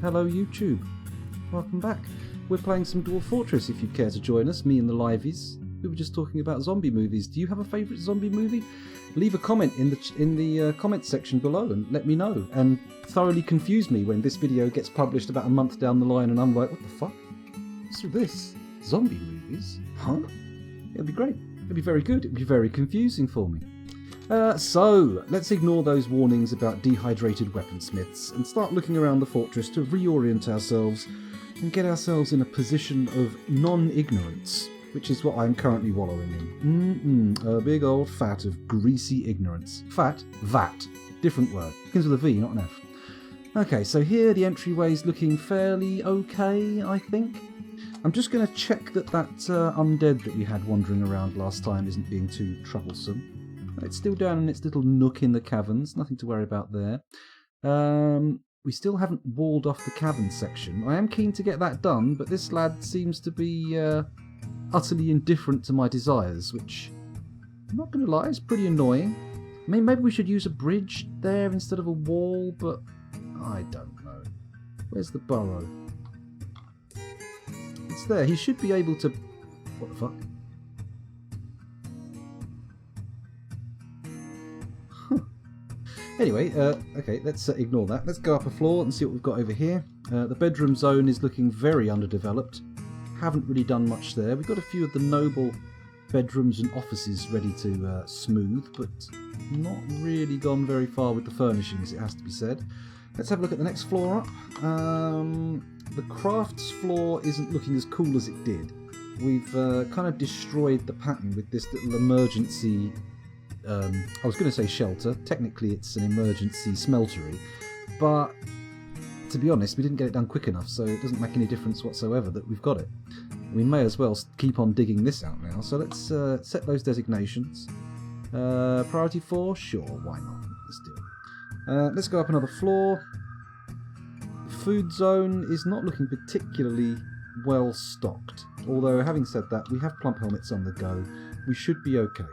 Hello YouTube, welcome back. We're playing some Dwarf Fortress if you'd care to join us, me and the liveys. We were just talking about zombie movies. Do you have a favourite zombie movie? Leave a comment in the comments section below and let me know. And thoroughly confuse me when this video gets published about a month down the line and I'm like, what the fuck? What's this? Zombie movies? Huh? It'll be great. It'll be very good. It'll be very confusing for me. So, let's ignore those warnings about dehydrated weaponsmiths and start looking around the fortress to reorient ourselves and get ourselves in a position of non-ignorance, which is what I'm currently wallowing in. A big old fat of greasy ignorance. Fat? Vat. Different word. Begins with a V, not an F. Okay, so here the entryway's looking fairly okay, I think. I'm just going to check that undead that we had wandering around last time isn't being too troublesome. It's still down in its little nook in the caverns, nothing to worry about there. We still haven't walled off the cavern section. I am keen to get that done, but this lad seems to be utterly indifferent to my desires, which, I'm not going to lie, is pretty annoying. I mean, maybe we should use a bridge there instead of a wall, but I don't know. Where's the burrow? It's there. He should be able to... What the fuck? Anyway, okay, let's ignore that. Let's go up a floor and see what we've got over here. The bedroom zone is looking very underdeveloped. Haven't really done much there. We've got a few of the noble bedrooms and offices ready to smooth, but not really gone very far with the furnishings, it has to be said. Let's have a look at the next floor up. The crafts floor isn't looking as cool as it did. We've kind of destroyed the pattern with this little emergency... I was going to say shelter. Technically it's an emergency smeltery, but to be honest we didn't get it done quick enough, so it doesn't make any difference whatsoever that we've got it. We may as well keep on digging this out now, so let's set those designations. Priority 4? Sure, why not? Let's do it. Let's go up another floor. The food zone is not looking particularly well stocked, although having said that we have plump helmets on the go. We should be okay.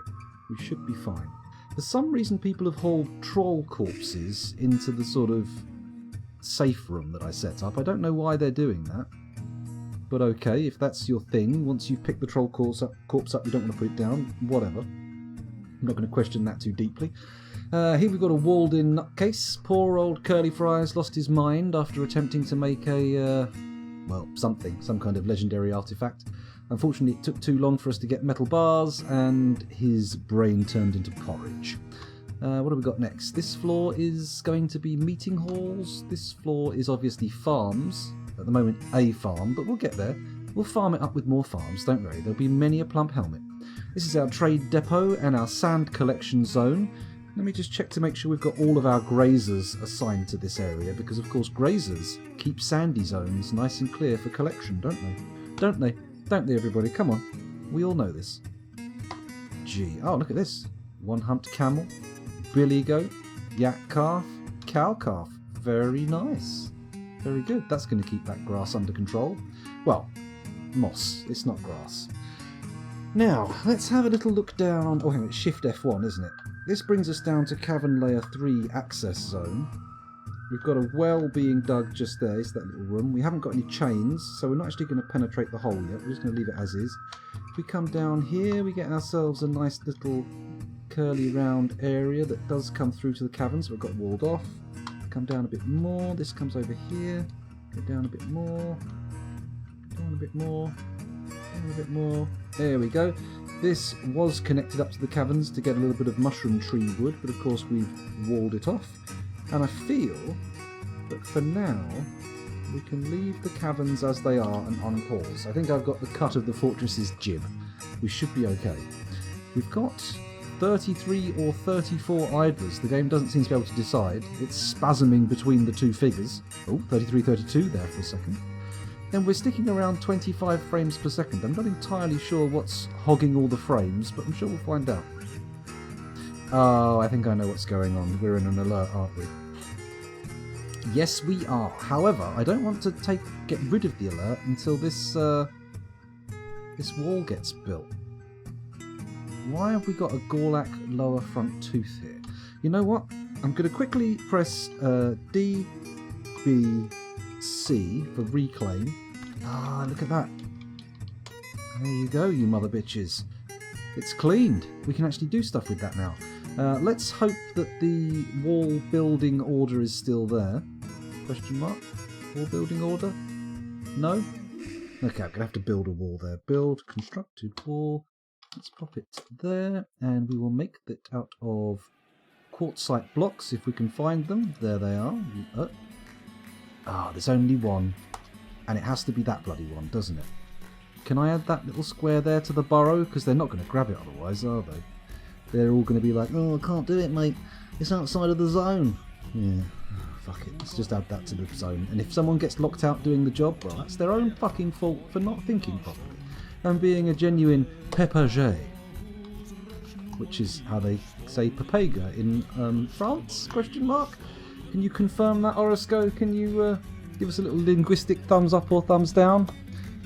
We should be fine. For some reason people have hauled troll corpses into the sort of safe room that I set up. I don't know why they're doing that. But okay, if that's your thing, once you've picked the troll corpse up, you don't want to put it down, whatever. I'm not going to question that too deeply. Here we've got a walled-in nutcase. Poor old Curly Fries lost his mind after attempting to make a, well, some kind of legendary artifact. Unfortunately, it took too long for us to get metal bars, and his brain turned into porridge. What have we got next? This floor is going to be meeting halls. This floor is obviously farms. At the moment, a farm, but we'll get there. We'll farm it up with more farms, don't worry. There'll be many a plump helmet. This is our trade depot and our sand collection zone. Let me just check to make sure we've got all of our grazers assigned to this area, because of course grazers keep sandy zones nice and clear for collection, don't they? Don't they? Don't they, everybody? Come on. We all know this. Gee. Oh, look at this. One-humped camel, billy goat, yak calf, cow calf. Very nice. Very good. That's going to keep that grass under control. Well, moss. It's not grass. Now, let's have a little look down. Oh, hang on. It's Shift F1, isn't it? This brings us down to Cavern Layer 3 access zone. We've got a well being dug just there. It's that little room. We haven't got any chains, so we're not actually going to penetrate the hole yet. We're just going to leave it as is. If we come down here, we get ourselves a nice little curly round area that does come through to the cavern, so we've got walled off. Come down a bit more. This comes over here. Go down a bit more. Down a bit more. Down a bit more. There we go. This was connected up to the caverns to get a little bit of mushroom tree wood, but of course we've walled it off. And I feel that for now we can leave the caverns as they are and unpause. I think I've got the cut of the fortress's jib. We should be okay. We've got 33 or 34 idlers. The game doesn't seem to be able to decide. It's spasming between the two figures. Oh, 33, 32 there for a second. And we're sticking around 25 frames per second. I'm not entirely sure what's hogging all the frames, but I'm sure we'll find out. Oh, I think I know what's going on. We're in an alert, aren't we? Yes, we are. However, I don't want to get rid of the alert until this wall gets built. Why have we got a Gorlak lower front tooth here? You know what? I'm going to quickly press D, B, C for reclaim. Ah, look at that. There you go, you mother bitches. It's cleaned. We can actually do stuff with that now. Let's hope that the wall building order is still there. Question mark? Wall building order? No? Okay, I'm going to have to build a wall there. Build constructed wall. Let's pop it there. And we will make that out of quartzite blocks if we can find them. There they are. There's only one. And it has to be that bloody one, doesn't it? Can I add that little square there to the burrow? Because they're not going to grab it otherwise, are they? They're all going to be like, oh, I can't do it, mate. It's outside of the zone. Yeah, fuck it. Let's just add that to the zone. And if someone gets locked out doing the job, well, that's their own fucking fault for not thinking properly. And being a genuine pépagé. Which is how they say papaga in France? Question mark? Can you confirm that, Orosco? Can you give us a little linguistic thumbs up or thumbs down?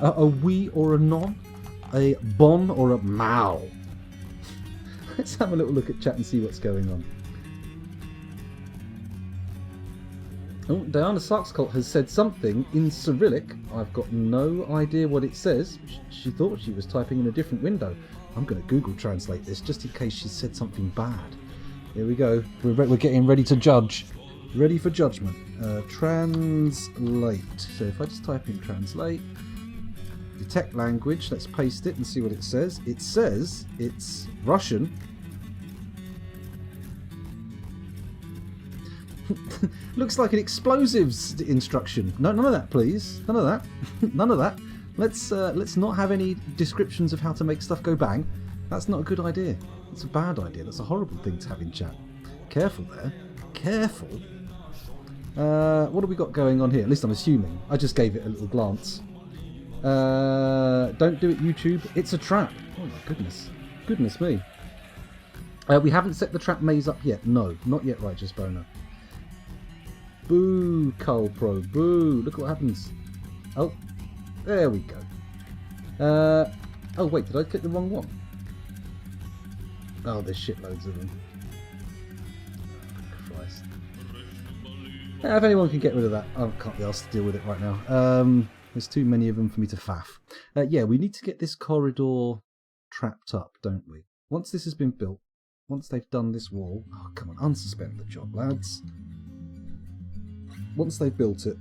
A oui or a non? A bon or a mal? Let's have a little look at chat and see what's going on. Oh, Diana Sarkscult has said something in Cyrillic. I've got no idea what it says. She thought she was typing in a different window. I'm going to Google translate this just in case she said something bad. Here we go. We're getting ready to judge. Ready for judgment. Translate. So if I just type in translate, detect language, let's paste it and see what it says. It says it's Russian. Looks like an explosives instruction. No, none of that, please. None of that. None of that. Let's not have any descriptions of how to make stuff go bang. That's not a good idea. It's a bad idea. That's a horrible thing to have in chat. Careful there. Careful. What have we got going on here? At least I'm assuming. I just gave it a little glance. Don't do it, YouTube. It's a trap. Oh my goodness. Goodness me. We haven't set the trap maze up yet. No, not yet, Righteous Boner. Boo, Cull Pro. Boo. Look what happens. Oh, there we go. Oh, wait, did I click the wrong one? Oh, there's shitloads of them. Christ. If anyone can get rid of that, I can't be asked to deal with it right now. There's too many of them for me to faff. Yeah, we need to get this corridor trapped up, don't we? Once this has been built, once they've done this wall... Oh, come on, unsuspend the job, lads. Once they've built it...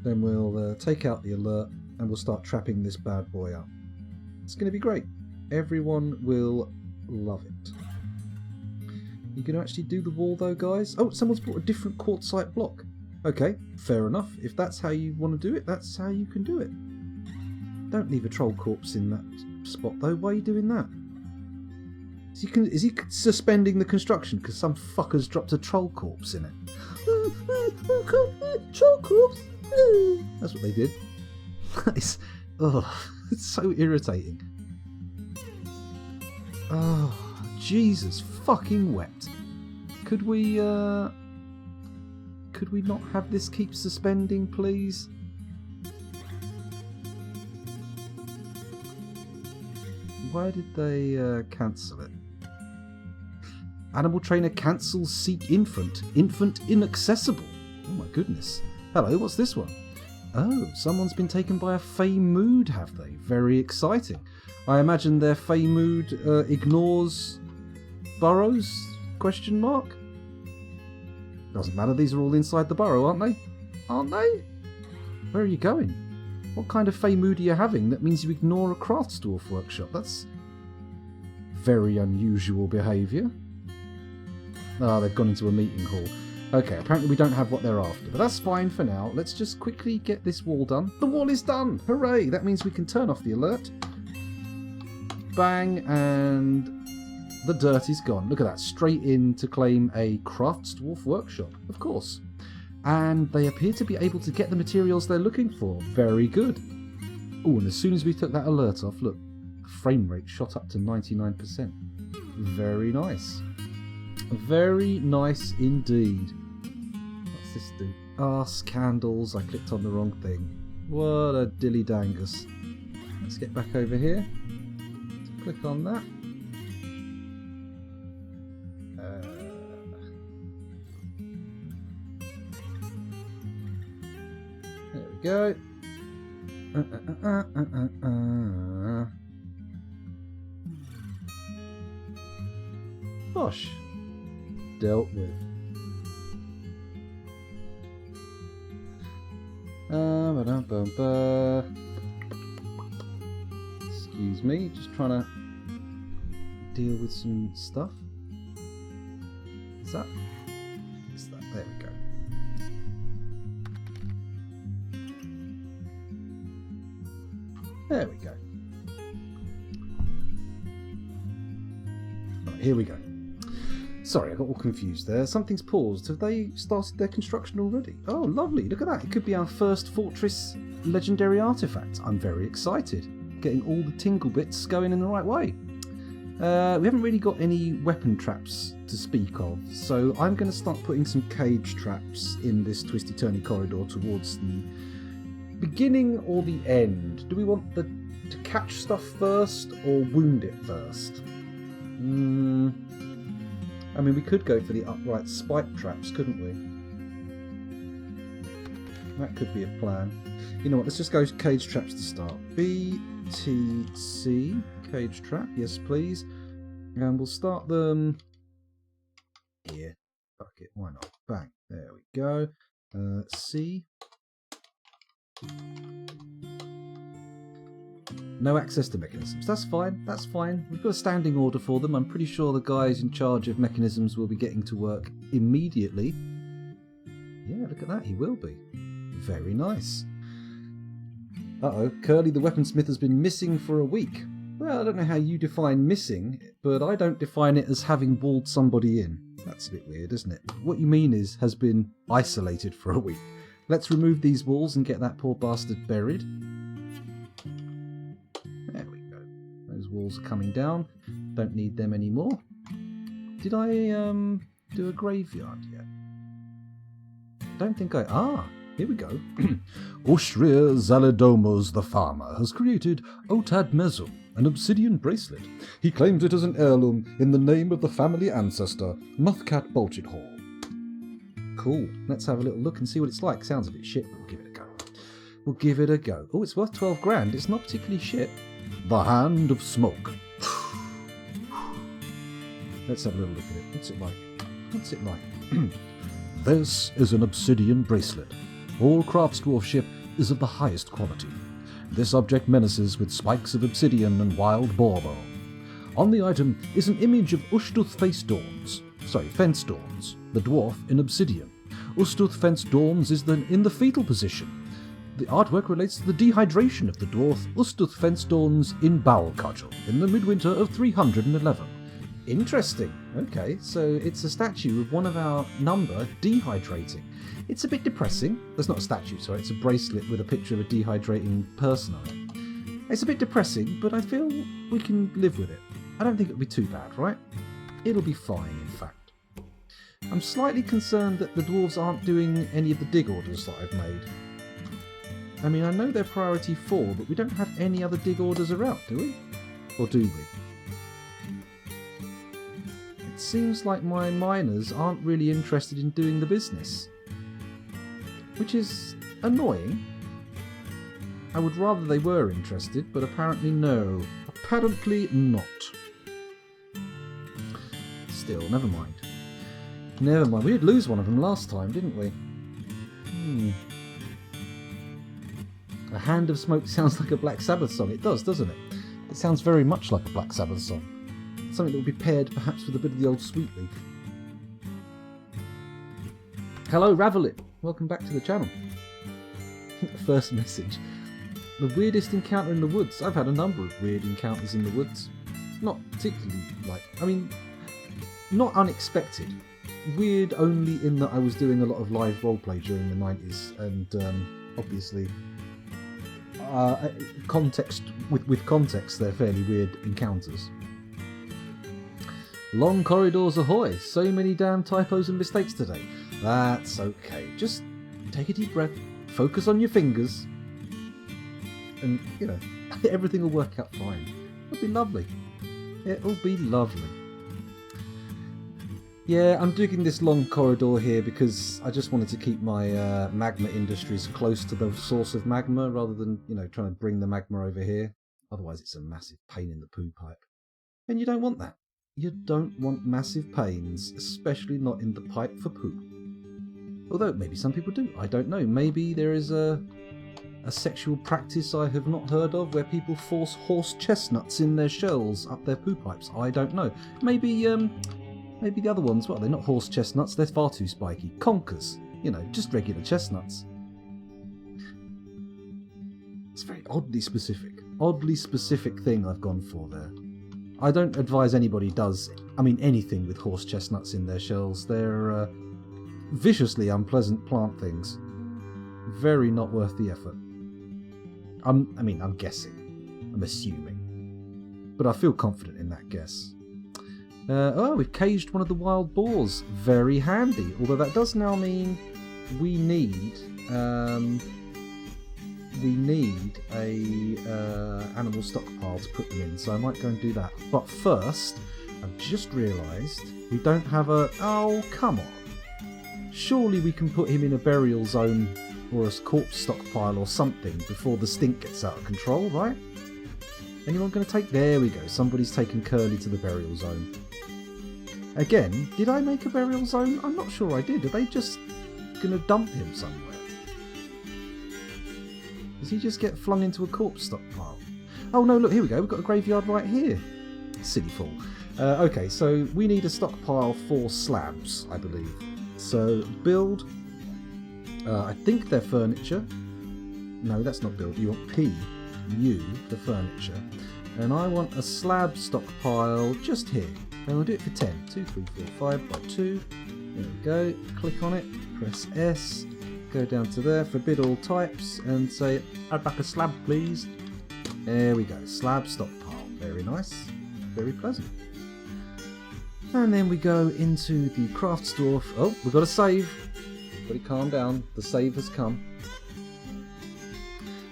Then we'll take out the alert and we'll start trapping this bad boy up. It's going to be great. Everyone will love it. You going to actually do the wall though, guys? Oh, someone's brought a different quartzite block. Okay, fair enough. If that's how you want to do it, that's how you can do it. Don't leave a troll corpse in that spot though. Why are you doing that? Is he suspending the construction because some fucker's dropped a troll corpse in it? Troll corpse? That's what they did. It's so irritating. Oh, Jesus fucking wept. Could we not have this keep suspending, please? Why did they cancel it? Animal trainer cancels seek infant. Infant inaccessible. Oh my goodness. Hello, what's this one? Oh, someone's been taken by a Fey Mood, have they? Very exciting. I imagine their Fey Mood ignores burrows? Question mark? Doesn't matter, these are all inside the burrow, aren't they? Aren't they? Where are you going? What kind of Fey Mood are you having that means you ignore a Craftsdwarf workshop? That's very unusual behaviour. Ah, they've gone into a meeting hall. Okay, apparently we don't have what they're after, but that's fine for now. Let's just quickly get this wall done. The wall is done! Hooray! That means we can turn off the alert. Bang, and the dirt is gone. Look at that, straight in to claim a Craftsdwarf workshop, of course. And they appear to be able to get the materials they're looking for. Very good. Oh, and as soon as we took that alert off, look, the frame rate shot up to 99%. Very nice. Very nice indeed. What's this do? Arse candles. I clicked on the wrong thing. What a dilly dangus. Let's get back over here. Click on that. we go. Bosh. Dealt with. Excuse me, just trying to deal with some stuff. Is that? There we go. There we go. Right, here we go. Sorry, I got all confused there. Something's paused. Have they started their construction already? Oh, lovely. Look at that. It could be our first fortress legendary artifact. I'm very excited. Getting all the tingle bits going in the right way. We haven't really got any weapon traps to speak of, so I'm going to start putting some cage traps in this twisty-turny corridor towards the beginning or the end. Do we want to catch stuff first or wound it first? I mean, we could go for the upright spike traps, couldn't we? That could be a plan. You know what, let's just go cage traps to start. BTC, cage trap, yes please. And we'll start them here. Fuck it, why not? Bang, there we go. C. No access to mechanisms. That's fine. That's fine. We've got a standing order for them. I'm pretty sure the guys in charge of mechanisms will be getting to work immediately. Yeah, look at that. He will be. Very nice. Uh-oh. Curly the weaponsmith has been missing for a week. Well, I don't know how you define missing, but I don't define it as having walled somebody in. That's a bit weird, isn't it? What you mean is has been isolated for a week. Let's remove these walls and get that poor bastard buried. Walls are coming down. Don't need them anymore. Did I do a graveyard yet? Don't think I... here we go. Ushrir Zalidomos the farmer has created Otad Mezum, an obsidian bracelet. He claims it as an heirloom in the name of the family ancestor, Muthcat Bolchit Hall. Cool. Let's have a little look and see what it's like. Sounds a bit shit, but we'll give it a go. We'll give it a go. Oh, it's worth 12 grand. It's not particularly shit. The Hand of Smoke. Let's have a little look at it. What's it like? What's it like? This is an obsidian bracelet. All craftsdwarfship is of the highest quality. This object menaces with spikes of obsidian and wild boarbow. On the item is an image of Ushtuth Fence Dawns, the dwarf in obsidian. Ushtuth Fence Dawns is in the fetal position. The artwork relates to the dehydration of the dwarf Ushtuth Fence Dawns in Bowel Cudgel in the midwinter of 311. Interesting. Okay, so it's a statue of one of our number dehydrating. It's a bit depressing. That's not a statue, sorry, it's a bracelet with a picture of a dehydrating person on it. It's a bit depressing, but I feel we can live with it. I don't think it'll be too bad, right? It'll be fine, in fact. I'm slightly concerned that the dwarves aren't doing any of the dig orders that I've made. I mean, I know they're priority 4, but we don't have any other dig orders around, do we? Or do we? It seems like my miners aren't really interested in doing the business. Which is annoying. I would rather they were interested, but apparently no. Apparently not. Still, never mind. Never mind. We did lose one of them last time, didn't we? A Hand of Smoke sounds like a Black Sabbath song. It does, doesn't it? It sounds very much like a Black Sabbath song. Something that would be paired perhaps with a bit of the old Sweetleaf. Hello, Ravelit. Welcome back to the channel. First message. The weirdest encounter in the woods. I've had a number of weird encounters in the woods. Not particularly, not unexpected. Weird only in that I was doing a lot of live roleplay during the 90s, and obviously... with context, they're fairly weird encounters. Long corridors ahoy! So many damn typos and mistakes today. That's okay. Just take a deep breath, focus on your fingers, and, everything will work out fine. It'll be lovely. It'll be lovely. Yeah, I'm digging this long corridor here because I just wanted to keep my magma industries close to the source of magma rather than, trying to bring the magma over here. Otherwise, it's a massive pain in the poo pipe. And you don't want that. You don't want massive pains, especially not in the pipe for poo. Although maybe some people do. I don't know. Maybe there is a sexual practice I have not heard of where people force horse chestnuts in their shells up their poo pipes. I don't know. Maybe the other ones, well, they're not horse chestnuts, they're far too spiky. Conkers, just regular chestnuts. It's a very oddly specific thing I've gone for there. I don't advise anybody does, anything with horse chestnuts in their shells. They're viciously unpleasant plant things. Very not worth the effort. I'm guessing. I'm assuming. But I feel confident in that guess. We've caged one of the wild boars. Very handy. Although that does now mean we need a animal stockpile to put them in. So I might go and do that. But first, I've just realised we don't have a... Oh, come on. Surely we can put him in a burial zone or a corpse stockpile or something before the stink gets out of control, right? Anyone going to take... There we go. Somebody's taken Curly to the burial zone. Again, did I make a burial zone? I'm not sure I did. Are they just going to dump him somewhere? Does he just get flung into a corpse stockpile? Oh no, look, here we go. We've got a graveyard right here. Silly fool. Okay, so we need a stockpile for slabs, I believe. So, build... I think they're furniture. No, that's not build. You want P, U, for furniture. And I want a slab stockpile just here. And we'll do it for 10. 2, 3, 4, 5 by 2. There we go. Click on it. Press S. Go down to there. Forbid all types. And say, add back a slab, please. There we go. Slab stockpile. Very nice. Very pleasant. And then we go into the craft store. Oh, we've got a save. Everybody calm down. The save has come.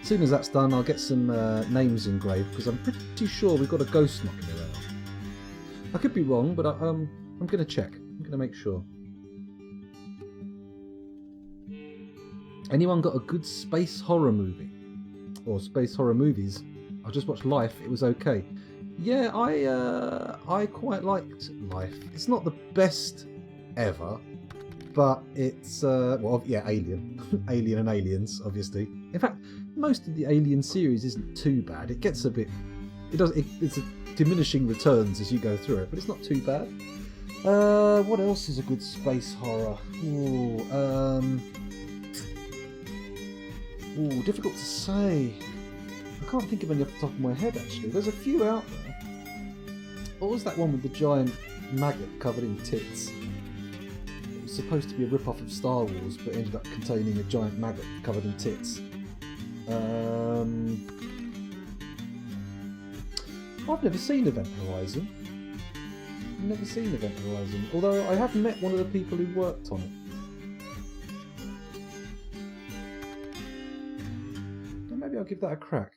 As soon as that's done, I'll get some names engraved because I'm pretty sure we've got a ghost knocking around. I could be wrong, but I'm going to check. I'm going to make sure. Anyone got a good space horror movie? Or space horror movies? I just watched Life. It was okay. Yeah, I quite liked Life. It's not the best ever, but it's Alien. Alien and Aliens, obviously. In fact, most of the Alien series isn't too bad. It gets a bit... It's a diminishing returns as you go through it, but it's not too bad. What else is a good space horror? Difficult to say. I can't think of any off the top of my head, actually. There's a few out there. What was that one with the giant maggot covered in tits? It was supposed to be a rip-off of Star Wars, but ended up containing a giant maggot covered in tits. I've never seen Event Horizon. Although I have met one of the people who worked on it. Maybe I'll give that a crack.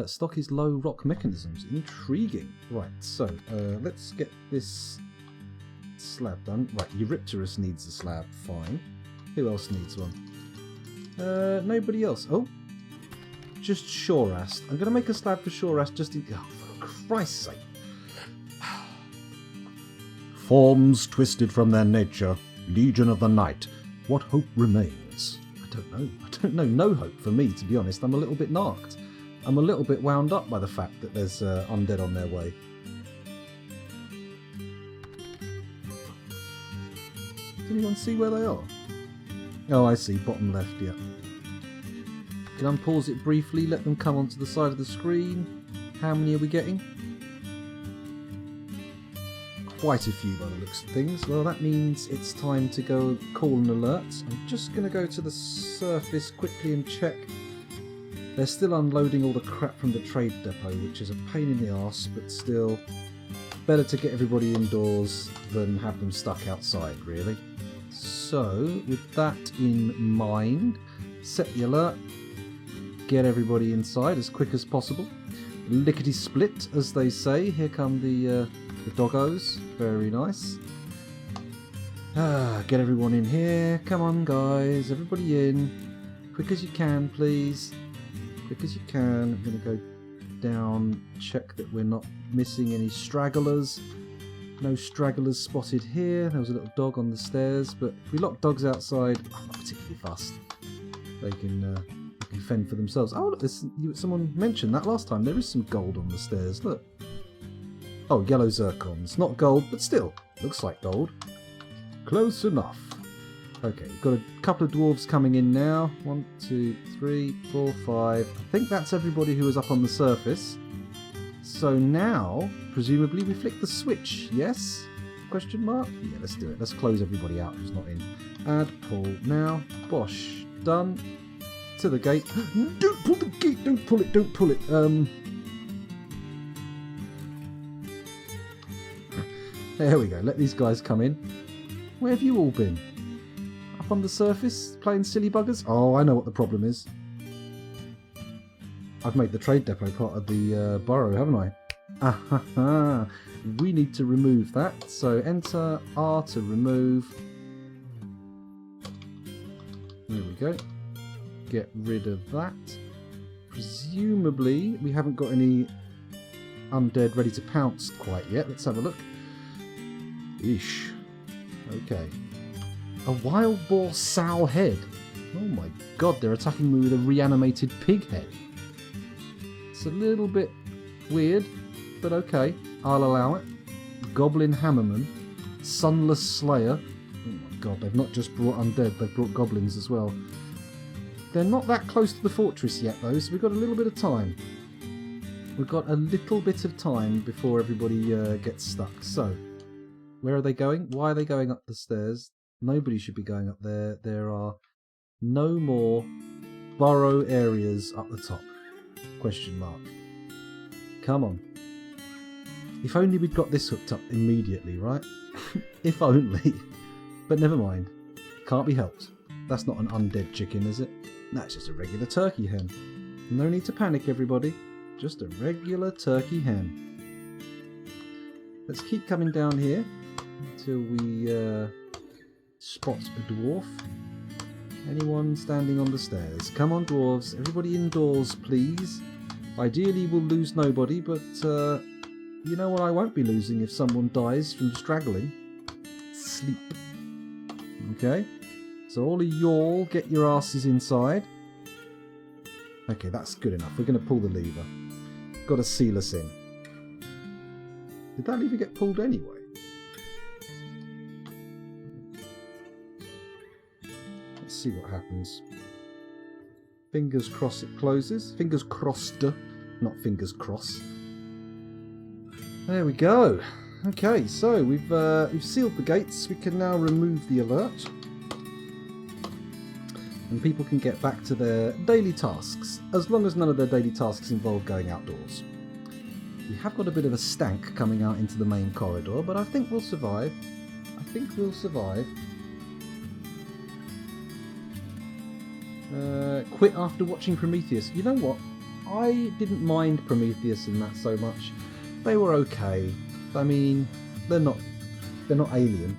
Stock is low rock mechanisms. Intriguing. Right, so let's get this slab done. Right, Eurypterus needs a slab. Fine. Who else needs one? Nobody else. Oh, just Shorast. I'm going to make a slab for Shorast just in... Oh, for Christ's sake. Forms twisted from their nature. Legion of the Night. What hope remains? I don't know. No hope for me, to be honest. I'm a little bit narked. I'm a little bit wound up by the fact that there's undead on their way. Does anyone see where they are? Oh, I see. Bottom left, yeah. Can I unpause it briefly? Let them come onto the side of the screen. How many are we getting? Quite a few by the looks of things. Well, that means it's time to go call an alert. I'm just going to go to the surface quickly and check. They're still unloading all the crap from the trade depot, which is a pain in the arse, but still better to get everybody indoors than have them stuck outside, really. So, with that in mind, set the alert, get everybody inside as quick as possible. Lickety-split, as they say. Here come the doggos. Very nice. Get everyone in here. Come on, guys. Everybody in. Quick as you can, please. Quick as you can. I'm going to go down, check that we're not missing any stragglers. No stragglers spotted here. There was a little dog on the stairs, but if we lock dogs outside, I'm not particularly fussed. They can fend for themselves. Oh, look, someone mentioned that last time. There is some gold on the stairs. Look. Oh, yellow zircons. Not gold, but still. Looks like gold. Close enough. Okay, we've got a couple of dwarves coming in now. 1, 2, 3, 4, 5. I think that's everybody who was up on the surface. So now, presumably, we flick the switch. Yes? Question mark? Yeah, let's do it. Let's close everybody out who's not in. Add pull now. Bosh. Done. To the gate. Don't pull the gate! Don't pull it! Don't pull it! There we go. Let these guys come in. Where have you all been? Up on the surface? Playing silly buggers? Oh, I know what the problem is. I've made the trade depot part of the burrow, haven't I? Ahaha. We need to remove that. So enter R to remove. There we go. Get rid of that. Presumably, we haven't got any undead ready to pounce quite yet. Let's have a look. Ish. Okay. A wild boar sow head. Oh my god, they're attacking me with a reanimated pig head. It's a little bit weird, but okay. I'll allow it. Goblin hammerman. Sunless slayer. Oh my god, they've not just brought undead, they've brought goblins as well. They're not that close to the fortress yet though, so we've got a little bit of time. We've got a little bit of time before everybody gets stuck. So, where are they going? Why are they going up the stairs? Nobody should be going up there. There are no more burrow areas up the top. Question mark. Come on. If only we'd got this hooked up immediately, right? If only. But never mind. Can't be helped. That's not an undead chicken, is it? That's just a regular turkey hen. No need to panic, everybody. Just a regular turkey hen. Let's keep coming down here until we spot a dwarf. Anyone standing on the stairs? Come on, dwarves. Everybody indoors, please. Ideally, we'll lose nobody, but you know what I won't be losing if someone dies from straggling? Sleep. Okay? So all of y'all get your asses inside. Okay, that's good enough. We're going to pull the lever. Got to seal us in. Did that lever get pulled anyway? Let's see what happens. Fingers crossed it closes. Fingers crossed, not fingers cross. There we go. Okay, so we've sealed the gates. We can now remove the alert. And people can get back to their daily tasks, as long as none of their daily tasks involve going outdoors. We have got a bit of a stank coming out into the main corridor, but I think we'll survive. I think we'll survive. Quit after watching Prometheus. You know what? I didn't mind Prometheus in that so much. They were okay. I mean, they're not alien,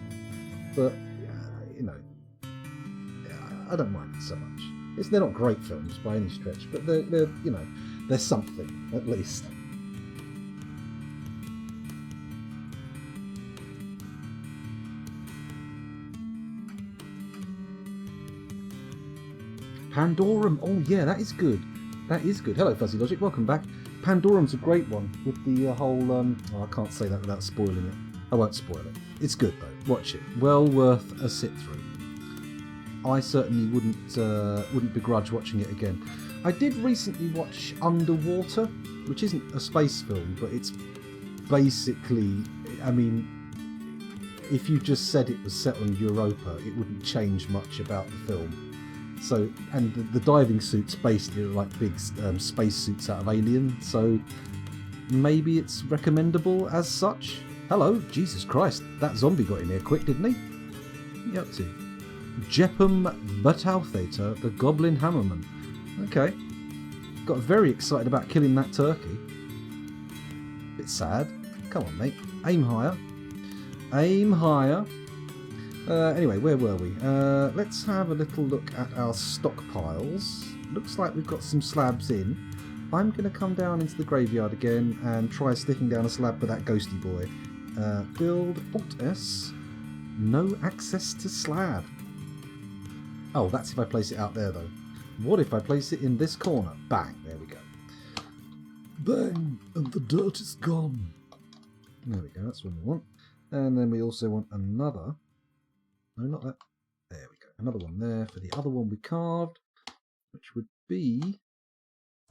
but you know, I don't mind it so much. They're not great films by any stretch, but they're you know, they're something at least. Pandorum. Oh yeah, that is good. That is good. Hello, Fuzzy Logic. Welcome back. Pandorum's a great one with the whole. Oh, I can't say that without spoiling it. I won't spoil it. It's good though. Watch it. Well worth a sit through. I certainly wouldn't begrudge watching it again. I did recently watch Underwater, which isn't a space film, but it's basically. I mean, if you just said it was set on Europa, it wouldn't change much about the film. So, and the diving suits basically are like big space suits out of Alien, so maybe it's recommendable as such. Hello, Jesus Christ, that zombie got in here quick, didn't he? What are you up to? Jeppum Batautheta, the Goblin Hammerman. Okay. Got very excited about killing that turkey. Bit sad. Come on, mate. Aim higher. Aim higher. Anyway, where were we? Let's have a little look at our stockpiles. Looks like we've got some slabs in. I'm going to come down into the graveyard again and try sticking down a slab for that ghosty boy. Build Alt-S. No access to slab. Oh, that's if I place it out there, though. What if I place it in this corner? Bang. There we go. Bang. And the dirt is gone. There we go. That's what we want. And then we also want another. No, not that. There we go. Another one there for the other one we carved, which would be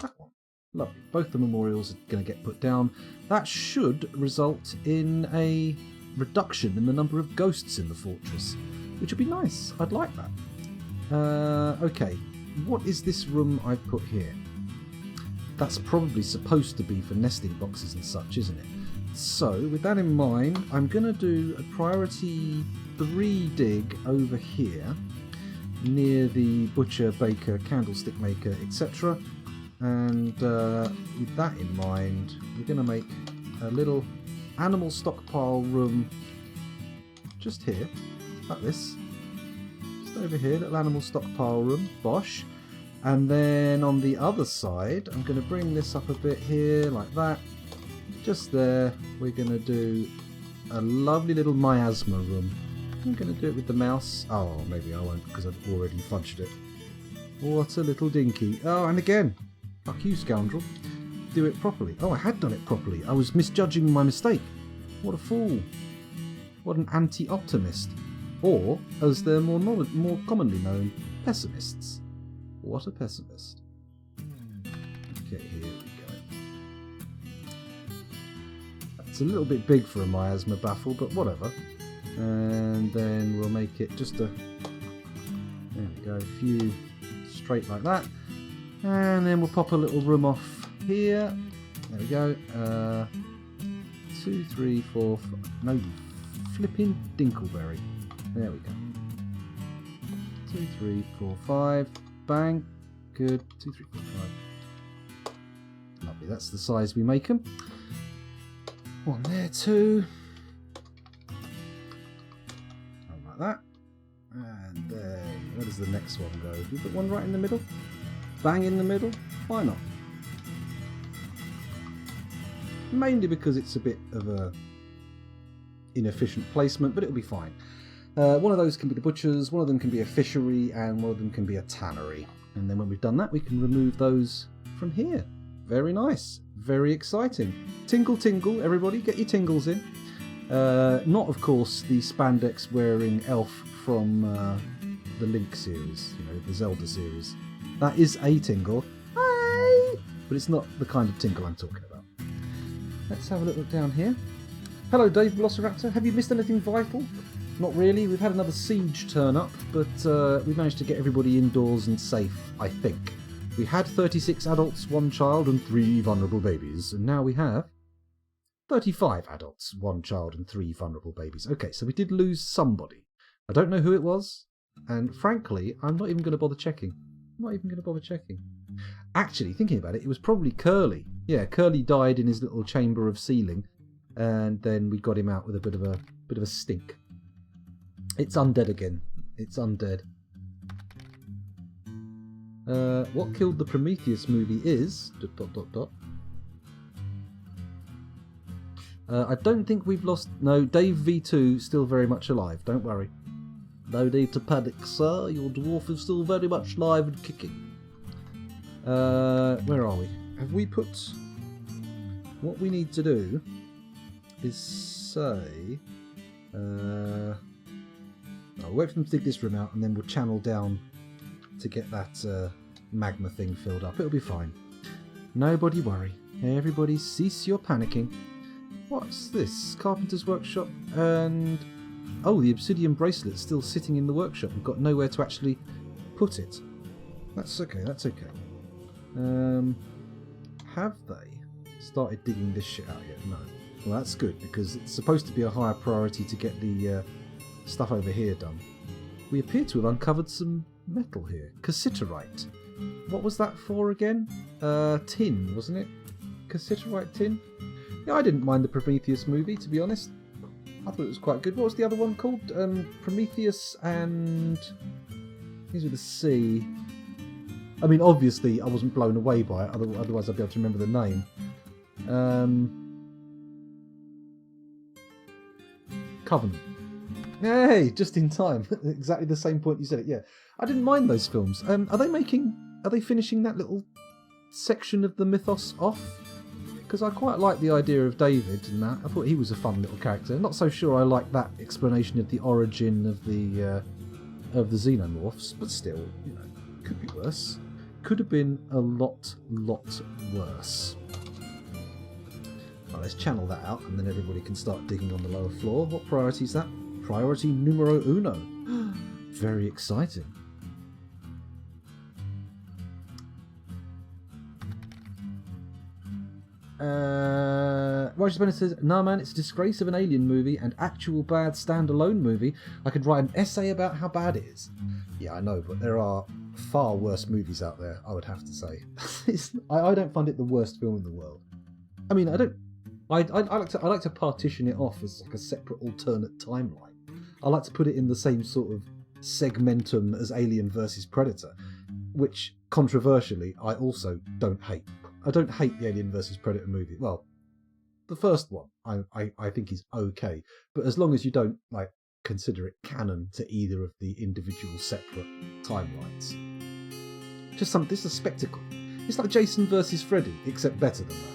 that one. Lovely. Both the memorials are going to get put down. That should result in a reduction in the number of ghosts in the fortress, which would be nice. I'd like that. Okay. What is this room I've put here? That's probably supposed to be for nesting boxes and such, isn't it? So, with that in mind, I'm going to do a priority 3 dig over here, near the butcher, baker, candlestick maker, etc. And with that in mind, we're going to make a little animal stockpile room just here, like this. Just over here, little animal stockpile room, bosh. And then on the other side, I'm going to bring this up a bit here, like that. Just there, we're going to do a lovely little miasma room. I'm going to do it with the mouse. Oh, maybe I won't because I've already fudged it. What a little dinky. Oh, and again, fuck you, scoundrel. Do it properly. Oh, I had done it properly. I was misjudging my mistake. What a fool. What an anti-optimist. Or, as they're more commonly known, pessimists. What a pessimist. Okay, here we go. That's a little bit big for a miasma baffle, but whatever. And then we'll make it just a... There we go, a few straight like that. And then we'll pop a little room off here. There we go. 2, 3, 4, 5. No, flipping dinkleberry. There we go. 2, 3, 4, 5. Bang. Good. 2, 3, 4, 5. Lovely. That's the size we make them. One there, 2. Like that. And then, where does the next one go? Do you put one right in the middle? Bang in the middle? Why not? Mainly because it's a bit of a inefficient placement, but it'll be fine. One of those can be the butchers, one of them can be a fishery, and one of them can be a tannery. And then when we've done that, we can remove those from here. Very nice. Very exciting. Tingle tingle, everybody, get your tingles in. Not, of course, the spandex wearing elf from the Link series, you know, the Zelda series. That is a tingle. Hi! But it's not the kind of tingle I'm talking about. Let's have a look down here. Hello, Dave Velociraptor. Have you missed anything vital? Not really. We've had another siege turn up, but we managed to get everybody indoors and safe, I think. We had 36 adults, 1 child, and 3 vulnerable babies, and now we have 35 adults, 1 child, and 3 vulnerable babies. Okay, so we did lose somebody. I don't know who it was, and frankly, I'm not even going to bother checking. Actually, thinking about it, it was probably Curly. Yeah, Curly died in his little chamber of sealing, and then we got him out with a bit of a stink. It's undead again. It's undead. What killed the Prometheus movie is... ... I don't think we've lost... No, Dave V2 still very much alive. Don't worry. No need to panic, sir. Your dwarf is still very much alive and kicking. Where are we? Have we put... What we need to do is say... I'll wait for them to dig this room out and then we'll channel down to get that magma thing filled up. It'll be fine. Nobody worry. Everybody cease your panicking. What's this? Carpenter's workshop and... Oh, the obsidian bracelet's still sitting in the workshop. We've got nowhere to actually put it. That's okay, that's okay. Have they started digging this shit out yet? No. Well, that's good, because it's supposed to be a higher priority to get the stuff over here done. We appear to have uncovered some metal here. Cassiterite. What was that for again? Tin, wasn't it? Cassiterite tin? Yeah, I didn't mind the Prometheus movie, to be honest. I thought it was quite good. What was the other one called? Prometheus and... these with a C. I mean, obviously, I wasn't blown away by it, otherwise I'd be able to remember the name. Covenant. Hey, just in time. Exactly the same point you said it, yeah. I didn't mind those films. Are they finishing that little section of the mythos off? Because I quite like the idea of David and that. I thought he was a fun little character. I'm not so sure I like that explanation of the origin of the xenomorphs, but still, you know, could be worse. Could have been a lot worse. Right, let's channel that out, and then everybody can start digging on the lower floor. What priority is that? Priority numero uno. Very exciting. Roger Bennett says, "Nah, man, it's a disgrace of an alien movie and actual bad standalone movie. I could write an essay about how bad it is." Yeah, I know, but there are far worse movies out there, I would have to say. I don't find it the worst film in the world. I mean, I like to partition it off as like a separate alternate timeline. I like to put it in the same sort of segmentum as Alien vs Predator, which, controversially, I also don't hate. I don't hate the Alien vs Predator movie. Well, the first one I think is okay, but as long as you don't like consider it canon to either of the individual separate timelines. This is a spectacle. It's like Jason vs Freddy, except better than that.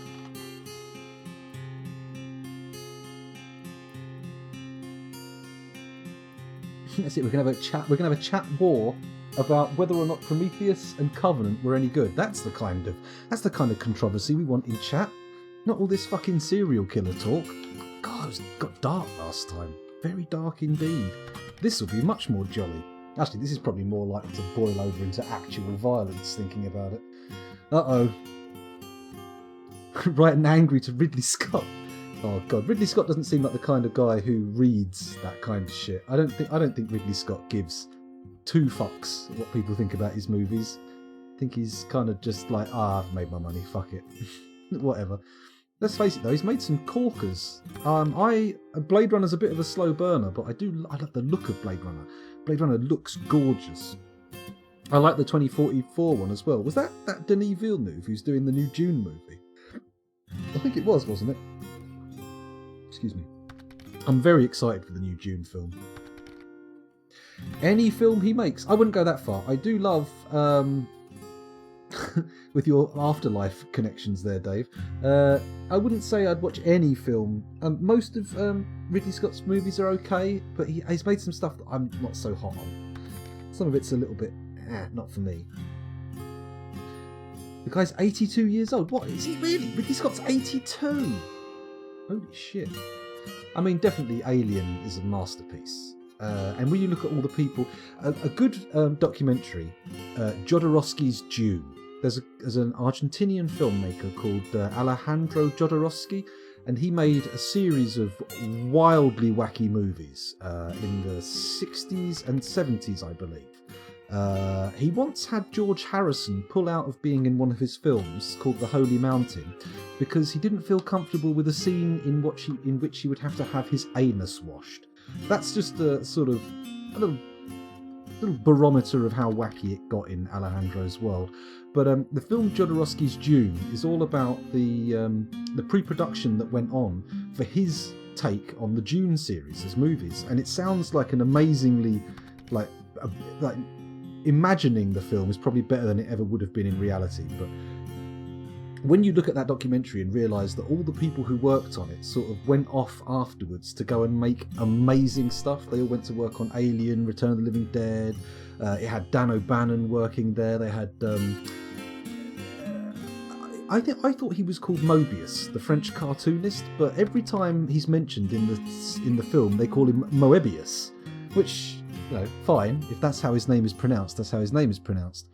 That's it. We're gonna have a chat. We're gonna have a chat war about whether or not Prometheus and Covenant were any good. That's the kind of controversy we want in chat. Not all this fucking serial killer talk. God, it got dark last time. Very dark indeed. This will be much more jolly. Actually, this is probably more likely to boil over into actual violence, thinking about it. Uh-oh. Right and angry to Ridley Scott. Oh god, Ridley Scott doesn't seem like the kind of guy who reads that kind of shit. I don't think Ridley Scott gives two fucks what people think about his movies. I think he's kind of just like, I've made my money, fuck it. Whatever. Let's face it though, he's made some corkers. Blade Runner's a bit of a slow burner, but I love the look of Blade Runner. Blade Runner looks gorgeous. I like the 2044 one as well. Was that Denis Villeneuve who's doing the new Dune movie? I think it was, wasn't it? Excuse me. I'm very excited for the new Dune film. Any film he makes, I wouldn't go that far. I do love, with your afterlife connections there, Dave, I wouldn't say I'd watch any film. Most of Ridley Scott's movies are okay, but he's made some stuff that I'm not so hot on. Some of it's a little bit, not for me. The guy's 82 years old. What, is he really? Ridley Scott's 82! Holy shit. I mean, definitely Alien is a masterpiece. And when you look at all the people... A good documentary, Jodorowsky's Dune. There's an Argentinian filmmaker called Alejandro Jodorowsky, and he made a series of wildly wacky movies in the 60s and 70s, I believe. He once had George Harrison pull out of being in one of his films called The Holy Mountain because he didn't feel comfortable with a scene in which he would have to have his anus washed. That's just a sort of a little barometer of how wacky it got in Alejandro's world. But the film Jodorowsky's Dune is all about the pre-production that went on for his take on the Dune series as movies, and it sounds like an amazingly like imagining the film is probably better than it ever would have been in reality. But when you look at that documentary and realise that all the people who worked on it sort of went off afterwards to go and make amazing stuff. They all went to work on Alien, Return of the Living Dead. It had Dan O'Bannon working there. They had I thought he was called Mobius, the French cartoonist, but every time he's mentioned in the film they call him Moebius, which, you know, fine, if that's how his name is pronounced, that's how his name is pronounced.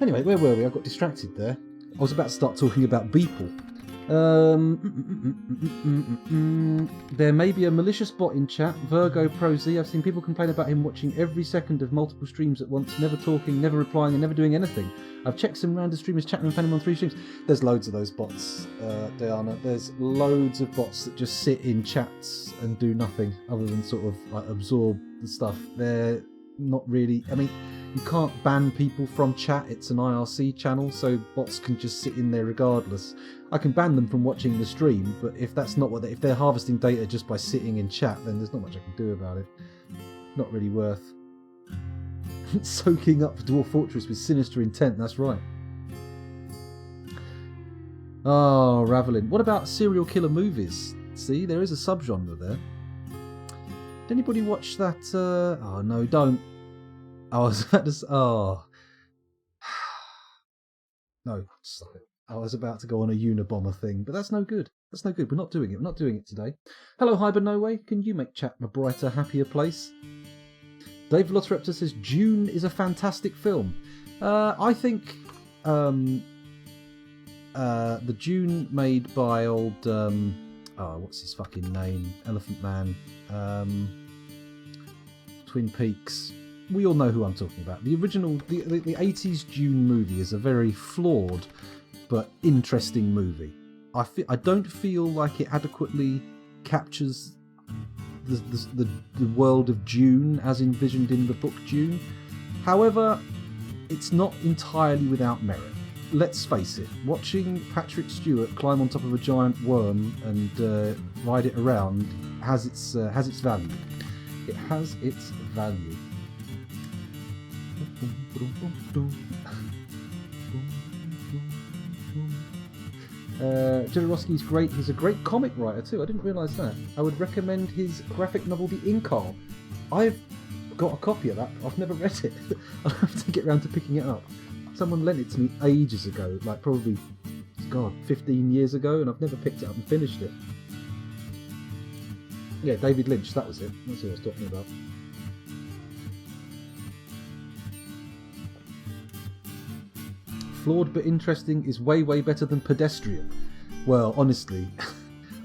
Anyway, where were we? I got distracted there. I was about to start talking about Beeple. There may be a malicious bot in chat. Virgo Pro Z. I've seen people complain about him watching every second of multiple streams at once, never talking, never replying, and never doing anything. I've checked some random streamers chatting and finding him on 3 streams. There's loads of those bots, Diana. There's loads of bots that just sit in chats and do nothing other than sort of like absorb the stuff. They're not really. I mean, you can't ban people from chat. It's an IRC channel, so bots can just sit in there regardless. I can ban them from watching the stream, but if that's not if they're harvesting data just by sitting in chat, then there's not much I can do about it. Not really worth. Soaking up Dwarf Fortress with sinister intent, that's right. Oh, Ravelin. What about serial killer movies? See, there is a subgenre there. Did anybody watch that? Oh, no, don't. I was about to... Oh. No, stop it. I was about to go on a Unabomber thing, but that's no good. That's no good. We're not doing it. We're not doing it today. Hello, Hyber No Way. Can you make chat a brighter, happier place? Dave Velociraptor says Dune is a fantastic film. I think the Dune made by old what's his fucking name? Elephant Man. Twin Peaks. We all know who I'm talking about. The original, the 80s Dune movie is a very flawed but interesting movie. I don't feel like it adequately captures the world of Dune as envisioned in the book Dune. However, it's not entirely without merit. Let's face it, watching Patrick Stewart climb on top of a giant worm and ride it around has its value. It has its value. Jodorowsky's great. He's a great comic writer too. I didn't realise that. I would recommend his graphic novel, The Inkal. I've got a copy of that. I've never read it. I'll have to get around to picking it up. Someone lent it to me ages ago, like probably, 15 years ago, and I've never picked it up and finished it. Yeah, David Lynch, that was it. That's what I was talking about. Flawed but interesting is way better than pedestrian. Well, honestly,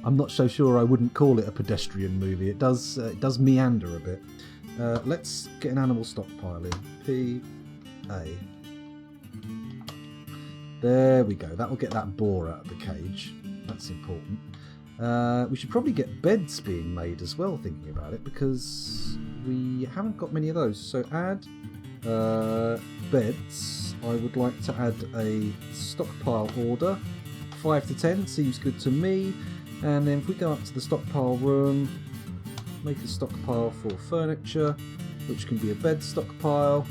I'm not so sure I wouldn't call it a pedestrian movie. It does meander a bit. Let's get an animal stockpile in. P-A. There we go. That'll get that boar out of the cage. That's important. We should probably get beds being made as well, thinking about it, because we haven't got many of those. So add beds. I would like to add a stockpile order. 5 to 10 seems good to me. And then if we go up to the stockpile room, make a stockpile for furniture, which can be a bed stockpile.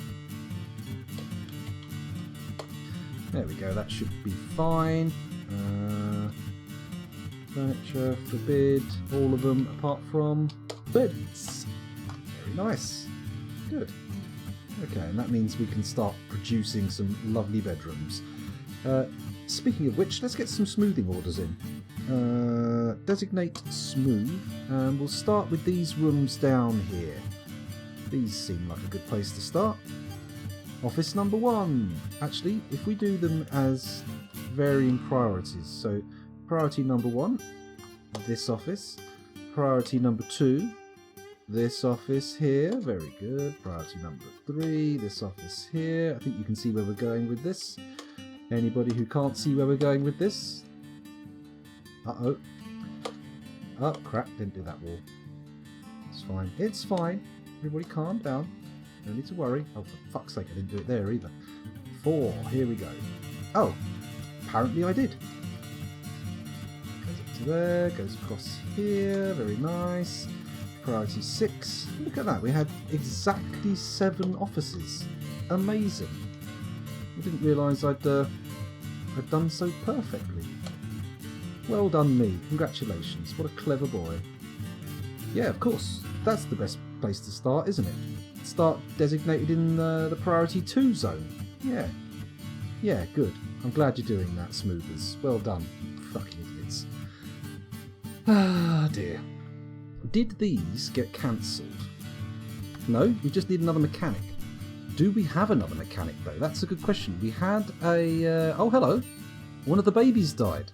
There we go, that should be fine. Furniture, forbid, all of them apart from beds. Very nice. Good. Okay, and that means we can start producing some lovely bedrooms. Speaking of which, let's get some smoothing orders in. Designate smooth, and we'll start with these rooms down here. These seem like a good place to start. Office number 1. Actually, if we do them as varying priorities, so priority number 1, this office. Priority number 2, this office here. Very good. Priority number 3, this office here. I think you can see where we're going with this. Anybody who can't see where we're going with this? Uh-oh. Oh, crap. Didn't do that wall. It's fine. It's fine. Everybody calm down. No need to worry. Oh, for fuck's sake, I didn't do it there either. 4. Here we go. Oh, apparently I did. Goes up to there. Goes across here. Very nice. Priority 6. Look at that. We had exactly 7 offices. Amazing. I didn't realise I'd done so perfectly. Well done me. Congratulations. What a clever boy. Yeah, of course. That's the best place to start, isn't it? Start designated in the priority 2 zone. Yeah. Yeah, good. I'm glad you're doing that, smoothers. Well done. Fucking idiots. Ah, dear. Did these get cancelled? No, we just need another mechanic. Do we have another mechanic, though? That's a good question. We had a... oh, hello. One of the babies died.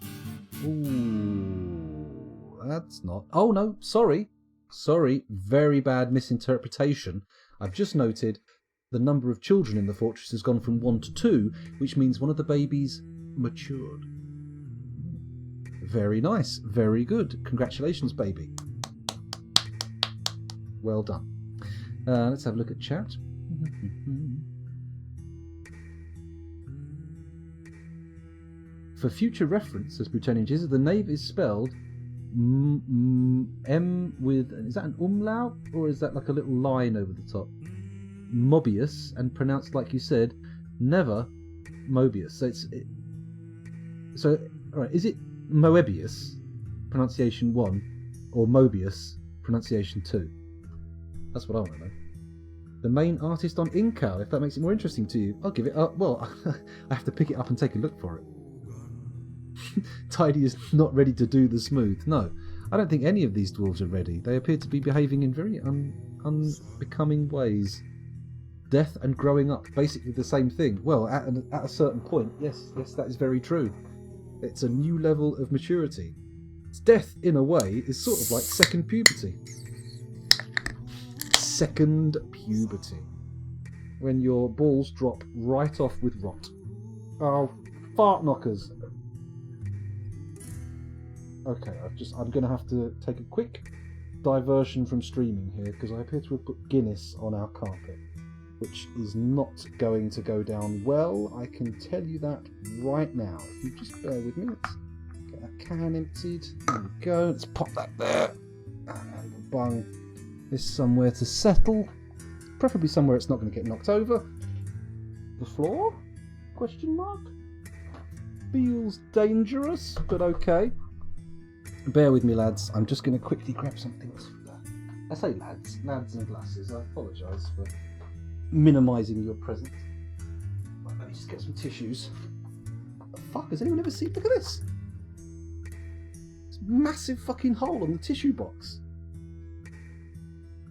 Ooh, that's not... Oh, no, sorry. Sorry, very bad misinterpretation. I've just noted the number of children in the fortress has gone from 1 to 2, which means one of the babies matured. Very nice. Very good. Congratulations, baby. Well done. Let's have a look at chat. For future reference, as Britannian is, the name is spelled M with... Is that an umlaut? Or is that like a little line over the top? Mobius, and pronounced like you said, never Mobius. So So, alright, is it Moebius, pronunciation 1, or Mobius, pronunciation 2? That's what I want to know. The main artist on Incal, if that makes it more interesting to you. I'll give it up. Well, I have to pick it up and take a look for it. Tidy is not ready to do the smooth. No, I don't think any of these dwarves are ready. They appear to be behaving in very unbecoming ways. Death and growing up, basically the same thing. Well, at a certain point, yes, that is very true. It's a new level of maturity. Death, in a way, is sort of like second puberty. Second puberty. When your balls drop right off with rot. Oh, fart knockers. Okay, I'm going to have to take a quick diversion from streaming here because I appear to have put Guinness on our carpet, which is not going to go down well. I can tell you that right now. If you just bear with me, let's get that can emptied. There we go. Let's pop that there. And bung this somewhere to settle. Preferably somewhere it's not going to get knocked over. The floor? Question mark? Feels dangerous, but okay. Bear with me, lads. I'm just going to quickly grab something. I say lads and glasses. I apologise for minimising your presence. Right, let me just get some tissues. What the fuck? Has anyone ever seen? Look at this. It's a massive fucking hole on the tissue box.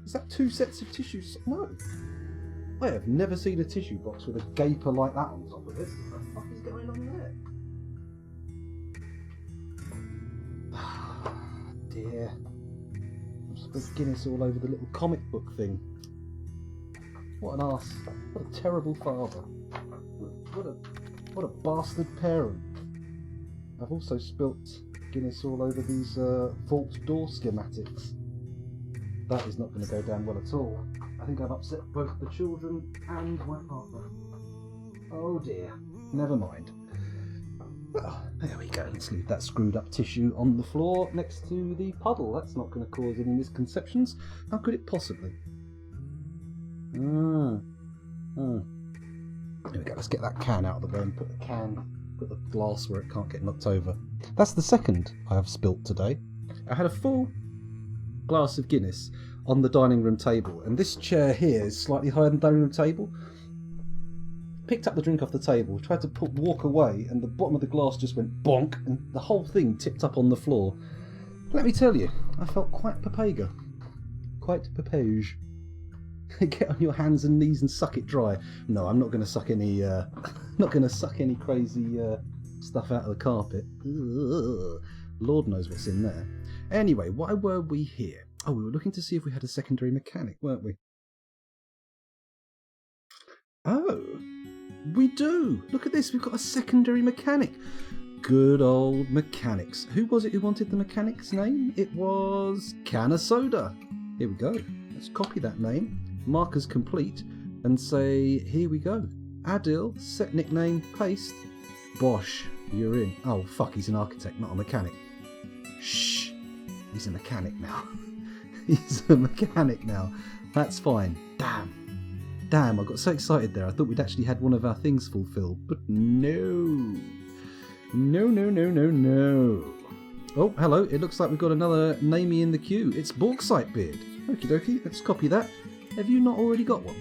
Is that 2 sets of tissues? No. I have never seen a tissue box with a gaper like that on top of it. What the fuck is going on there? Dear. I've spilled Guinness all over the little comic book thing. What an arse. What a terrible father. What a bastard parent. I've also spilt Guinness all over these vault door schematics. That is not going to go down well at all. I think I've upset both the children and my partner. Oh dear. Never mind. Well, there we go. Let's leave that screwed up tissue on the floor next to the puddle. That's not going to cause any misconceptions. How could it possibly? There we go. Let's get that can out of the way and put the glass where it can't get knocked over. That's the second I have spilt today. I had a full glass of Guinness on the dining room table, and this chair here is slightly higher than the dining room table. Picked up the drink off the table, tried to walk away, and the bottom of the glass just went bonk, and the whole thing tipped up on the floor. Let me tell you, I felt quite papega. Quite papage. Get on your hands and knees and suck it dry. No, I'm not going to suck any. Not going to suck any crazy stuff out of the carpet. Ugh. Lord knows what's in there. Anyway, why were we here? Oh, we were looking to see if we had a secondary mechanic, weren't we? Oh, we do. Look at this. We've got a secondary mechanic. Good old mechanics. Who was it who wanted the mechanic's name? It was Can of Soda. Here we go. Let's copy that name, mark as complete, and say, here we go. Adil, set nickname, paste. Bosh, you're in. Oh, fuck, he's an architect, not a mechanic. Shh, he's a mechanic now. He's a mechanic now. That's fine. Damn, I got so excited there. I thought we'd actually had one of our things fulfilled, but no. No. Oh, hello. It looks like we've got another namey in the queue. It's Bauxitebeard. Okie dokie, let's copy that. Have you not already got one?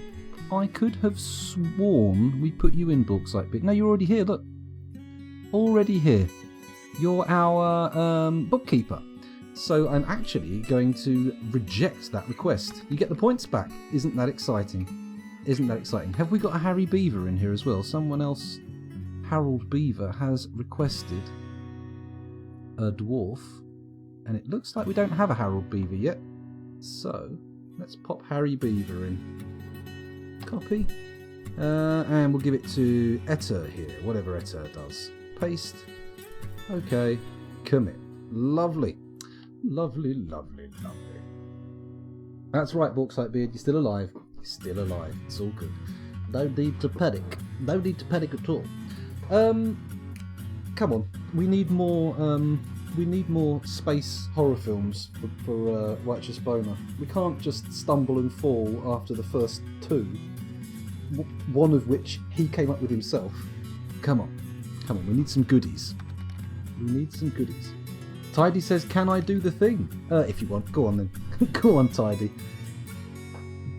I could have sworn we put you in Bauxitebeard. No, you're already here, look. Already here. You're our bookkeeper. So I'm actually going to reject that request. You get the points back. Isn't that exciting? Isn't that exciting? Have we got a Harry Beaver in here as well? Someone else, Harold Beaver, has requested a dwarf, and it looks like we don't have a Harold Beaver yet. So let's pop Harry Beaver in. Copy. And we'll give it to Etter here, whatever Etter does. Paste. Okay. Commit. Lovely. Lovely, lovely, lovely. That's right, Bauxite Beard. You're still alive. You're still alive. It's all good. No need to panic. No need to panic at all. Come on. We need more. We need more space horror films for Righteous Boner. We can't just stumble and fall after the first two. One of which he came up with himself. Come on. Come on. We need some goodies. We need some goodies. Tidy says, can I do the thing? If you want. Go on then. Go on, Tidy.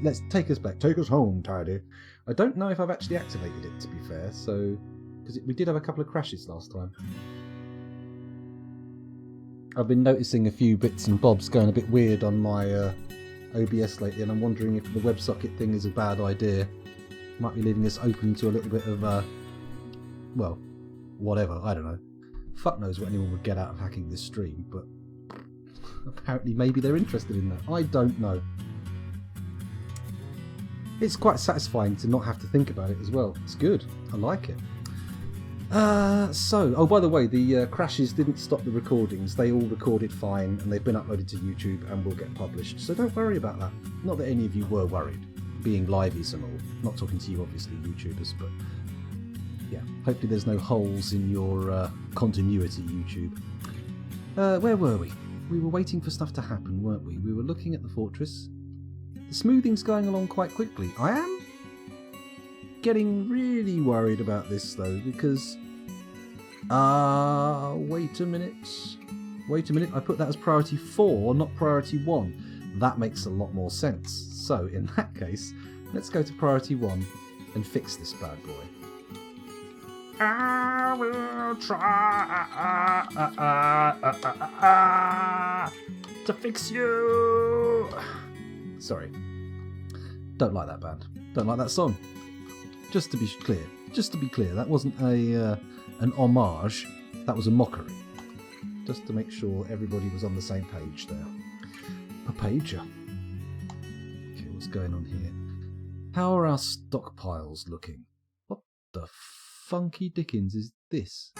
Let's take us back. Take us home, Tidy. I don't know if I've actually activated it, to be fair, so... Because we did have a couple of crashes last time. I've been noticing a few bits and bobs going a bit weird on my OBS lately, and I'm wondering if the WebSocket thing is a bad idea. Might be leaving us open to a little bit of, well, whatever, I don't know. Fuck knows what anyone would get out of hacking this stream, but apparently maybe they're interested in that. I don't know. It's quite satisfying to not have to think about it as well. It's good. I like it. Oh, by the way, the crashes didn't stop the recordings. They all recorded fine, and they've been uploaded to YouTube and will get published. So don't worry about that. Not that any of you were worried, being liveys and all. Not talking to you, obviously, YouTubers, but yeah. Hopefully there's no holes in your continuity, YouTube. Where were we? We were waiting for stuff to happen, weren't we? We were looking at the fortress. The smoothing's going along quite quickly. I am getting really worried about this, though, because... wait a minute. Wait a minute, I put that as priority 4, not priority 1. That makes a lot more sense. So, in that case, let's go to priority 1 and fix this bad boy. I will try to fix you. Sorry. Don't like that band. Don't like that song. Just to be clear, that wasn't an homage. That was a mockery. Just to make sure everybody was on the same page there. Papager. Okay, what's going on here? How are our stockpiles looking? What the funky dickens is this?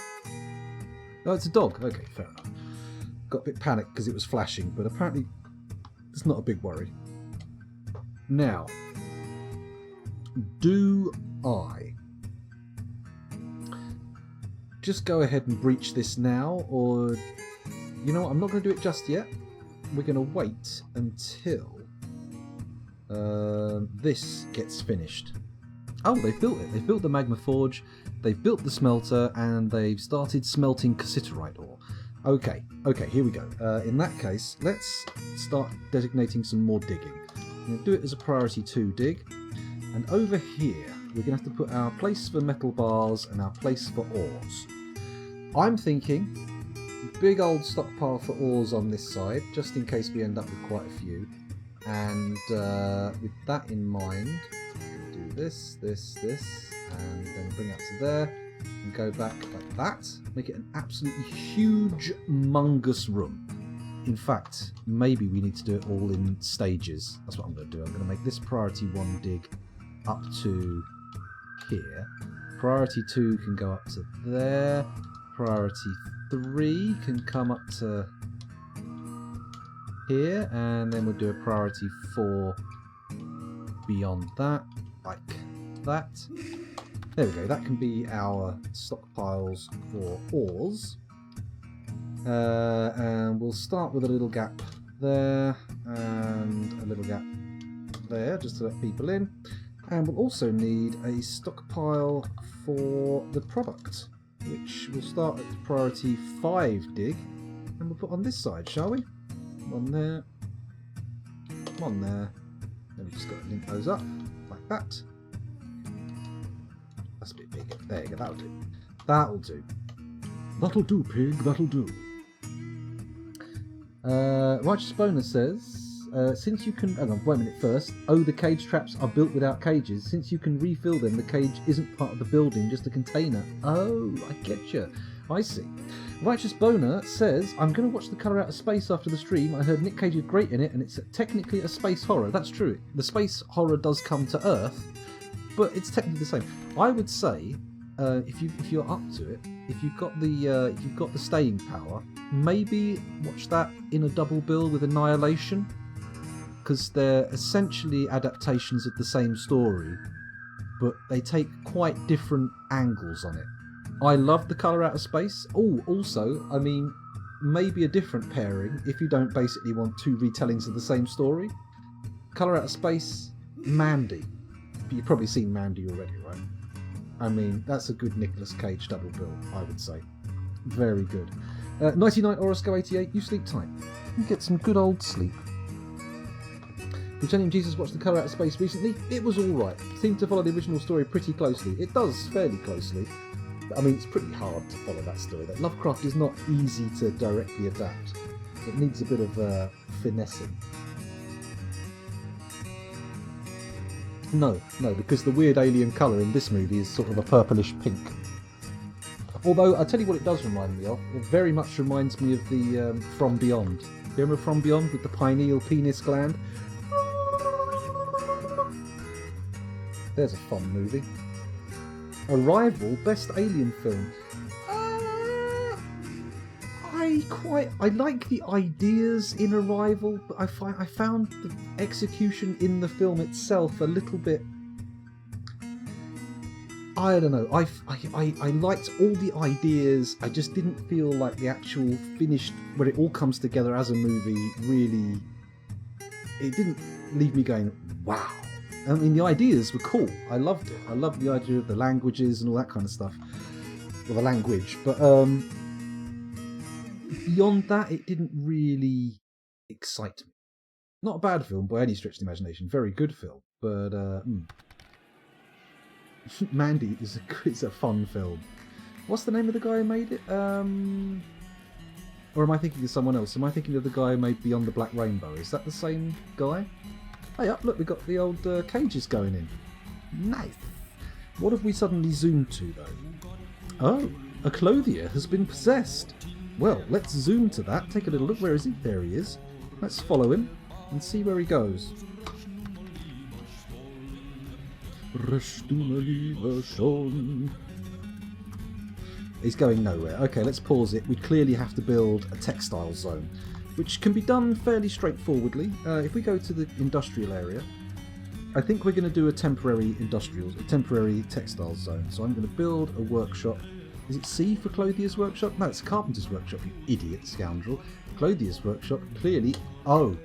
Oh, it's a dog. Okay, fair enough. Got a bit panicked because it was flashing, but apparently it's not a big worry. Now, do I just go ahead and breach this now, or you know what, I'm not going to do it just yet. We're going to wait until this gets finished. Oh, they've built it. They've built the magma forge, they've built the smelter, and they've started smelting cassiterite ore. Okay, here we go. In that case, let's start designating some more digging. I'm going to do it as a priority 2 dig. And over here, we're going to have to put our place for metal bars and our place for ores. I'm thinking big old stockpile for ores on this side, just in case we end up with quite a few. And with that in mind, we'll do this, and then bring it up to there, and go back like that. Make it an absolutely huge, humongous room. In fact, maybe we need to do it all in stages. That's what I'm going to do. I'm going to make this priority 1 dig up to here. Priority 2 can go up to there. Priority 3 can come up to here. And then we'll do a priority 4 beyond that, like that. There we go. That can be our stockpiles for ores. And we'll start with a little gap there and a little gap there, just to let people in. And we'll also need a stockpile for the product, which will start at priority 5 dig, and we'll put on this side, shall we? One there, one there. Then we've just got to link those up like that. That's a bit bigger. There you go. That'll do. That'll do. That'll do, pig. That'll do. Righteous Boner says, since you can... Hang on, wait a minute first. Oh, the cage traps are built without cages. Since you can refill them, the cage isn't part of the building, just a container. Oh, I get you. I see. Righteous Boner says, I'm going to watch The Colour Out of Space after the stream. I heard Nick Cage is great in it, and it's technically a space horror. That's true. The space horror does come to Earth, but it's technically the same. I would say, if you're up to it, if you've got the staying power, maybe watch that in a double bill with Annihilation, because they're essentially adaptations of the same story, but they take quite different angles on it. I love The Colour Out of Space. Oh, also, I mean, maybe a different pairing if you don't basically want two retellings of the same story. Colour Out of Space, Mandy. You've probably seen Mandy already, right? I mean, that's a good Nicolas Cage double bill, I would say. Very good. 99 Orosco 88, you sleep tight. You get some good old sleep. Lieutenant Jesus watched The Colour Out of Space recently. It was alright. Seemed to follow the original story pretty closely. It does, fairly closely. I mean, it's pretty hard to follow that story. That Lovecraft is not easy to directly adapt. It needs a bit of finessing. No, because the weird alien colour in this movie is sort of a purplish pink. Although, I'll tell you what it does remind me of. It very much reminds me of the From Beyond. You remember From Beyond with the pineal penis gland? There's a fun movie. Arrival, best alien film. I like the ideas in Arrival, but I found the execution in the film itself a little bit. I don't know. I liked all the ideas. I just didn't feel like the actual finished, where it all comes together as a movie, really. It didn't leave me going, wow. I mean, the ideas were cool. I loved it. I loved the idea of the languages and all that kind of stuff. Well, the language. But beyond that, it didn't really excite me. Not a bad film by any stretch of the imagination. Very good film. But Mandy is a fun film. What's the name of the guy who made it? Or am I thinking of someone else? Am I thinking of the guy who made Beyond the Black Rainbow? Is that the same guy? Hey up, look, we've got the old cages going in. Nice. What have we suddenly zoomed to, though? Oh, a clothier has been possessed. Well, let's zoom to that. Take a little look. Where is he? There he is. Let's follow him and see where he goes. He's going nowhere. Okay, let's pause it. We clearly have to build a textile zone, which can be done fairly straightforwardly. If we go to the industrial area, I think we're going to do a temporary textile zone. So I'm going to build a workshop. Is it C for Clothier's Workshop? No, it's Carpenter's Workshop, you idiot scoundrel. Clothier's Workshop, clearly... Oh,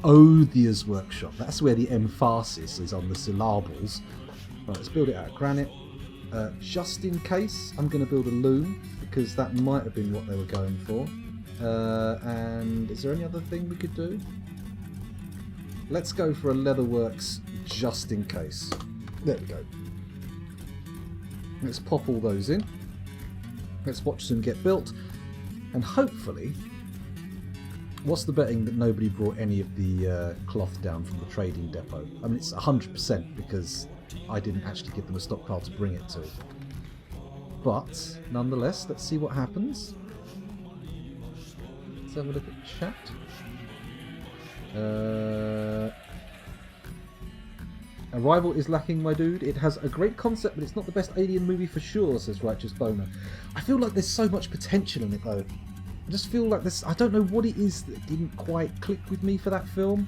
Othier's Workshop. That's where the emphasis is on the syllables. Right, let's build it out of granite. Just in case, I'm going to build a loom, because that might have been what they were going for. And is there any other thing we could do? Let's go for a leatherworks just in case. There we go. Let's pop all those in. Let's watch them get built. And hopefully, what's the betting that nobody brought any of the cloth down from the trading depot? I mean, it's 100% because I didn't actually give them a stockpile to bring it to. But, nonetheless, let's see what happens. Let's have a look at chat. Arrival is lacking, my dude. It has a great concept, but it's not the best alien movie for sure, says Righteous Boner. I feel like there's so much potential in it, though. I just feel like this. I don't know what it is that didn't quite click with me for that film,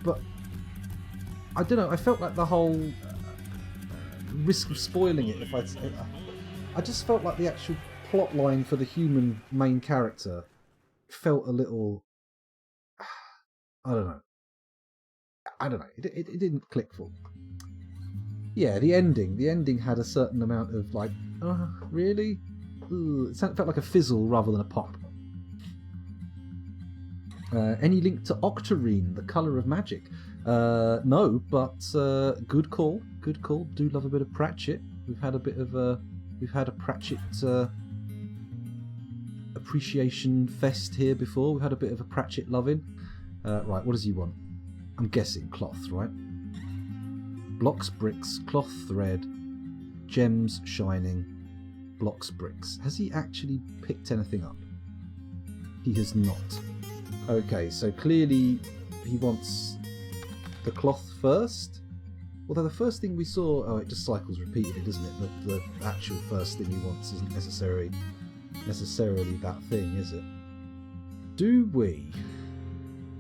but I don't know. I felt like the whole risk of spoiling it. I just felt like the actual plot line for the human main character felt a little. I don't know. It didn't click for me. Yeah, the ending had a certain amount of like, oh, really? Ooh, it felt like a fizzle rather than a pop. Any link to Octarine, the colour of magic? No, but good call. Good call. Do love a bit of Pratchett. We've had a Pratchett appreciation fest here before. We've had a bit of a Pratchett loving. Right, what does he want? I'm guessing cloth, right? Blocks, bricks, cloth, thread, gems, shining, blocks bricks. Has he actually picked anything up? He has not. Okay, so clearly he wants the cloth first. Although the first thing we saw, oh, it just cycles repeatedly, doesn't it? The actual first thing he wants isn't necessarily that thing, is it? Do we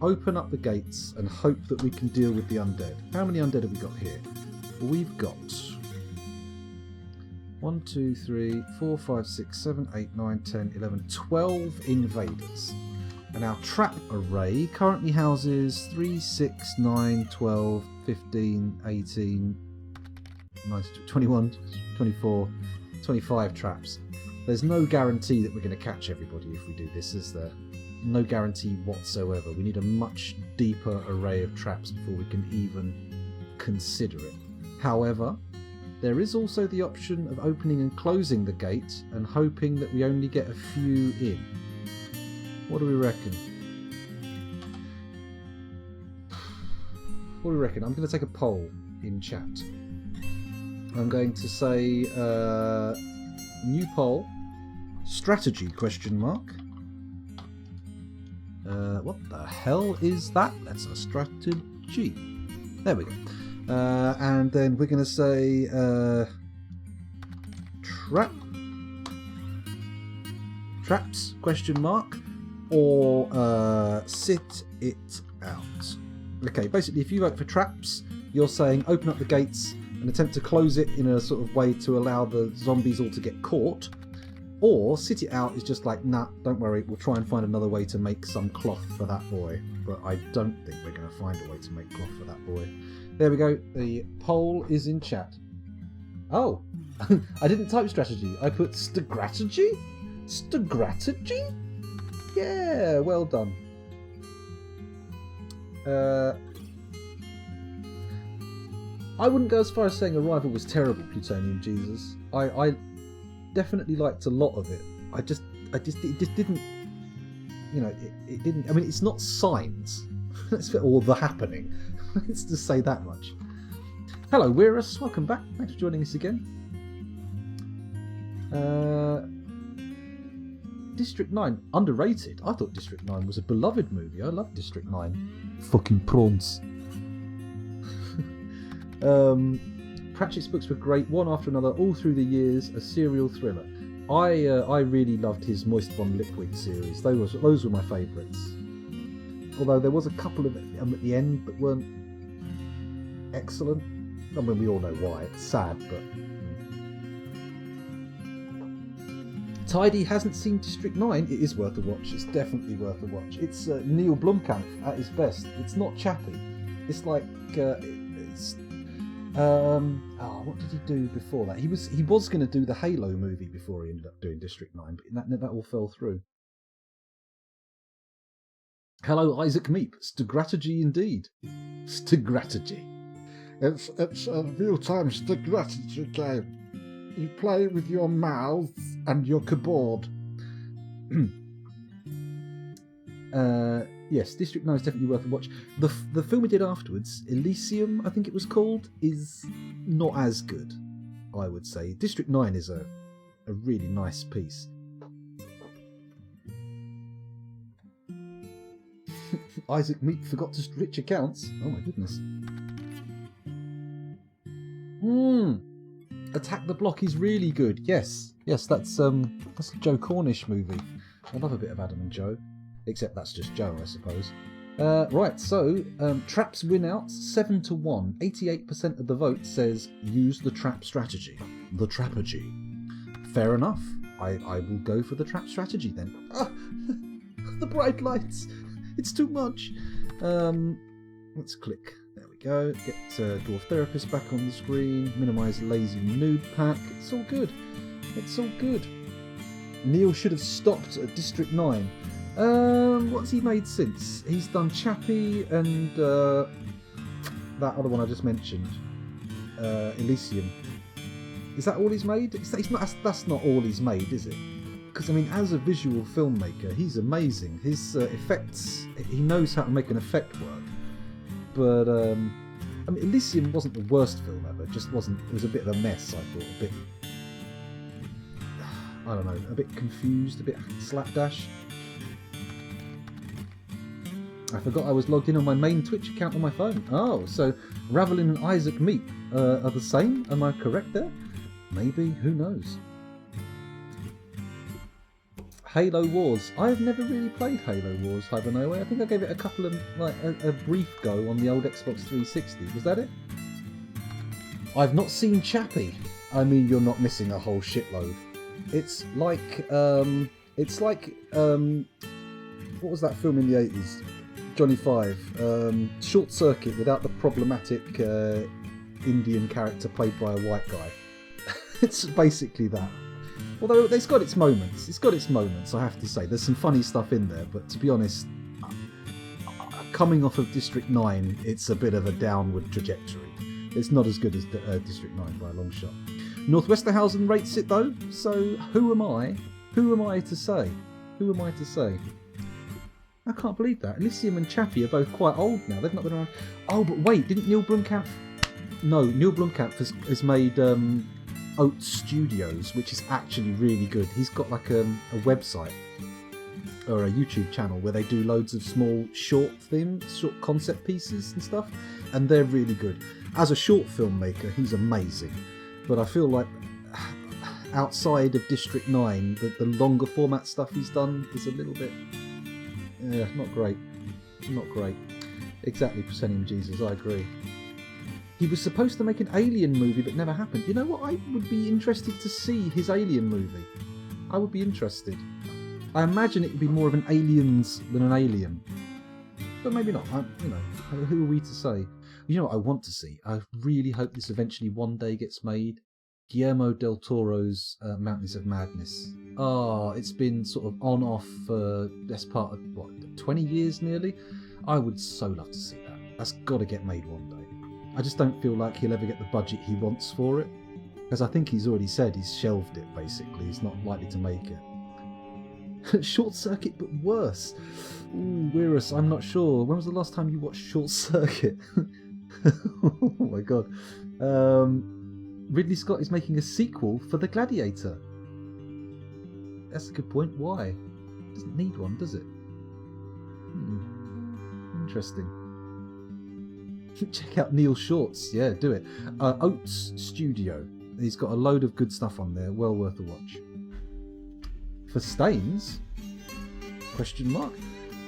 open up the gates and hope that we can deal with the undead? How many undead have we got here? Well, we've got 1, 2, 3, 4, 5, 6, 7, 8, 9, 10, 11, 12 invaders. And our trap array currently houses 3, 6, 9, 12, 15, 18, 19, 21, 24, 25 traps. There's no guarantee that we're going to catch everybody if we do this, is there? No guarantee whatsoever. We need a much deeper array of traps before we can even consider it. However, there is also the option of opening and closing the gate and hoping that we only get a few in. What do we reckon? What do we reckon? I'm going to take a poll in chat. I'm going to say new poll, strategy question mark. What the hell is that? That's a strategy. There we go. And then we're going to say traps question mark, or sit it out. Okay, basically if you vote for traps, you're saying open up the gates and attempt to close it in a sort of way to allow the zombies all to get caught. Or sit it out is just like, nah, don't worry, we'll try and find another way to make some cloth for that boy. But I don't think we're going to find a way to make cloth for that boy. There we go, the poll is in chat. Oh, I didn't type strategy, I put strategy? Strategy? Yeah, well done. I wouldn't go as far as saying Arrival was terrible, Plutonium Jesus. I definitely liked a lot of it. It just didn't, you know, it didn't. I mean, it's not Signs, or The Happening. Let's just say that much. Hello, Weirus. Welcome back. Thanks for joining us again. District 9, underrated. I thought District 9 was a beloved movie. I love District 9. Fucking prawns. Pratchett's books were great, one after another, all through the years, a serial thriller. I really loved his Moist von Lipwig series. Those were my favourites. Although there was a couple of them at the end that weren't excellent. I mean, we all know why. It's sad, but... Tidy hasn't seen District 9. It is worth a watch. It's definitely worth a watch. It's Neil Blomkamp at his best. It's not chappy. It's like... what did he do before that? He was going to do the Halo movie before he ended up doing District 9, but that all fell through. Hello, Isaac Meep. Strategy indeed. Strategy. It's a real-time strategy game. You play with your mouth and your keyboard. Yes, District 9 is definitely worth a watch. The film we did afterwards, Elysium, I think it was called, is not as good, I would say. District 9 is a really nice piece. Isaac Meek forgot to rich accounts. Oh my goodness. Attack the Block is really good. Yes, that's a Joe Cornish movie. I love a bit of Adam and Joe. Except that's just Joe, I suppose. Right, so traps win out 7-1. 88% of the vote says use the trap strategy. The trapagy. Fair enough. I will go for the trap strategy then. Ah, the bright lights. It's too much. Let's click. There we go. Get Dwarf Therapist back on the screen. Minimise Lazy Nude Pack. It's all good. It's all good. Neil should have stopped at District 9. What's he made since? He's done Chappie and that other one I just mentioned, Elysium. Is that all he's made? That's not all he's made, is it? Because I mean, as a visual filmmaker, he's amazing. His effects, he knows how to make an effect work. But I mean, Elysium wasn't the worst film ever. It just wasn't. It was a bit of a mess. I thought a bit. I don't know, a bit confused, a bit slapdash. I forgot I was logged in on my main Twitch account on my phone. Oh, so Ravelin and Isaac Meat are the same? Am I correct there? Maybe, who knows? Halo Wars. I've never really played Halo Wars, Hibernaway. I think I gave it a couple of, like, a brief go on the old Xbox 360. Was that it? I've not seen Chappie. I mean, you're not missing a whole shitload. It's like, what was that film in the 80s? Johnny Five. Short Circuit without the problematic Indian character played by a white guy. It's basically that. Although it's got its moments. It's got its moments, I have to say. There's some funny stuff in there, but to be honest, coming off of District 9, it's a bit of a downward trajectory. It's not as good as District 9 by a long shot. North Westerhausen rates it though, so who am I? Who am I to say? Who am I to say? I can't believe that. Elysium and Chappie are both quite old now. They've not been around. Oh, but wait, didn't Neil Blomkamp... No, Neil Blomkamp has made Oats Studios, which is actually really good. He's got like a website or a YouTube channel where they do loads of small short concept pieces and stuff, and they're really good. As a short filmmaker, he's amazing. But I feel like outside of District 9, the longer format stuff he's done is a little bit... not great. Not great. Exactly, Presenting Jesus, I agree. He was supposed to make an Alien movie, but never happened. You know what? I would be interested to see his Alien movie. I would be interested. I imagine it would be more of an Aliens than an Alien. But maybe not. Who are we to say? You know what I want to see? I really hope this eventually one day gets made. Guillermo del Toro's Mountains of Madness. Oh, it's been sort of on-off for best part of, 20 years nearly? I would so love to see that. That's got to get made one day. I just don't feel like he'll ever get the budget he wants for it. Because I think he's already said he's shelved it, basically. He's not likely to make it. Short Circuit, but worse. Ooh, Wirus, I'm not sure. When was the last time you watched Short Circuit? Oh my god. Ridley Scott is making a sequel for The Gladiator. That's a good point. Why? Doesn't need one, does it? Interesting. Check out Neil Shorts. Yeah, do it. Oats Studio. He's got a load of good stuff on there. Well worth a watch. For Stains? Question mark.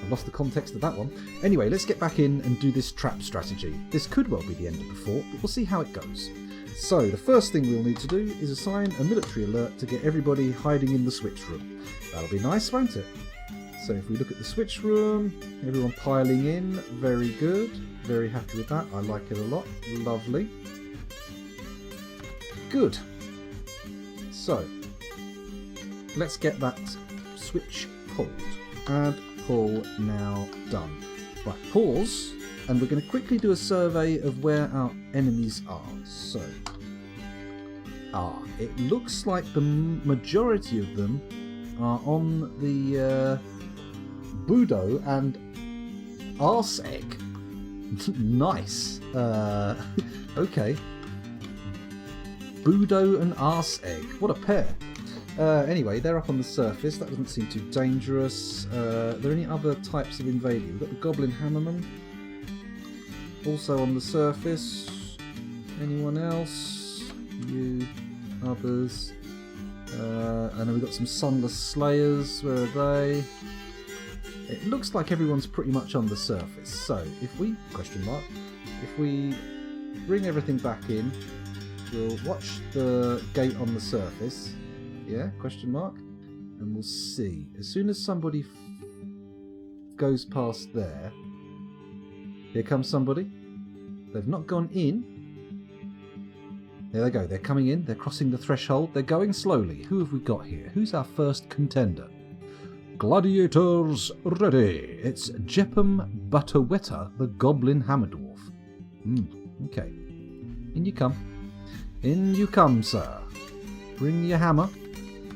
I've lost the context of that one. Anyway, let's get back in and do this trap strategy. This could well be the end of the fort, but we'll see how it goes. So, the first thing we'll need to do is assign a military alert to get everybody hiding in the switch room. That'll be nice, won't it? So if we look at the switch room, everyone piling in, very good. Very happy with that. I like it a lot. Lovely. Good. So, let's get that switch pulled. Add pull now done. Right, pause, and we're going to quickly do a survey of where our enemies are. So, it looks like the majority of them are on the Budo and Arse Egg. Nice. Okay. Budo and Arse Egg. What a pair. Anyway, they're up on the surface. That doesn't seem too dangerous. Are there any other types of invading? We've got the Goblin Hammerman. Also on the surface. Anyone else? You. Others. And then we've got some Sunless Slayers. Where are they? It looks like everyone's pretty much on the surface. So, if we... If we bring everything back in, we'll watch the gate on the surface. Yeah, ? And we'll see. As soon as somebody goes past there, here comes somebody. They've not gone in. There they go. They're coming in. They're crossing the threshold. They're going slowly. Who have we got here? Who's our first contender? Gladiators ready. It's Jepham Butterweta, the Goblin Hammerdwarf. Okay. In you come. In you come, sir. Bring your hammer.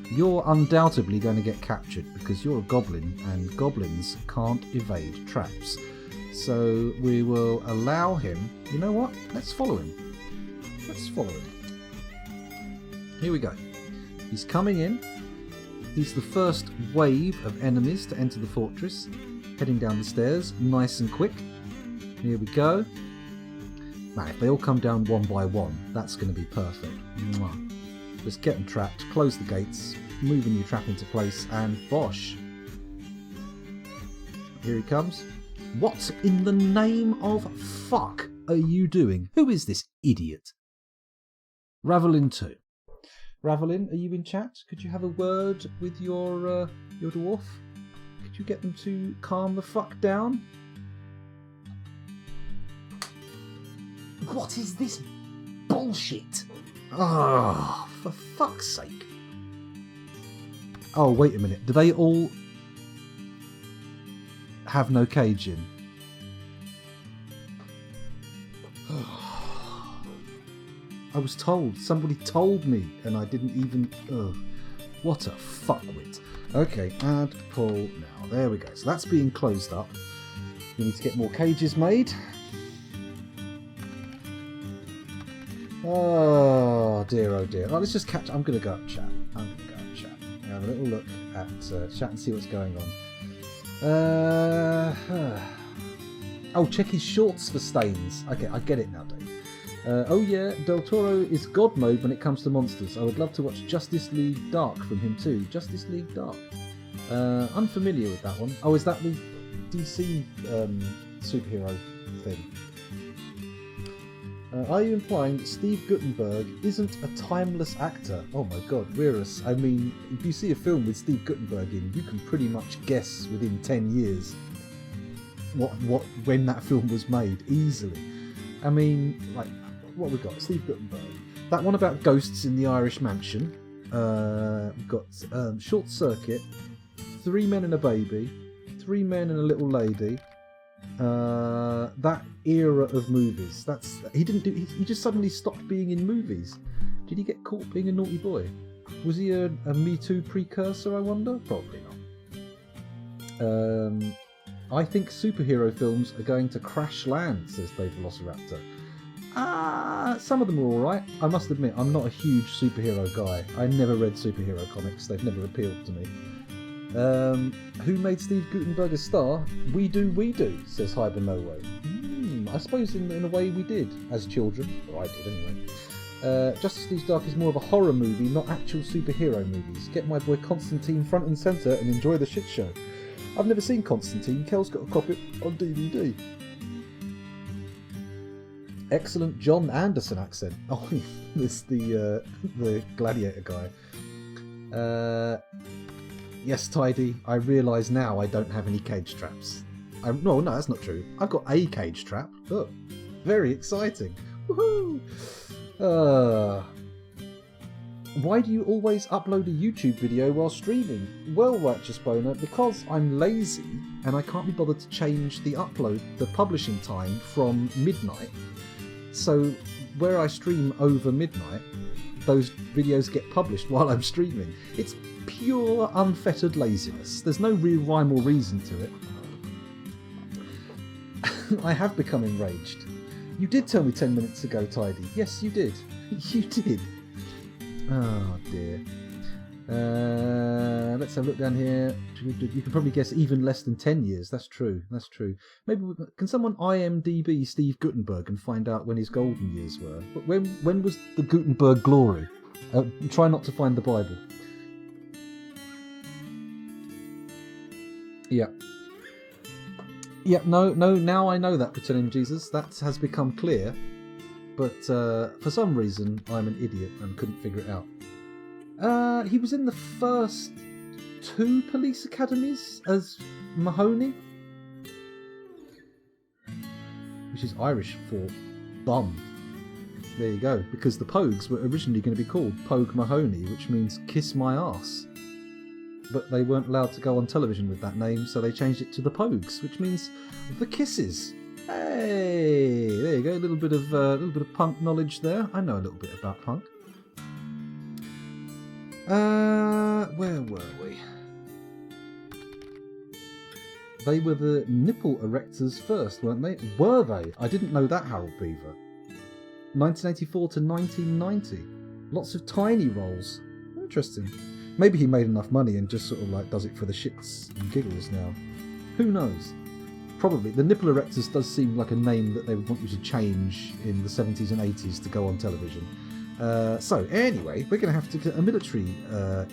You're undoubtedly going to get captured because you're a goblin and goblins can't evade traps. So we will allow him... You know what? Let's follow him. Let's follow him. Here we go. He's coming in. He's the first wave of enemies to enter the fortress. Heading down the stairs, nice and quick. Here we go. Now, if they all come down one by one, that's going to be perfect. Mwah. Just get them trapped, close the gates, move a new trap into place, and bosh. Here he comes. What in the name of fuck are you doing? Who is this idiot? Ravelin 2. Ravelin, are you in chat? Could you have a word with your dwarf? Could you get them to calm the fuck down? What is this bullshit? Oh, for fuck's sake. Oh, wait a minute. Do they all have no cage in? I was told. Somebody told me, and I didn't even... Ugh. What a fuckwit. Okay, add pull now. There we go. So that's being closed up. We need to get more cages made. Oh dear, oh dear. Right, let's just catch... I'm going to go up chat. Have a little look at chat and see what's going on. Oh, check his shorts for stains. Okay, I get it now, Dave. Oh yeah, Del Toro is God mode when it comes to monsters. I would love to watch Justice League Dark from him too. Justice League Dark. Unfamiliar with that one. Oh, is that the DC superhero thing? Are you implying that Steve Guttenberg isn't a timeless actor? Oh my god, Weirus. I mean, if you see a film with Steve Guttenberg in, you can pretty much guess within 10 years when that film was made, easily. I mean, like, what have we got? Steve Guttenberg. That one about ghosts in the Irish mansion. We've got Short Circuit, 3 Men and a Baby, 3 Men and a Little Lady. That era of movies. He just suddenly stopped being in movies. Did he get caught being a naughty boy? Was he a Me Too precursor, I wonder? Probably not. I think superhero films are going to crash land, says Dave Velociraptor. Some of them are alright. I must admit, I'm not a huge superhero guy. I never read superhero comics. They've never appealed to me. Who made Steve Guttenberg a star? We do, says Hibernoe. I suppose in a way we did, as children. Or I did, anyway. Justice League Dark is more of a horror movie, not actual superhero movies. Get my boy Constantine front and centre and enjoy the shit show. I've never seen Constantine. Kel's got a copy on DVD. Excellent John Anderson accent. Oh, it's the Gladiator guy. Yes, Tidy. I realise now I don't have any cage traps. No, that's not true. I've got a cage trap. Look, very exciting. Woohoo! Why do you always upload a YouTube video while streaming? Well, Righteous Boner, because I'm lazy and I can't be bothered to change the publishing time from midnight. So where I stream over midnight, those videos get published while I'm streaming. It's pure unfettered laziness. There's no real rhyme or reason to it. I have become enraged. You did tell me 10 minutes ago, Tidy. Yes, you did. You did. Oh dear. Let's have a look down here. You can probably guess even less than 10 years. That's true. Maybe can someone IMDb Steve Guttenberg and find out when his golden years were? But when was the Gutenberg glory? Try not to find the Bible. Yeah. Yeah, no, now I know that, Pretending Jesus. That has become clear. But for some reason, I'm an idiot and couldn't figure it out. He was in the first 2 police academies as Mahoney, which is Irish for bum. There you go, because the Pogues were originally going to be called Pogue Mahoney, which means kiss my arse. But they weren't allowed to go on television with that name, so they changed it to the Pogues, which means the kisses. Hey, there you go, a little bit of punk knowledge there. I know a little bit about punk. Where were we? They were the nipple erectors first, weren't they? Were they? I didn't know that, Harold Beaver. 1984 to 1990. Lots of tiny roles. Interesting. Maybe he made enough money and just sort of like does it for the shits and giggles now. Who knows? Probably. The Nipple Erectors does seem like a name that they would want you to change in the 70s and 80s to go on television. So, anyway, we're going to have to get a military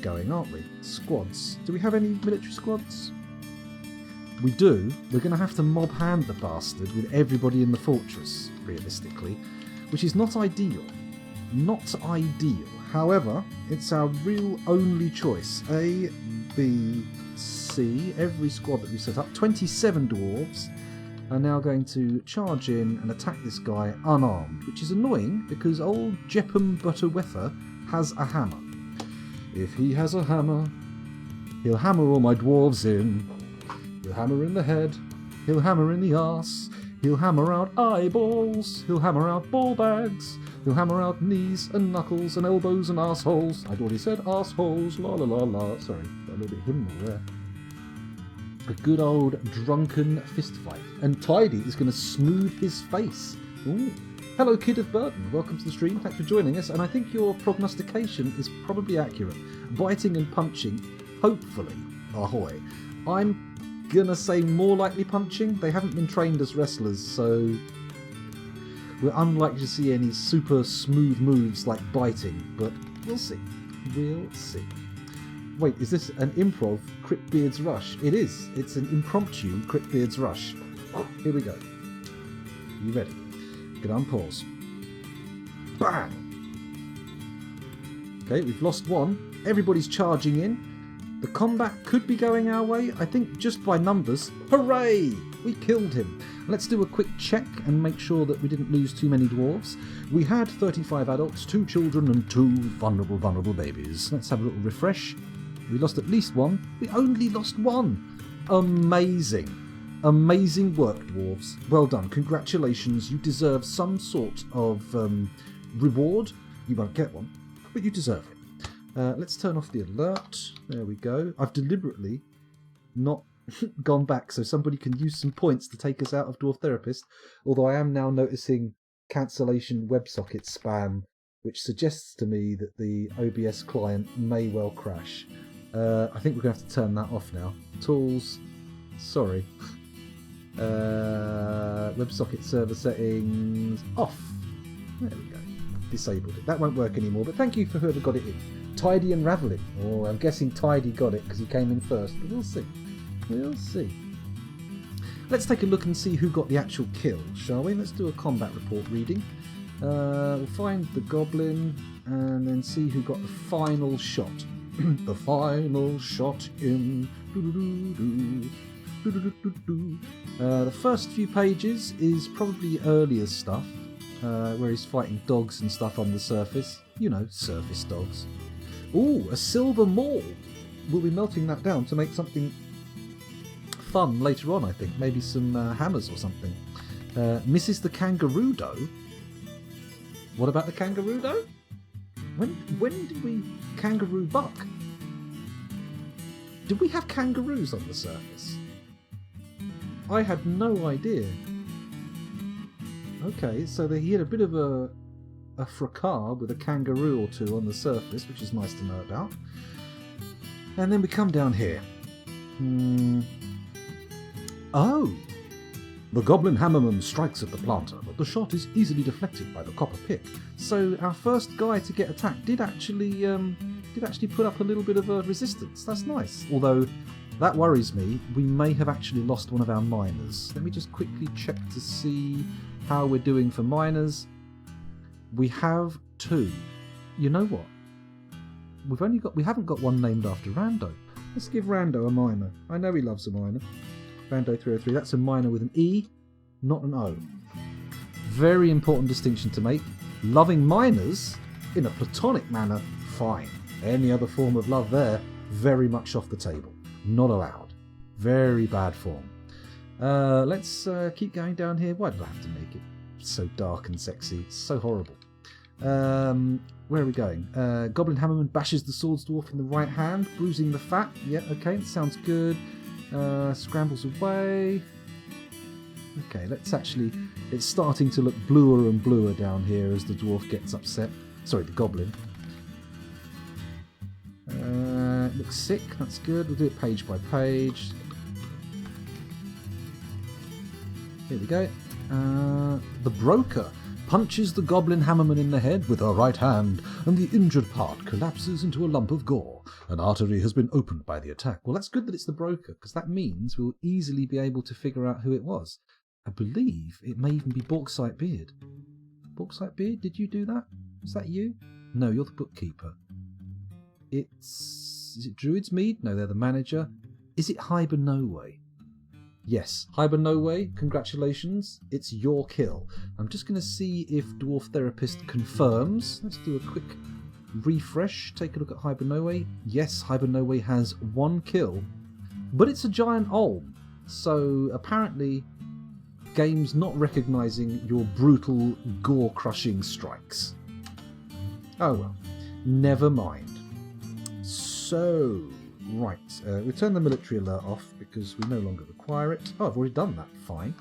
going, aren't we? Squads. Do we have any military squads? We do. We're going to have to mob hand the bastard with everybody in the fortress, realistically, which is not ideal. Not ideal. However, it's our real only choice. A, B, C. Every squad that we set up, 27 dwarves, are now going to charge in and attack this guy unarmed, which is annoying because old Jepham Butterwether has a hammer. If he has a hammer, he'll hammer all my dwarves in. He'll hammer in the head, he'll hammer in the arse, he'll hammer out eyeballs, he'll hammer out ball bags, he'll hammer out knees and knuckles and elbows and arseholes. I'd already said arseholes, la la la la. Sorry, got a little bit hymnal there. A good old drunken fist fight. And Tidy is going to smooth his face. Ooh. Hello, Kid of Burton. Welcome to the stream. Thanks for joining us. And I think your prognostication is probably accurate. Biting and punching, hopefully. Ahoy. I'm going to say more likely punching. They haven't been trained as wrestlers, so we're unlikely to see any super smooth moves like biting. But we'll see. We'll see. Wait, is this an improv Cryptbeards Rush? It is. It's an impromptu Cryptbeards Rush. Here we go. You ready? Get on pause. Bang! Okay, we've lost one. Everybody's charging in. The combat could be going our way. I think just by numbers. Hooray! We killed him. Let's do a quick check and make sure that we didn't lose too many dwarves. We had 35 adults, 2 children and 2 vulnerable babies. Let's have a little refresh. We lost at least one. We only lost one. Amazing. Amazing work, dwarves. Well done. Congratulations. You deserve some sort of reward. You won't get one, but you deserve it. Let's turn off the alert. There we go. I've deliberately not gone back so somebody can use some points to take us out of Dwarf Therapist, although I am now noticing cancellation WebSocket spam, which suggests to me that the OBS client may well crash. I think we're going to have to turn that off now. Tools, sorry. WebSocket server settings, off. There we go. Disabled it. That won't work anymore, but thank you for whoever got it in. Tidy and Raveling. Oh, I'm guessing Tidy got it because he came in first, but we'll see. We'll see. Let's take a look and see who got the actual kill, shall we? Let's do a combat report reading. We'll find the goblin and then see who got the final shot. The final shot in. The first few pages is probably earlier stuff, where he's fighting dogs and stuff on the surface. You know, surface dogs. Ooh, a silver maul. We'll be melting that down to make something fun later on, I think. Maybe some hammers or something. Mrs. the Kangaroo Dough. What about the Kangaroo Dough? When did we kangaroo buck? Did we have kangaroos on the surface? I had no idea. Okay, so he had a bit of a fracas with a kangaroo or two on the surface, which is nice to know about. And then we come down here. Oh! The Goblin Hammerman strikes at the planter, but the shot is easily deflected by the copper pick. So our first guy to get attacked did actually put up a little bit of a resistance. That's nice. Although that worries me. We may have actually lost one of our miners. Let me just quickly check to see how we're doing for miners. We have 2. You know what? We haven't got one named after Rando. Let's give Rando a miner. I know he loves a miner. Rando 303. That's a miner with an E, not an O. Very important distinction to make. Loving miners in a platonic manner, fine. Any other form of love there, very much off the table. Not allowed. Very bad form. Let's keep going down here. Why did I have to make it so dark and sexy? It's so horrible. Where are we going? Goblin Hammerman bashes the Swords Dwarf in the right hand, bruising the fat. Yeah, okay, that sounds good. Scrambles away. Okay, it's starting to look bluer and bluer down here as the dwarf gets upset. Sorry, the goblin. looks sick. That's good. We'll do it page by page. Here we go. The broker punches the goblin hammerman in the head with her right hand, and the injured part collapses into a lump of gore. An artery has been opened by the attack. Well, that's good that it's the broker, because that means we'll easily be able to figure out who it was. I believe it may even be Bauxite Beard. Bauxite Beard, did you do that? Is that you? No, you're the bookkeeper. Is it Druid's Mead? No, they're the manager. Is it Hibernoe? Yes, Hibernoe, congratulations, it's your kill. I'm just going to see if Dwarf Therapist confirms. Let's do a quick refresh, take a look at Hibernoe. Yes, Hibernoe has 1 kill, but it's a giant olm, so apparently game's not recognising your brutal, gore-crushing strikes. Oh well, never mind. So... right, we turn the military alert off because we no longer require it. Oh, I've already done that, fine.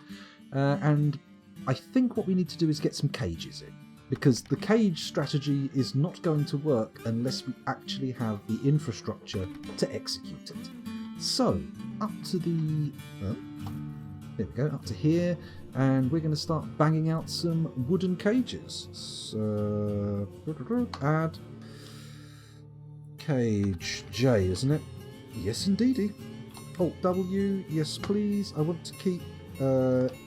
And I think what we need to do is get some cages in, because the cage strategy is not going to work unless we actually have the infrastructure to execute it. So, up to the... oh, there we go, up to here, and we're going to start banging out some wooden cages. So, add... cage J, isn't it? Yes, indeedy. Alt W, yes please. I want to keep 10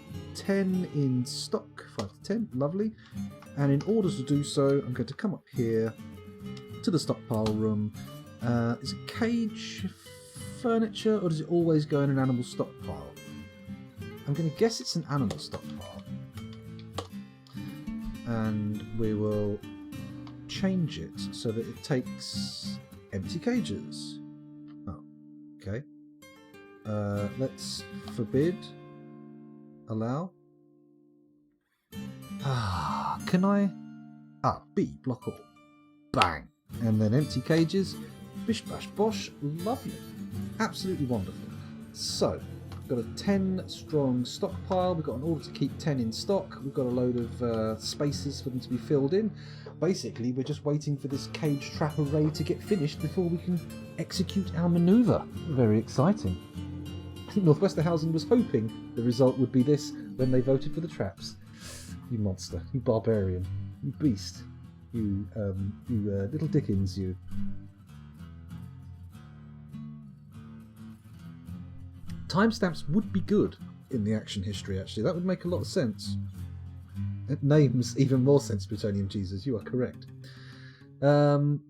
in stock, 5 to 10, lovely. And in order to do so, I'm going to come up here to the stockpile room. Is it cage furniture, or does it always go in an animal stockpile? I'm going to guess it's an animal stockpile. And we will change it so that it takes empty cages. Oh, okay. Let's forbid, allow. Can I? B, block all. Bang. And then empty cages. Bish bash bosh. Lovely. Absolutely wonderful. So, we've got a 10 strong stockpile. We've got an order to keep 10 in stock. We've got a load of spaces for them to be filled in. Basically, we're just waiting for this cage trap array to get finished before we can execute our manoeuvre. Very exciting. I think North Westerhausen was hoping the result would be this when they voted for the traps. You monster, you barbarian, you beast, you little Dickens, you. Timestamps would be good in the action history, actually. That would make a lot of sense. It names even more sense, Plutonium Jesus. You are correct. Do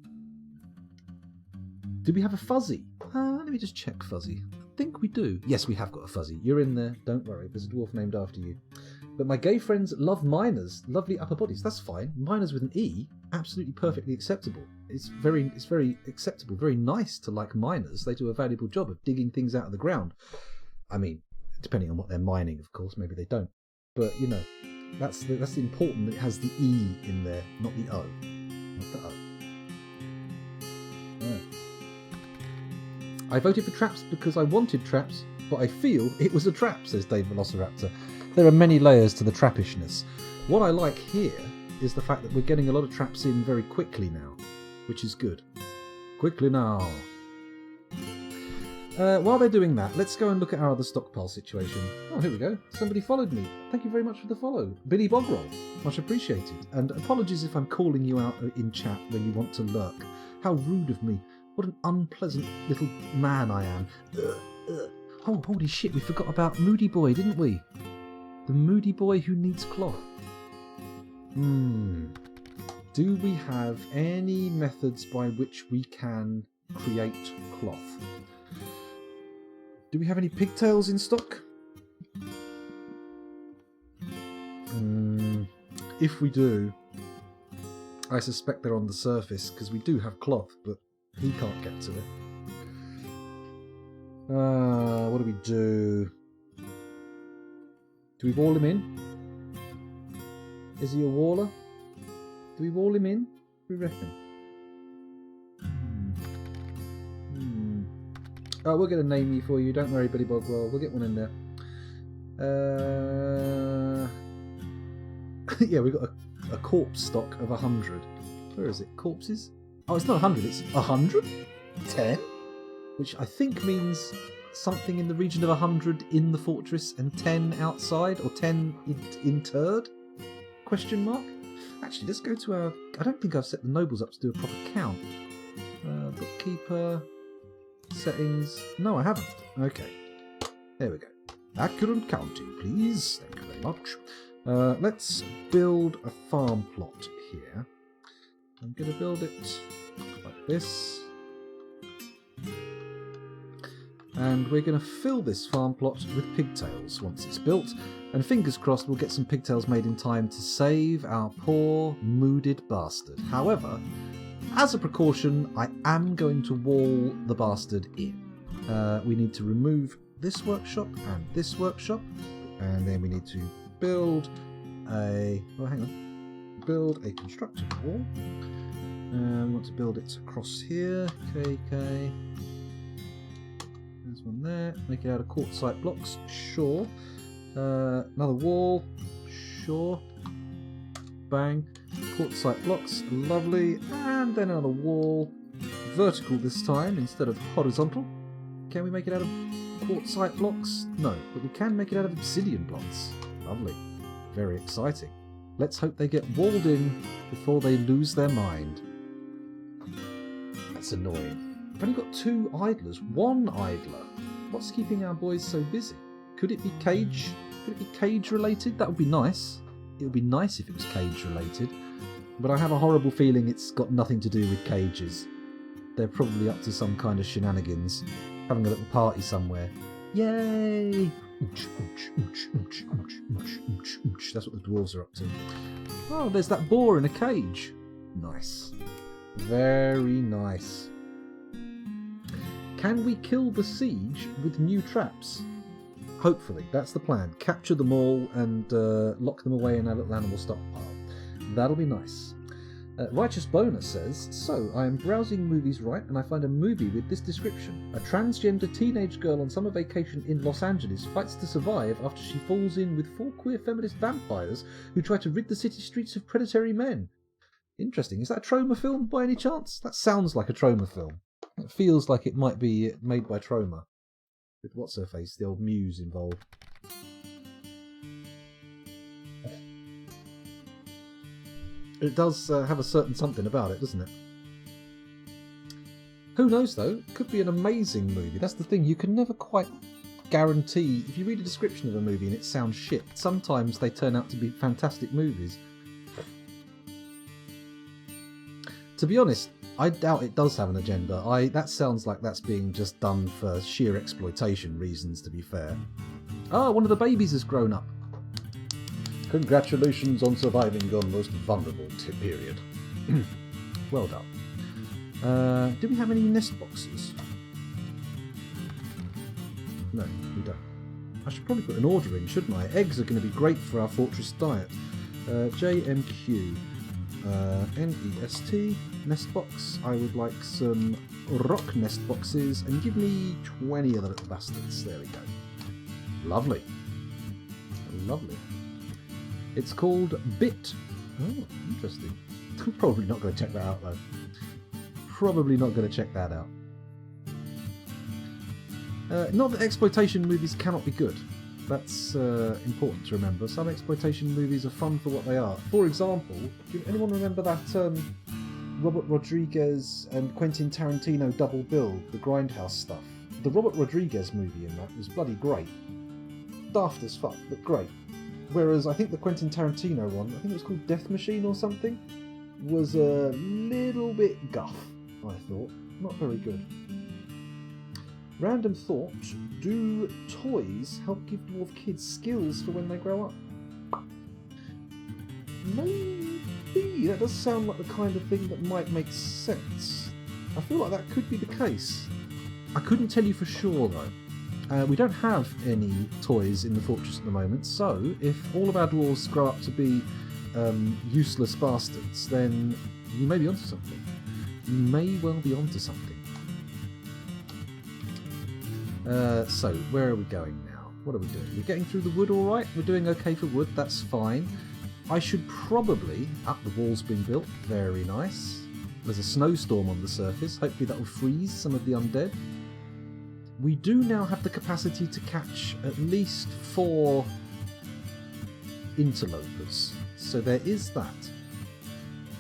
we have a fuzzy? Let me just check fuzzy. I think we do. Yes, we have got a fuzzy. You're in there. Don't worry. There's a dwarf named after you. But my gay friends love miners. Lovely upper bodies. That's fine. Miners with an E, absolutely perfectly acceptable. It's very acceptable. Very nice to like miners. They do a valuable job of digging things out of the ground. I mean, depending on what they're mining, of course. Maybe they don't. But, you know, that's important that it has the E in there, not the O. Not the O. Yeah. I voted for traps because I wanted traps, but I feel it was a trap, says Dave Velociraptor. There are many layers to the trappishness. What I like here is the fact that we're getting a lot of traps in very quickly now, which is good. Quickly now. While they're doing that, let's go and look at our other stockpile situation. Oh, here we go. Somebody followed me. Thank you very much for the follow. Billy Bogrol. Much appreciated. And apologies if I'm calling you out in chat when you want to lurk. How rude of me. What an unpleasant little man I am. Oh, holy shit, we forgot about Moody Boy, didn't we? The Moody Boy who needs cloth. Do we have any methods by which we can create cloth? Do we have any pigtails in stock? If we do, I suspect they're on the surface, because we do have cloth, but he can't get to it. What do we do? Do we wall him in? Is he a waller? Do we wall him in? What do we reckon? Oh, we'll get a namey for you. Don't worry, Billy Bogwell. We'll get one in there. Yeah, we've got a corpse stock of 100. Where is it? Corpses? Oh, it's not 100. It's 100? 10? which I think means something in the region of 100 in the fortress and 10 outside, or 10 interred? Question mark? Actually, let's go to our... I don't think I've set the nobles up to do a proper count. Bookkeeper... Settings... No, I haven't. Okay. There we go. Accurate counting, please. Thank you very much. Let's build a farm plot here. I'm going to build it like this. And we're going to fill this farm plot with pigtails once it's built. And fingers crossed we'll get some pigtails made in time to save our poor, mooded bastard. However, as a precaution, I am going to wall the bastard in. We need to remove this workshop and this workshop. And then we need to build a... Oh, hang on. Build a constructed wall. We want to build it across here. Okay. There's one there. Make it out of quartzite blocks. Sure. Another wall. Sure. Bang. Quartzite blocks. Lovely. And then another wall. Vertical this time instead of horizontal. Can we make it out of quartzite blocks? No, but we can make it out of obsidian blocks. Lovely. Very exciting. Let's hope they get walled in before they lose their mind. That's annoying. I've only got 2 idlers. 1 idler. What's keeping our boys so busy? Could it be cage? Could it be cage related? That would be nice. It would be nice if it was cage related. But I have a horrible feeling it's got nothing to do with cages. They're probably up to some kind of shenanigans. Having a little party somewhere. Yay! That's what the dwarves are up to. Oh, there's that boar in a cage. Nice. Very nice. Can we kill the siege with new traps? Hopefully, that's the plan. Capture them all and lock them away in our little animal stockpile. That'll be nice. Righteous Boner says, so, I am browsing movies right and I find a movie with this description. A transgender teenage girl on summer vacation in Los Angeles fights to survive after she falls in with 4 queer feminist vampires who try to rid the city streets of predatory men. Interesting. Is that a Troma film by any chance? That sounds like a Troma film. It feels like it might be made by Troma. With what's-her-face, the old muse involved. It does have a certain something about it, doesn't it? Who knows, though? It could be an amazing movie. That's the thing. You can never quite guarantee... If you read a description of a movie and it sounds shit, sometimes they turn out to be fantastic movies. To be honest, I doubt it does have an agenda. That sounds like that's being just done for sheer exploitation reasons, to be fair. Oh, one of the babies has grown up. Congratulations on surviving your most vulnerable period. Well done. Do we have any nest boxes? No, we don't. I should probably put an order in, shouldn't I? Eggs are going to be great for our fortress diet. JMQ. NEST. Nest box. I would like some rock nest boxes and give me 20 of the little bastards. There we go. Lovely. Lovely. It's called Bit. Oh, interesting. I'm probably not going to check that out, though. Probably not going to check that out. Not that exploitation movies cannot be good. That's important to remember. Some exploitation movies are fun for what they are. For example, do anyone remember that Robert Rodriguez and Quentin Tarantino double bill, the Grindhouse stuff? The Robert Rodriguez movie in that was bloody great. Daft as fuck, but great. Whereas I think the Quentin Tarantino one, I think it was called Death Machine or something, was a little bit guff, I thought. Not very good. Random thought, do toys help give dwarf kids skills for when they grow up? Maybe. That does sound like the kind of thing that might make sense. I feel like that could be the case. I couldn't tell you for sure though. We don't have any toys in the fortress at the moment, so if all of our dwarves grow up to be useless bastards, then you may be onto something. You may well be onto something. So, where are we going now? What are we doing? We're getting through the wood all right. We're doing okay for wood. That's fine. I should probably... the wall's been built. Very nice. There's a snowstorm on the surface. Hopefully that will freeze some of the undead. We do now have the capacity to catch at least 4 interlopers. So there is that.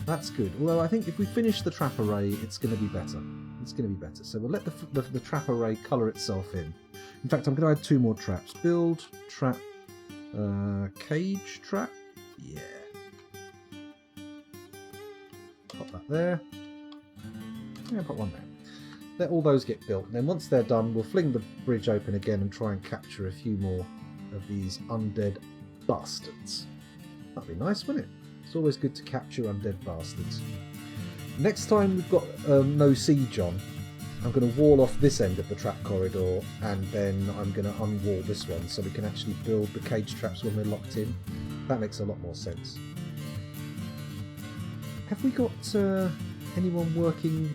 That's good. Although I think if we finish the trap array, it's going to be better. It's going to be better. So we'll let the trap array colour itself in. In fact, I'm going to add 2 more traps. Build, trap, cage trap. Yeah. Pop that there. Yeah, put one there. Let all those get built. And then once they're done, we'll fling the bridge open again and try and capture a few more of these undead bastards. That'd be nice, wouldn't it? It's always good to capture undead bastards. Next time we've got no siege on, I'm going to wall off this end of the trap corridor, and then I'm going to unwall this one so we can actually build the cage traps when we're locked in. That makes a lot more sense. Have we got anyone working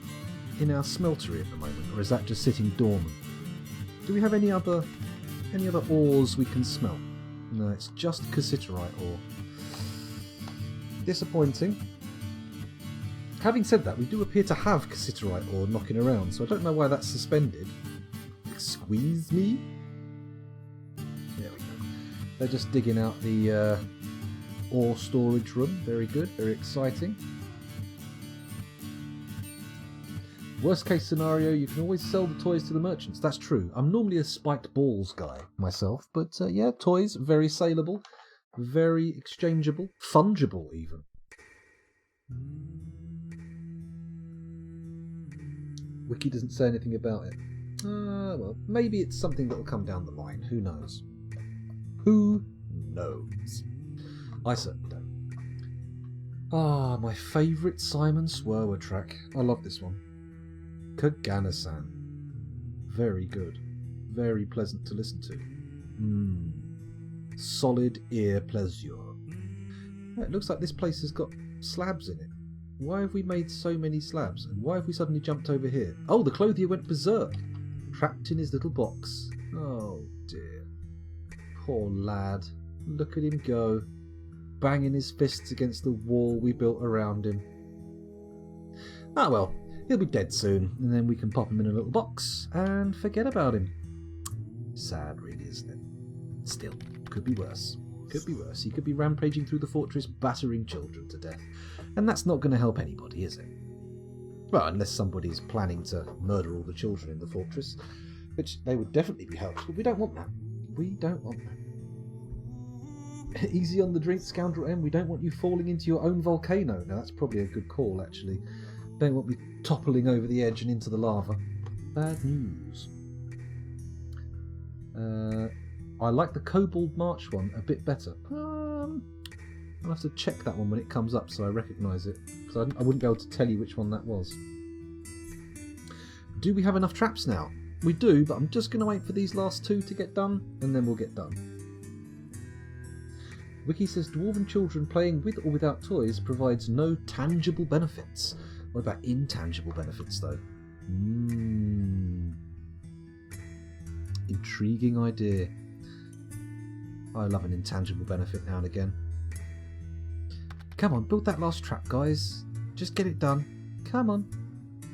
in our smeltery at the moment, or is that just sitting dormant? Do we have any other ores we can smelt? No, it's just cassiterite ore. Disappointing. Having said that, we do appear to have cassiterite ore knocking around, so I don't know why that's suspended. Squeeze me? There we go. They're just digging out the ore storage room. Very good, very exciting. Worst case scenario, you can always sell the toys to the merchants. That's true. I'm normally a spiked balls guy myself, but yeah, toys, very saleable, very exchangeable, fungible even. Wiki doesn't say anything about it. Well, maybe it's something that will come down the line. Who knows? Who knows? I certainly don't. Ah, my favourite Simon Swerwer track. I love this one. Kagana-san. Very good. Very pleasant to listen to. Solid ear pleasure. Yeah, it looks like this place has got slabs in it. Why have we made so many slabs? And why have we suddenly jumped over here? Oh, the clothier went berserk. Trapped in his little box. Oh dear. Poor lad. Look at him go. Banging his fists against the wall we built around him. Ah well. He'll be dead soon, and then we can pop him in a little box and forget about him. Sad, really, isn't it? Still, could be worse. Could be worse. He could be rampaging through the fortress, battering children to death. And that's not going to help anybody, is it? Well, unless somebody's planning to murder all the children in the fortress, which they would definitely be helped, but we don't want that. We don't want that. Easy on the drink, Scoundrel M. We don't want you falling into your own volcano. Now, that's probably a good call, actually. Don't want me toppling over the edge and into the lava. Bad news. I like the Kobold March one a bit better. I'll have to check that one when it comes up so I recognise it, because I wouldn't be able to tell you which one that was. Do we have enough traps now? We do, but I'm just going to wait for these last 2 to get done, and then we'll get done. Wiki says dwarven children playing with or without toys provides no tangible benefits. What about intangible benefits, though? Intriguing idea. I love an intangible benefit now and again. Come on, build that last trap, guys. Just get it done. Come on.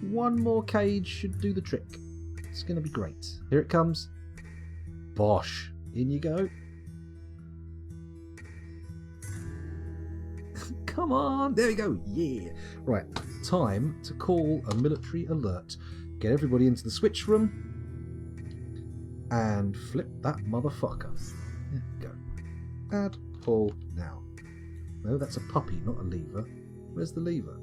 1 more cage should do the trick. It's going to be great. Here it comes. Bosh. In you go. Come on. There we go. Yeah. Right. Time to call a military alert. Get everybody into the switch room and flip that motherfucker. There we go. Add pull now. No, that's a puppy, not a lever. Where's the lever?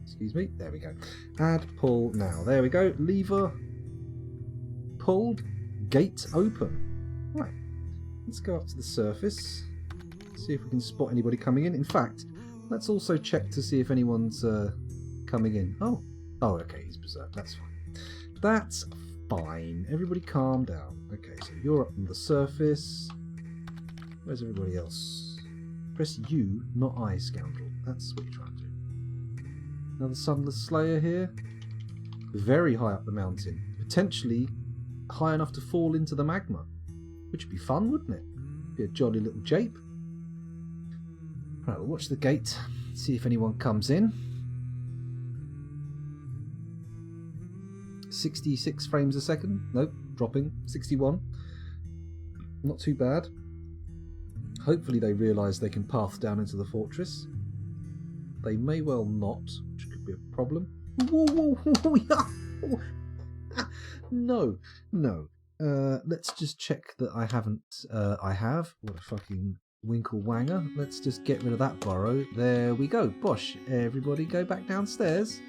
Excuse me. There we go. Add pull now. There we go. Lever pulled. Gate open. Right. Let's go up to the surface. See if we can spot anybody coming in. In fact, let's also check to see if anyone's coming in. Oh, okay, he's berserk. That's fine. That's fine. Everybody calm down. Okay, so you're up on the surface. Where's everybody else? Press U, not I, Scoundrel. That's what you're trying to do. Another Sunless Slayer here. Very high up the mountain. Potentially high enough to fall into the magma. Which would be fun, wouldn't it? Be a jolly little jape. Right, we'll watch the gate, see if anyone comes in. 66 frames a second. Nope, dropping. 61. Not too bad. Hopefully they realise they can path down into the fortress. They may well not, which could be a problem. No. Let's just check that I haven't... I have. What a fucking winkle wanger. Let's just get rid of that burrow. There we go. Bosh. Everybody go back downstairs.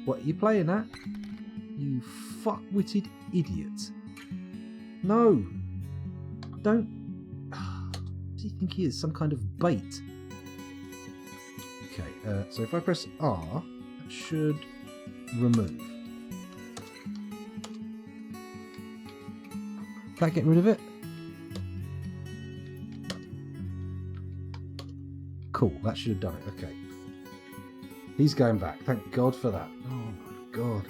What are you playing at? You fuck-witted idiot. No. Don't... What do you think he is? Some kind of bait? Okay, so if I press R, that should remove. That get rid of it? Cool, that should have done it. Okay. He's going back. Thank God for that. Oh my God.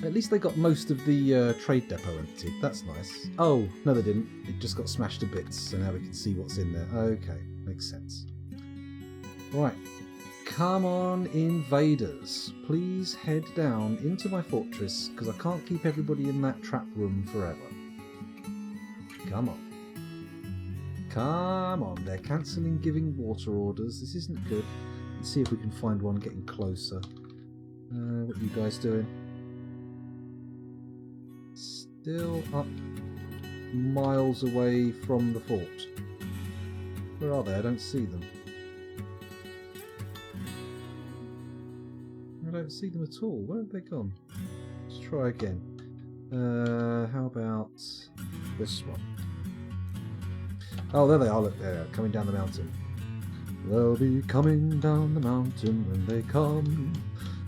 At least they got most of the trade depot emptied. That's nice. Oh, no they didn't. It just got smashed to bits, so now we can see what's in there. Okay, makes sense. Right. Come on, invaders. Please head down into my fortress, because I can't keep everybody in that trap room forever. Come on. Come on. They're cancelling giving water orders. This isn't good. Let's see if we can find one getting closer. What are you guys doing? Still up miles away from the fort. Where are they? I don't see them. I don't see them at all. Where have they gone? Let's try again. How about this one? Oh, there they are. Look, there they are, coming down the mountain. They'll be coming down the mountain when they come.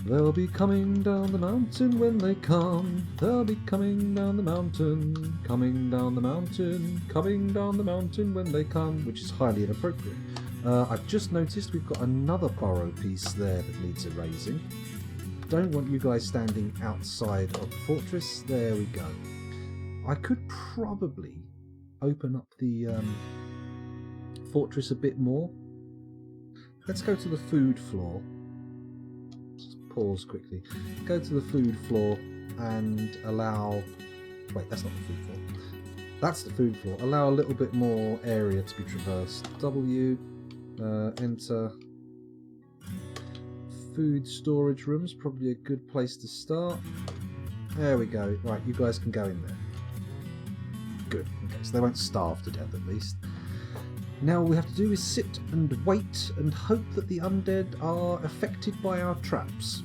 They'll be coming down the mountain when they come. They'll be coming down the mountain, coming down the mountain, coming down the mountain when they come, which is highly inappropriate. I've just noticed we've got another burrow piece there that needs erasing. Don't want you guys standing outside of the fortress. There we go. I could probably open up the fortress a bit more. Let's go to the food floor. Just pause quickly. Go to the food floor and allow... Wait, that's not the food floor. That's the food floor. Allow a little bit more area to be traversed. W, enter. Food storage rooms, probably a good place to start. There we go. Right, you guys can go in there. Good. Okay, so they won't starve to death at least. Now all we have to do is sit and wait and hope that the undead are affected by our traps.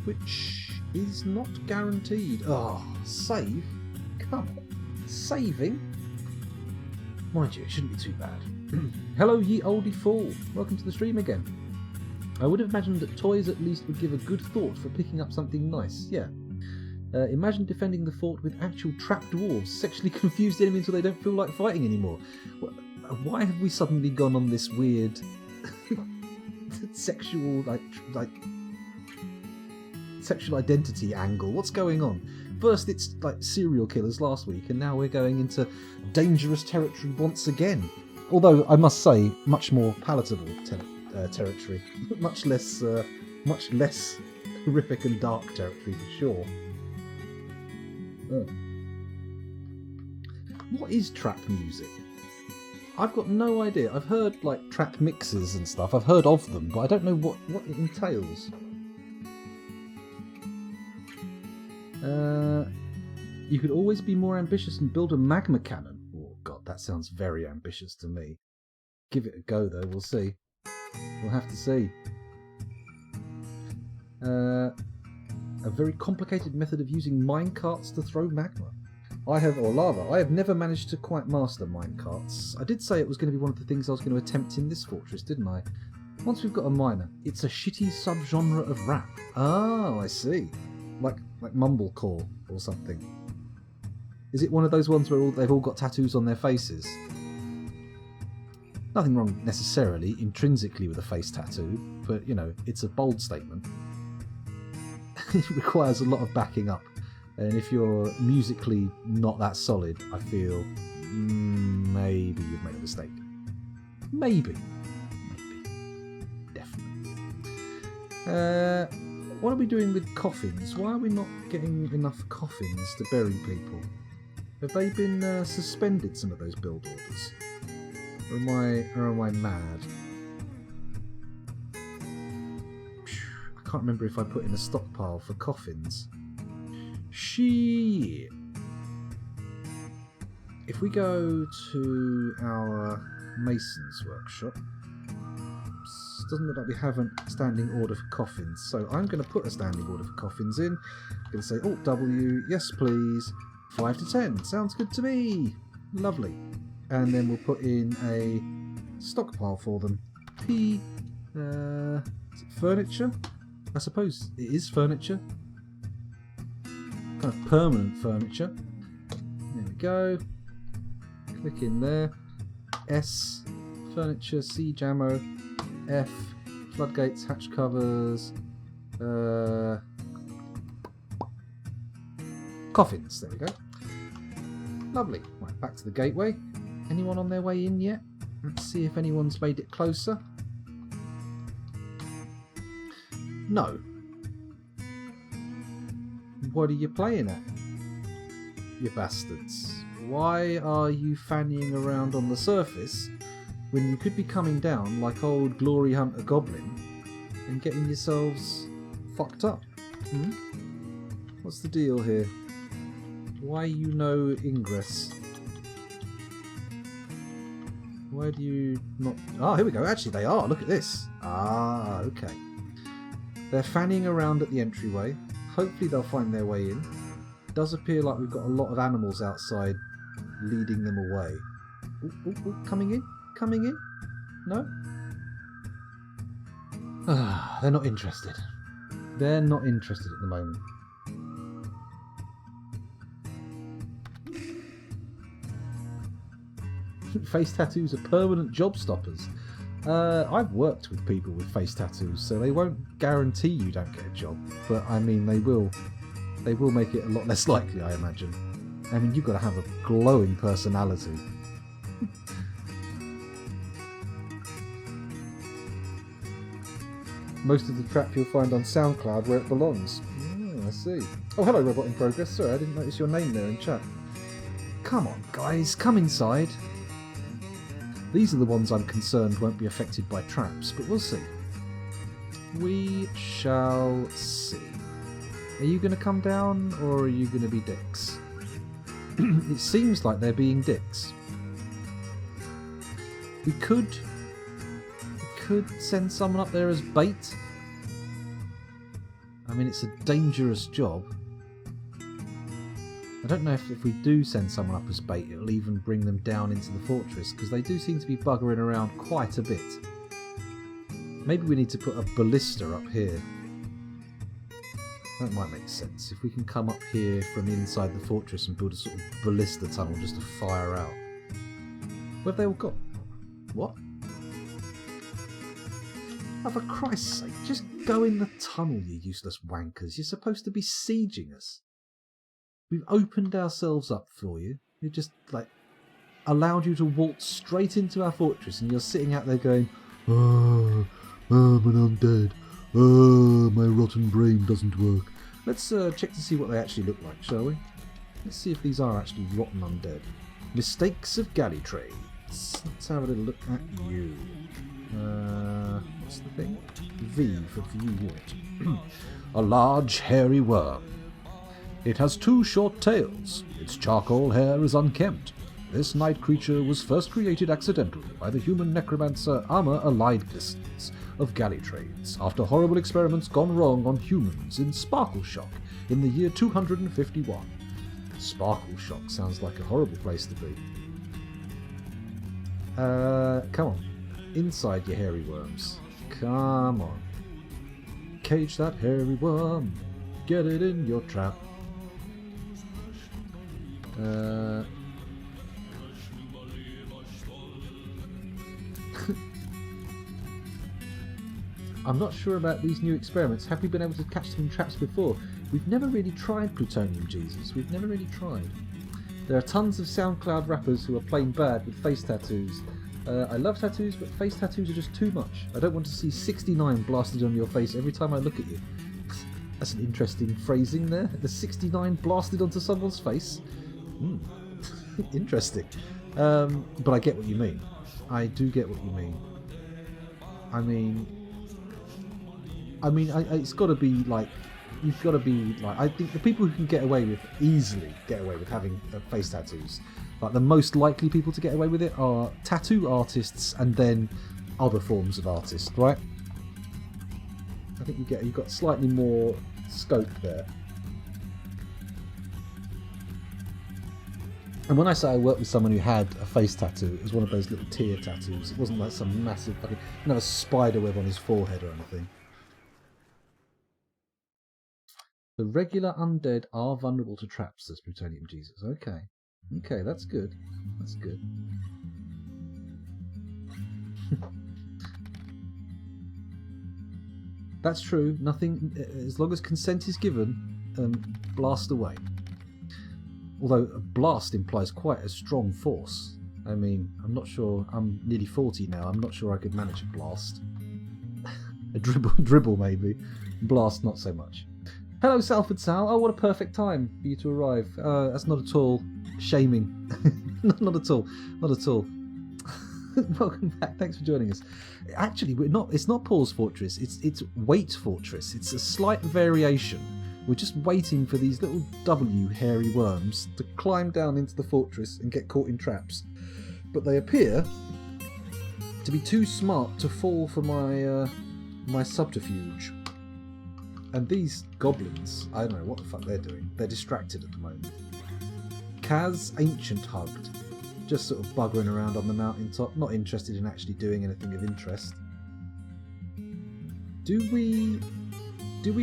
Which is not guaranteed. Oh, save? Come on. Saving? Mind you, it shouldn't be too bad. Hello ye oldie fool. Welcome to the stream again. I would have imagined that toys at least would give a good thought for picking up something nice. Yeah. Imagine defending the fort with actual trapped dwarves, sexually confused enemy until they don't feel like fighting anymore. Why have we suddenly gone on this weird sexual like sexual identity angle? What's going on? First it's like serial killers last week, and now we're going into dangerous territory once again. Although I must say, much more palatable territory, much less horrific and dark territory for sure. What is trap music? I've got no idea. I've heard like trap mixes and stuff. I've heard of them, but I don't know what it entails. You could always be more ambitious and build a magma cannon. Oh god, that sounds very ambitious to me. Give it a go though, we'll see. We'll have to see. A very complicated method of using minecarts to throw magma. Or lava. I have never managed to quite master minecarts. I did say it was going to be one of the things I was going to attempt in this fortress, didn't I? Once we've got a miner, it's a shitty subgenre of rap. Oh, I see. Like mumblecore or something. Is it one of those ones where they've all got tattoos on their faces? Nothing wrong necessarily intrinsically with a face tattoo, but you know, it's a bold statement. It requires a lot of backing up. And if you're musically not that solid, I feel maybe you've made a mistake. Maybe. Definitely. What are we doing with coffins? Why are we not getting enough coffins to bury people? Have they been suspended, some of those build orders? Or am I mad? I can't remember if I put in a stockpile for coffins. Shit. If we go to our mason's workshop, doesn't look like we have a standing order for coffins, so I'm going to put a standing order for coffins in. I'm going to say Alt W, yes please, 5 to 10, sounds good to me, lovely. And then we'll put in a stockpile for them. P, is it furniture? I suppose it is furniture. Kind of permanent furniture. There we go. Click in there. S, furniture, C, jammo. F, floodgates, hatch covers, coffins, there we go. Lovely. Right, back to the gateway. Anyone on their way in yet? Let's see if anyone's made it closer. No. What are you playing at, you bastards? Why are you fannying around on the surface when you could be coming down like old Glory Hunter Goblin and getting yourselves fucked up? Hmm? What's the deal here? Why you no ingress? Why do you not... Ah, here we go. Actually, they are. Look at this. Ah, okay. They're fanning around at the entryway. Hopefully they'll find their way in. It does appear like we've got a lot of animals outside leading them away. Ooh, ooh, ooh, coming in? Coming in? No? Ah, they're not interested. They're not interested at the moment. Face tattoos are permanent job stoppers. I've worked with people with face tattoos, so they won't guarantee you don't get a job. But I mean, they will make it a lot less likely, I imagine. I mean, you've got to have a glowing personality. Most of the crap you'll find on SoundCloud where it belongs. I see. Oh, hello, Robot in Progress. Sorry, I didn't notice your name there in chat. Come on, guys, come inside. These are the ones I'm concerned won't be affected by traps, but we'll see. We shall see. Are you going to come down, or are you going to be dicks? It seems like they're being dicks. We could send someone up there as bait. I mean, it's a dangerous job. I don't know if we do send someone up as bait, it'll even bring them down into the fortress, because they do seem to be buggering around quite a bit. Maybe we need to put a ballista up here. That might make sense. If we can come up here from inside the fortress and build a sort of ballista tunnel just to fire out. Where have they all gone? What? Oh, for Christ's sake, just go in the tunnel, you useless wankers. You're supposed to be sieging us. We've opened ourselves up for you. We've just, allowed you to waltz straight into our fortress, and you're sitting out there going, I'm an undead. My rotten brain doesn't work. Let's check to see what they actually look like, shall we? Let's see if these are actually rotten undead. Mistakes of galley trades. Let's have a little look at you. What's the thing? V for view unit. A large hairy worm. It has 2 short tails. Its charcoal hair is unkempt. This night creature was first created accidentally by the human necromancer Armor Alidgistons of galley trades after horrible experiments gone wrong on humans in Sparkle Shock in the year 251. Sparkle Shock sounds like a horrible place to be. Come on. Inside, you hairy worms. Come on. Cage that hairy worm. Get it in your trap. I'm not sure about these new experiments. Have we been able to catch them in traps before? We've never really tried Plutonium Jesus. We've never really tried. There are tons of SoundCloud rappers who are plain bad with face tattoos. I love tattoos, but face tattoos are just too much. I don't want to see 69 blasted on your face every time I look at you. That's an interesting phrasing there. The 69 blasted onto someone's face. Interesting. But I get what you mean. I do get what you mean. I mean, it's got to be like, you've got to be like, I think the people who can easily get away with having face tattoos, like the most likely people to get away with it are tattoo artists and then other forms of artists, right? I think you've got slightly more scope there. And when I say I worked with someone who had a face tattoo, it was one of those little tear tattoos. It wasn't like some massive fucking, a spider web on his forehead or anything. The regular undead are vulnerable to traps, says Plutonium Jesus. Okay. Okay, that's good. That's good. That's true. Nothing, as long as consent is given, blast away. Although a blast implies quite a strong force. I mean, I'm not sure. I'm nearly 40 now. I'm not sure I could manage a blast. A dribble maybe. Blast not so much. Hello, Salford Sal. Oh, what a perfect time for you to arrive. That's not at all shaming. Not at all. Not at all. Welcome back. Thanks for joining us. Actually, it's not Paul's Fortress. It's Wait Fortress. It's a slight variation. We're just waiting for these little W hairy worms to climb down into the fortress and get caught in traps. But they appear to be too smart to fall for my subterfuge. And these goblins, I don't know what the fuck they're doing. They're distracted at the moment. Kaz Ancient hugged. Just sort of buggering around on the mountaintop, not interested in actually doing anything of interest. Do we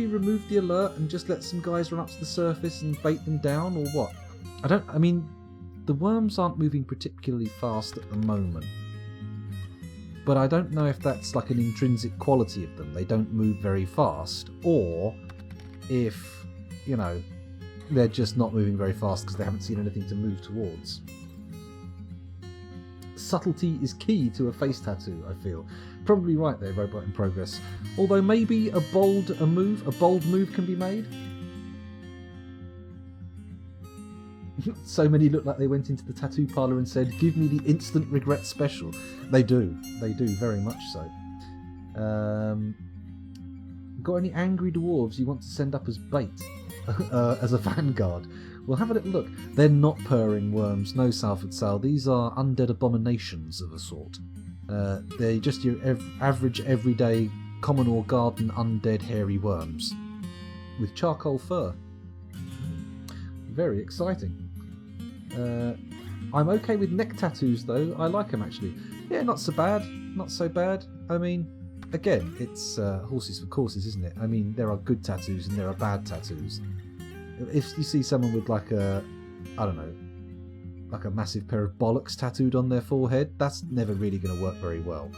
remove the alert and just let some guys run up to the surface and bait them down, or what? I mean, the worms aren't moving particularly fast at the moment. But I don't know if that's like an intrinsic quality of them. They don't move very fast, or if, they're just not moving very fast because they haven't seen anything to move towards. Subtlety is key to a face tattoo, I feel. Probably right there, Robot in Progress. Although maybe a bold move can be made. So many look like they went into the tattoo parlour and said, "Give me the instant regret special." They do very much so. Got any angry dwarves you want to send up as bait? As a vanguard? We'll have a little look. They're not purring worms, no, Salford Sal. These are undead abominations of a sort. They're just your average, everyday, common or garden undead hairy worms. With charcoal fur. Very exciting. I'm okay with neck tattoos, though. I like them, actually. Yeah, not so bad. Not so bad. I mean, again, it's horses for courses, isn't it? I mean, there are good tattoos and there are bad tattoos. If you see someone with like a massive pair of bollocks tattooed on their forehead, that's never really going to work very well.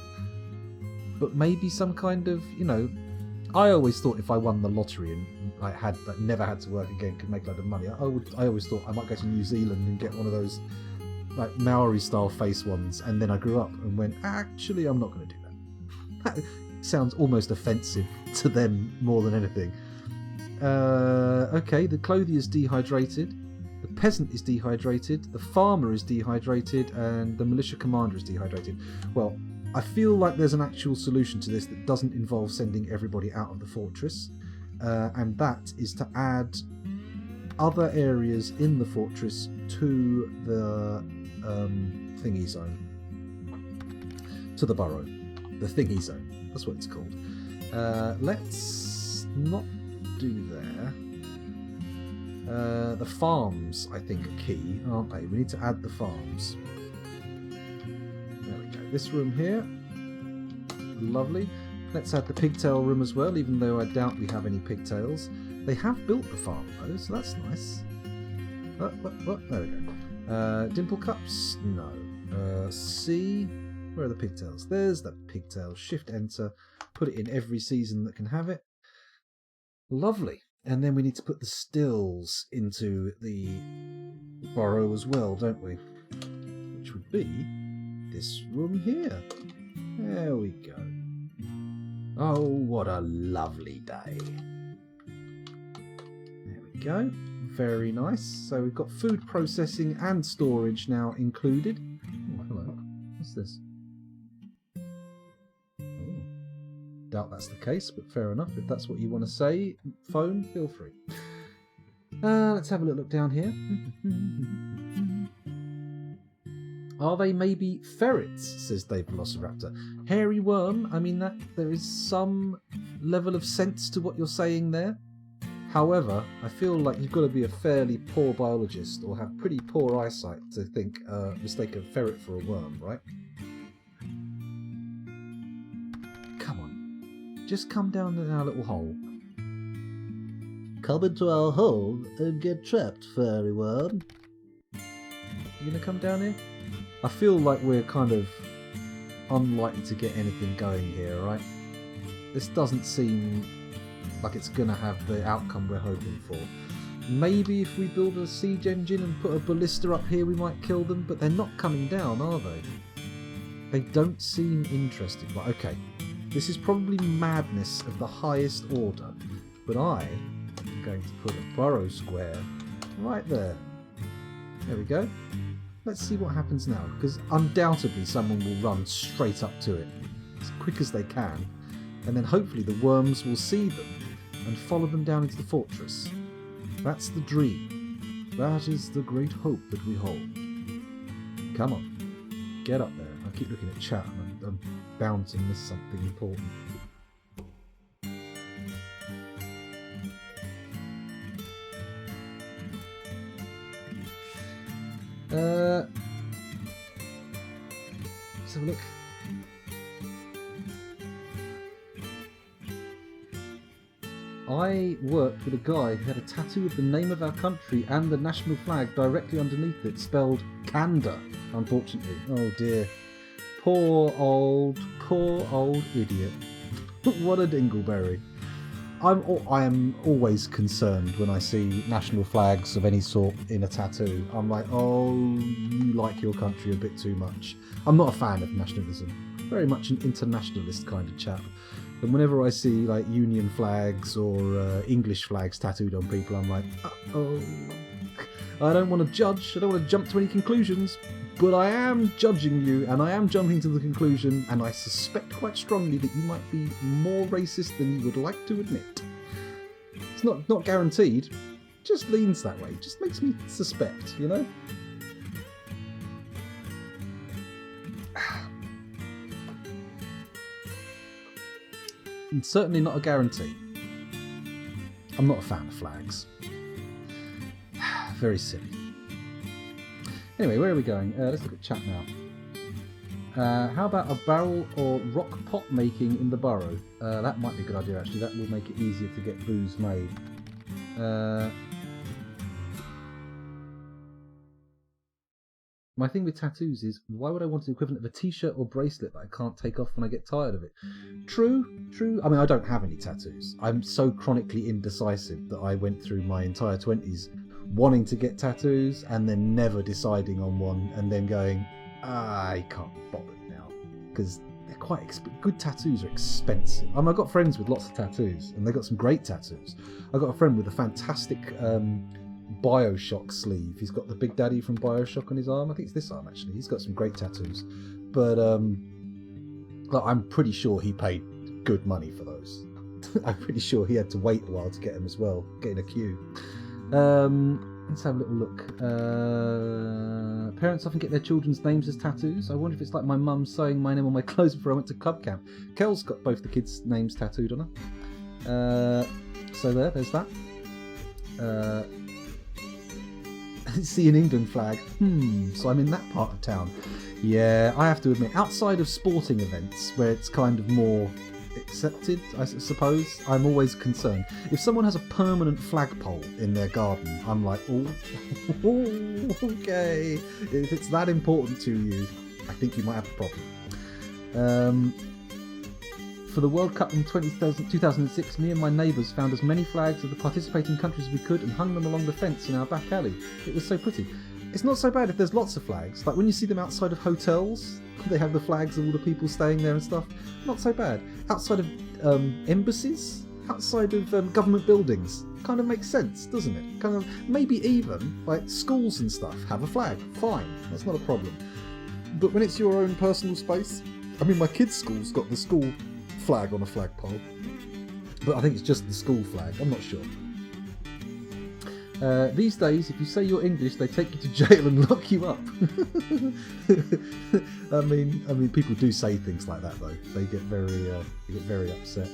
But maybe some kind of, I always thought if I won the lottery and never had to work again, could make a lot of money, I always thought I might go to New Zealand and get one of those like Maori style face ones, and then I grew up and went, actually, I'm not going to do that. That sounds almost offensive to them more than anything. Okay, the clothier is dehydrated, the peasant is dehydrated, the farmer is dehydrated, and the militia commander is dehydrated. Well, I feel like there's an actual solution to this that doesn't involve sending everybody out of the fortress, and that is to add other areas in the fortress to the thingy zone, to the burrow, the thingy zone. That's what it's called. Let's not do there. The farms, I think, are key, aren't they? We need to add the farms. There we go. This room here. Lovely. Let's add the pigtail room as well, even though I doubt we have any pigtails. They have built the farm, though, so that's nice. There we go. Dimple cups? No. C. Where are the pigtails? There's the pigtails. Shift enter. Put it in every season that can have it. Lovely. And then we need to put the stills into the burrow as well, don't we? Which would be this room here. There we go. Oh, what a lovely day. go. Very nice. So we've got food processing and storage now included. Oh, hello. What's this? Oh. Doubt that's the case, but fair enough. If that's what you want to say, phone, feel free. Let's have a little look down here. Are they maybe ferrets? Says Dave Velociraptor. Hairy worm? I mean, that there is some level of sense to what you're saying there. However, I feel like you've got to be a fairly poor biologist or have pretty poor eyesight to think mistake a ferret for a worm, right? Come on. Just come down in our little hole. Come into our hole and get trapped, fairy worm. You gonna come down here? I feel like we're kind of unlikely to get anything going here, right? This doesn't seem like it's gonna have the outcome we're hoping for. Maybe if we build a siege engine and put a ballista up here we might kill them, but they're not coming down, are they? They don't seem interested. Right, okay. This is probably madness of the highest order, but I am going to put a burrow square right there. There we go. Let's see what happens now, because undoubtedly someone will run straight up to it as quick as they can, and then hopefully the worms will see them and follow them down into the fortress. That's the dream. That is the great hope that we hold. Come on, get up there. I keep looking at chat and I'm bound to miss something important. Let's have a look. I worked with a guy who had a tattoo of the name of our country and the national flag directly underneath it, spelled Canada, unfortunately. Oh dear. Poor old idiot. What a dingleberry. I am always concerned when I see national flags of any sort in a tattoo. I'm like, oh, you like your country a bit too much. I'm not a fan of nationalism. Very much an internationalist kind of chap. And whenever I see like Union flags or English flags tattooed on people, I'm like, uh-oh. I don't want to judge. I don't want to jump to any conclusions. But I am judging you, and I am jumping to the conclusion, and I suspect quite strongly that you might be more racist than you would like to admit. It's not guaranteed, just leans that way, just makes me suspect, you know? And certainly not a guarantee. I'm not a fan of flags. Very silly. Anyway, where are we going? Let's look at chat now. How about a barrel or rock pot making in the burrow? That might be a good idea, actually. That will make it easier to get booze made. My thing with tattoos is, why would I want the equivalent of a t-shirt or bracelet that I can't take off when I get tired of it? True. I mean, I don't have any tattoos. I'm so chronically indecisive that I went through my entire 20s wanting to get tattoos and then never deciding on one and then going, I can't be bothered now, because they're quite good tattoos are expensive. I mean, I've got friends with lots of tattoos and they've got some great tattoos. I've got a friend with a fantastic Bioshock sleeve. He's got the Big Daddy from Bioshock on his arm. I think it's this arm actually. He's got some great tattoos, but I'm pretty sure he paid good money for those. I'm pretty sure he had to wait a while to get them as well, get in a queue. Let's have a little look. Parents often get their children's names as tattoos. I wonder if it's like my mum sewing my name on my clothes before I went to cub camp. Kel's got both the kids' names tattooed on her. So there's that. See an England flag. So I'm in that part of town. Yeah, I have to admit, outside of sporting events where it's kind of more accepted, I suppose, I'm always concerned. If someone has a permanent flagpole in their garden, I'm like, oh, okay. If it's that important to you, I think you might have a problem. For the World Cup in 2006, me and my neighbours found as many flags of the participating countries as we could and hung them along the fence in our back alley. It was so pretty. It's not so bad if there's lots of flags. Like when you see them outside of hotels, they have the flags of all the people staying there and stuff. Not so bad. Outside of embassies, outside of government buildings, kind of makes sense, doesn't it? Kind of, maybe even like schools and stuff have a flag. Fine, that's not a problem. But when it's your own personal space, I mean, my kids' school's got the school flag on a flagpole, but I think it's just the school flag. I'm not sure. These days, if you say you're English, they take you to jail and lock you up. I mean, people do say things like that though. They get very upset.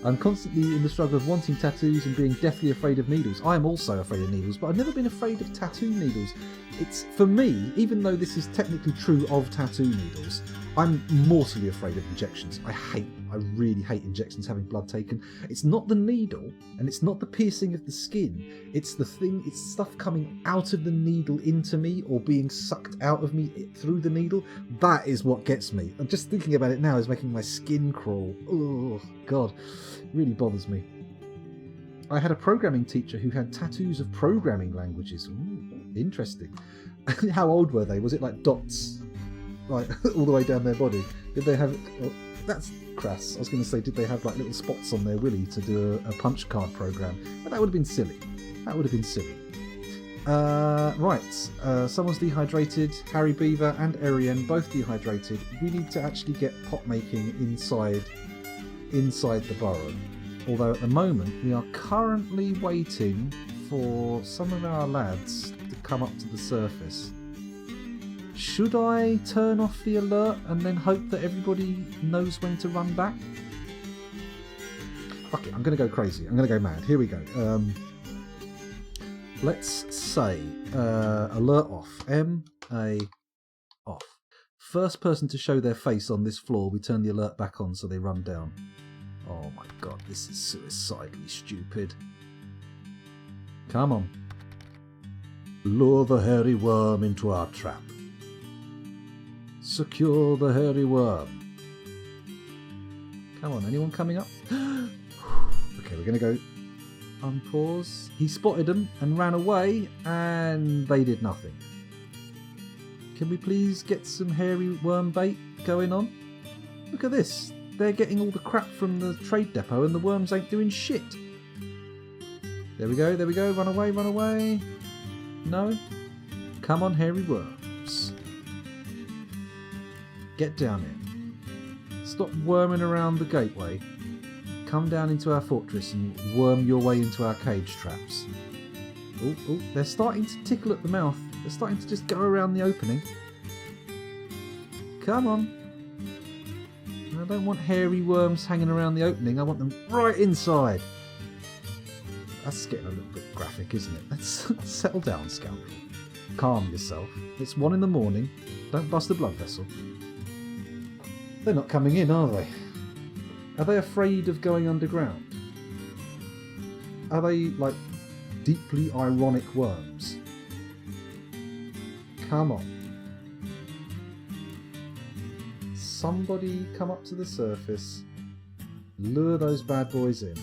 I'm constantly in the struggle of wanting tattoos and being deathly afraid of needles. I am also afraid of needles, but I've never been afraid of tattoo needles. It's, for me, even though this is technically true of tattoo needles, I'm mortally afraid of injections. I really hate injections, having blood taken. It's not the needle, and it's not the piercing of the skin. It's stuff coming out of the needle into me, or being sucked out of me through the needle. That is what gets me. And just thinking about it now is making my skin crawl. Oh, God. It really bothers me. I had a programming teacher who had tattoos of programming languages. Ooh, interesting. How old were they? Was it like dots? Like all the way down their body? Did they have... Oh, that's crass. I was going to say, did they have like little spots on their willy to do a punch card program? But that would have been silly. Right. Someone's dehydrated. Harry Beaver and Arian both dehydrated. We need to actually get pot making inside the burrow. Although at the moment we are currently waiting for some of our lads to come up to the surface. Should I turn off the alert and then hope that everybody knows when to run back? Fuck it, I'm going to go crazy. I'm going to go mad. Here we go. Let's say alert off. M-A off. First person to show their face on this floor, we turn the alert back on so they run down. Oh my god, this is suicidally stupid. Come on. Lure the hairy worm into our trap. Secure the hairy worm. Come on, anyone coming up? Okay, we're going to go unpause. He spotted them and ran away, and they did nothing. Can we please get some hairy worm bait going on? Look at this. They're getting all the crap from the trade depot and the worms ain't doing shit. There we go, run away. No? Come on, hairy worms. Get down here. Stop worming around the gateway. Come down into our fortress and worm your way into our cage traps. Oh, they're starting to tickle at the mouth. They're starting to just go around the opening. Come on. I don't want hairy worms hanging around the opening. I want them right inside. That's getting a little bit graphic, isn't it? Let's settle down, scoundrel. Calm yourself. It's 1 a.m. Don't bust a blood vessel. They're not coming in, are they? Are they afraid of going underground? Are they, like, deeply ironic worms? Come on. Somebody come up to the surface. Lure those bad boys in.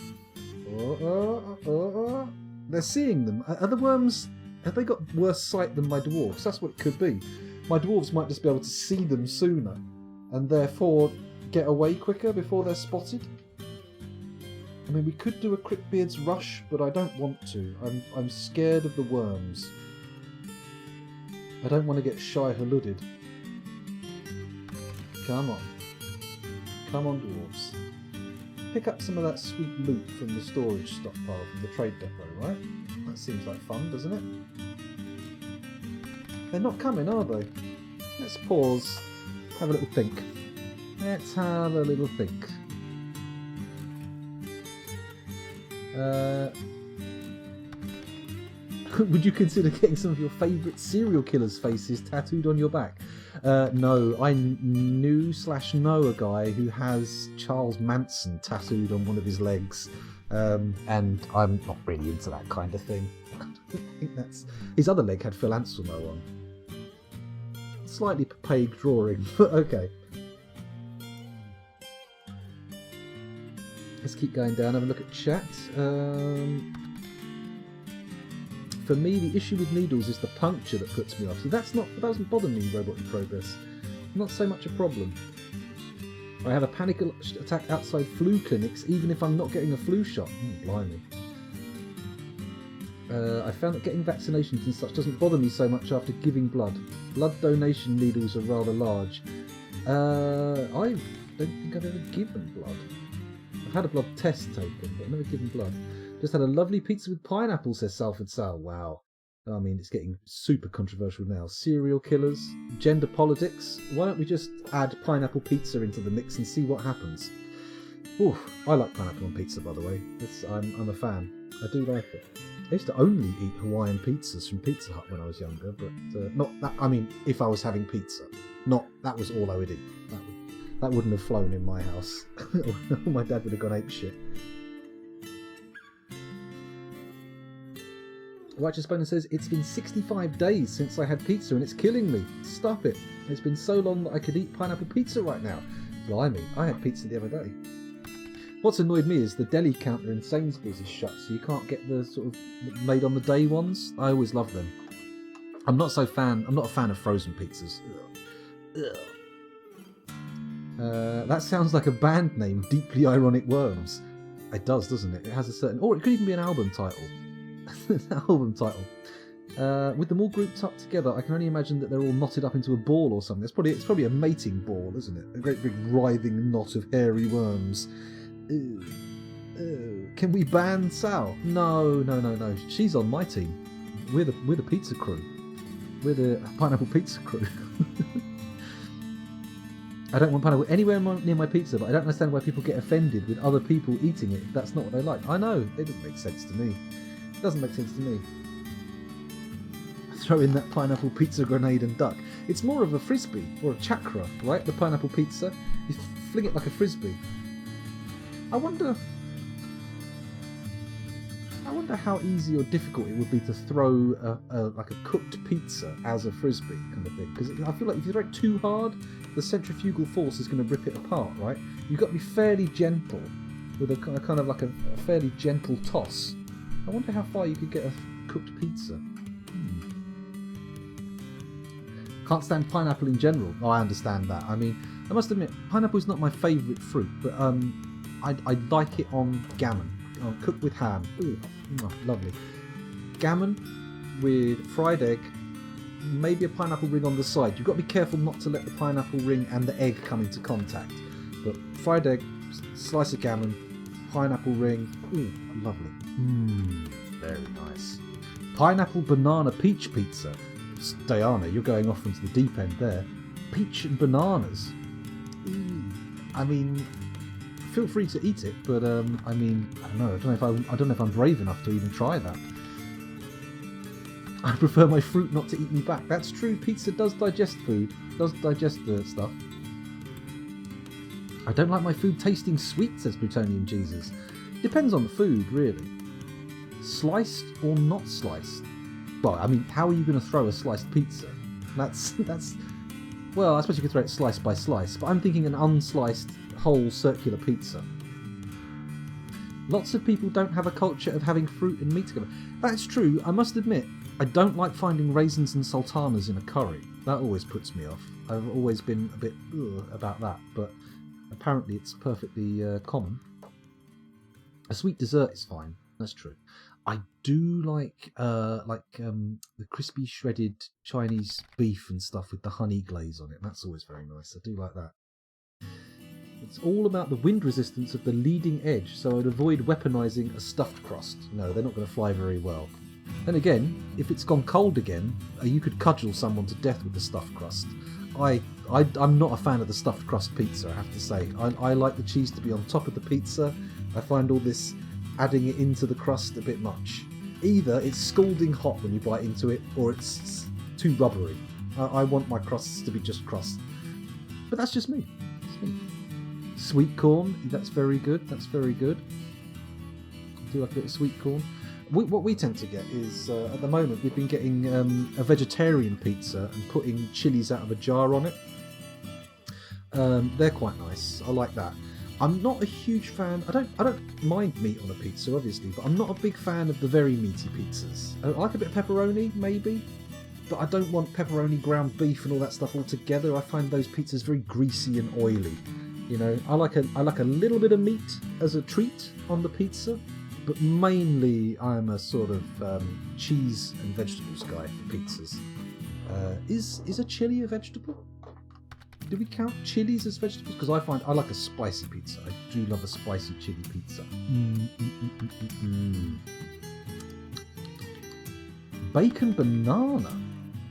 They're seeing them. Are the worms... Have they got worse sight than my dwarves? That's what it could be. My dwarves might just be able to see them sooner, and therefore get away quicker before they're spotted. I mean, we could do a Cryptbeards rush, but I don't want to. I'm scared of the worms. I don't want to get shy-haluded. Come on. Come on, dwarves. Pick up some of that sweet loot from the storage stockpile from the trade depot, right? That seems like fun, doesn't it? They're not coming, are they? Let's pause. Have a little think. Let's have a little think. Would you consider getting some of your favourite serial killers' faces tattooed on your back? No, I knew/know a guy who has Charles Manson tattooed on one of his legs, and I'm not really into that kind of thing. I think that's... His other leg had Phil Anselmo on. Slightly opaque drawing, but okay. Let's keep going down, have a look at chat. For me, the issue with needles is the puncture that puts me off. So that doesn't bother me, Robot in Progress. Not so much a problem. I have a panic attack outside flu clinics, even if I'm not getting a flu shot. Blimey. I found that getting vaccinations and such doesn't bother me so much after giving blood. Blood donation needles are rather large. I don't think I've ever given blood. I've had a blood test taken, but I've never given blood. Just had a lovely pizza with pineapple, says Salford Sal. Wow. I mean, it's getting super controversial now. Serial killers, gender politics. Why don't we just add pineapple pizza into the mix and see what happens? Ooh, I like pineapple on pizza, by the way. I'm a fan. I do like it. I used to only eat Hawaiian pizzas from Pizza Hut when I was younger, but not that. I mean, if I was having pizza, not that was all I would eat. That wouldn't have flown in my house. My dad would have gone apeshit. Righteous Boner says, it's been 65 days since I had pizza and it's killing me. Stop it. It's been so long that I could eat pineapple pizza right now. Blimey, I had pizza the other day. What's annoyed me is the deli counter in Sainsbury's is shut, so you can't get the sort of made on the day ones. I always love them. I'm not a fan of frozen pizzas. Ugh. That sounds like a band name, Deeply Ironic Worms. It does, doesn't it? It has a certain... Or it could even be an album title. With them all grouped up together, I can only imagine that they're all knotted up into a ball or something. It's probably a mating ball, isn't it? A great big writhing knot of hairy worms. Ew. Ew. Can we ban Sal? No. She's on my team. We're the pizza crew. We're the pineapple pizza crew. I don't want pineapple anywhere near my pizza, but I don't understand why people get offended with other people eating it if that's not what they like. I know, it doesn't make sense to me. It doesn't make sense to me. Throw in that pineapple pizza grenade and duck. It's more of a frisbee, or a chakra, right? The pineapple pizza. You fling it like a frisbee. I wonder how easy or difficult it would be to throw like a cooked pizza as a frisbee kind of thing. Because I feel like if you throw it too hard, the centrifugal force is going to rip it apart, right? You've got to be fairly gentle with a kind of like a fairly gentle toss. I wonder how far you could get a cooked pizza. Can't stand pineapple in general. Oh, I understand that. I mean, I must admit, pineapple is not my favourite fruit, but I like it on gammon, cooked with ham. Ooh, lovely. Gammon with fried egg, maybe a pineapple ring on the side. You've got to be careful not to let the pineapple ring and the egg come into contact. But fried egg, slice of gammon, pineapple ring. Ooh, lovely. Very nice. Pineapple banana peach pizza. Diana, you're going off into the deep end there. Peach and bananas. I mean, feel free to eat it, but I mean, I don't know if I'm brave enough to even try that. I prefer my fruit not to eat me back. That's true. Pizza does digest food. Does digest the stuff. I don't like my food tasting sweet, says Plutonium Jesus. Depends on the food, really. Sliced or not sliced? Well, I mean, how are you going to throw a sliced pizza? That's. Well, I suppose you could throw it slice by slice, but I'm thinking an unsliced whole circular pizza. Lots of people don't have a culture of having fruit and meat together. That's true. I must admit, I don't like finding raisins and sultanas in a curry. That always puts me off. I've always been a bit about that, but apparently it's perfectly common. A sweet dessert is fine. That's true. I do like the crispy shredded Chinese beef and stuff with the honey glaze on it. That's always very nice. I do like that. It's all about the wind resistance of the leading edge, so I'd avoid weaponizing a stuffed crust. No, they're not going to fly very well. Then again, if it's gone cold again, you could cudgel someone to death with the stuffed crust. I'm not a fan of the stuffed crust pizza, I have to say. I like the cheese to be on top of the pizza. I find all this adding it into the crust a bit much. Either it's scalding hot when you bite into it, or it's too rubbery. I want my crusts to be just crust. But that's just me. It's me. Sweet corn, that's very good. That's very good. I do like a bit of sweet corn. What we tend to get is, at the moment, we've been getting a vegetarian pizza and putting chilies out of a jar on it. They're quite nice. I like that. I'm not a huge fan. I don't mind meat on a pizza, obviously, but I'm not a big fan of the very meaty pizzas. I like a bit of pepperoni, maybe, but I don't want pepperoni, ground beef, and all that stuff all together. I find those pizzas very greasy and oily. You know, I like a little bit of meat as a treat on the pizza, but mainly I'm a sort of cheese and vegetables guy for pizzas. Is a chili a vegetable? Do we count chilies as vegetables? Because I like a spicy pizza. I do love a spicy chili pizza. Bacon banana.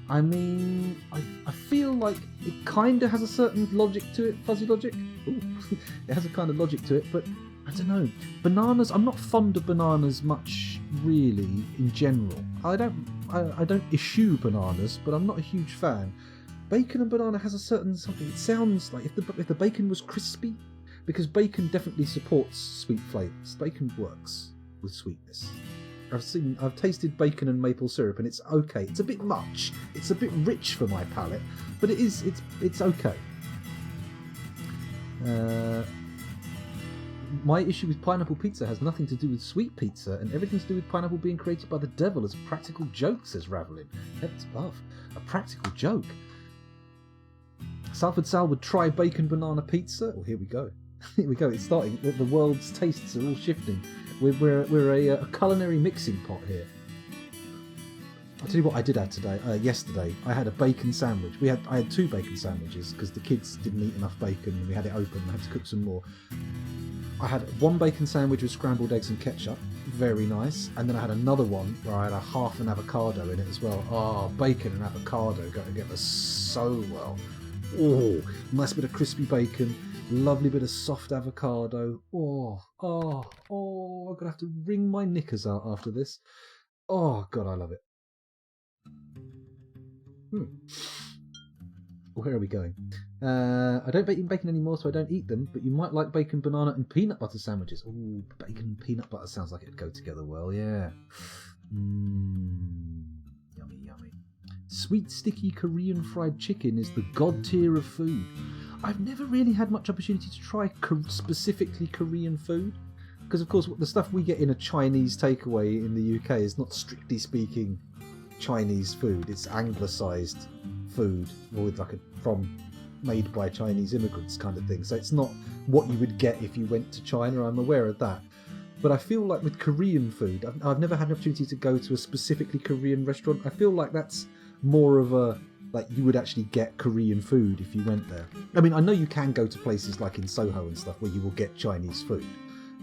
I mean, I feel like it kind of has a certain logic to it, fuzzy logic. Ooh, it has a kind of logic to it, but I don't know. Bananas, I'm not fond of bananas much, really, in general. I don't eschew bananas, but I'm not a huge fan. Bacon and banana has a certain something. It sounds like if the bacon was crispy, because bacon definitely supports sweet flavours. Bacon works with sweetness. I've tasted bacon and maple syrup, and it's okay. It's a bit much. It's a bit rich for my palate, but it's okay. My issue with pineapple pizza has nothing to do with sweet pizza, and everything to do with pineapple being created by the devil as a practical joke, says Ravelin. Heavens above, a practical joke. Salford Sal would try bacon banana pizza. Oh, here we go. Here we go. It's starting. The world's tastes are all shifting. We're a culinary mixing pot here. I'll tell you what I did have today. Yesterday, I had a bacon sandwich. I had 2 bacon sandwiches because the kids didn't eat enough bacon and we had it open and I had to cook some more. I had 1 bacon sandwich with scrambled eggs and ketchup. Very nice. And then I had another one where I had a half an avocado in it as well. Oh, bacon and avocado go together so well. Oh, nice bit of crispy bacon. Lovely bit of soft avocado. Oh, I'm going to have to wring my knickers out after this. Oh, God, I love it. Where are we going? I don't eat bacon anymore, so I don't eat them, but you might like bacon, banana, and peanut butter sandwiches. Oh, bacon and peanut butter sounds like it'd go together well, yeah. Yummy, yummy. Sweet, sticky Korean fried chicken is the god tier of food. I've never really had much opportunity to try specifically Korean food, because of course the stuff we get in a Chinese takeaway in the UK is not strictly speaking Chinese food. It's anglicised food, or made by Chinese immigrants kind of thing. So it's not what you would get if you went to China. I'm aware of that. But I feel like with Korean food, I've never had an opportunity to go to a specifically Korean restaurant. I feel like that's more of a, like, you would actually get Korean food if you went there. I mean, I know you can go to places like in Soho and stuff where you will get Chinese food,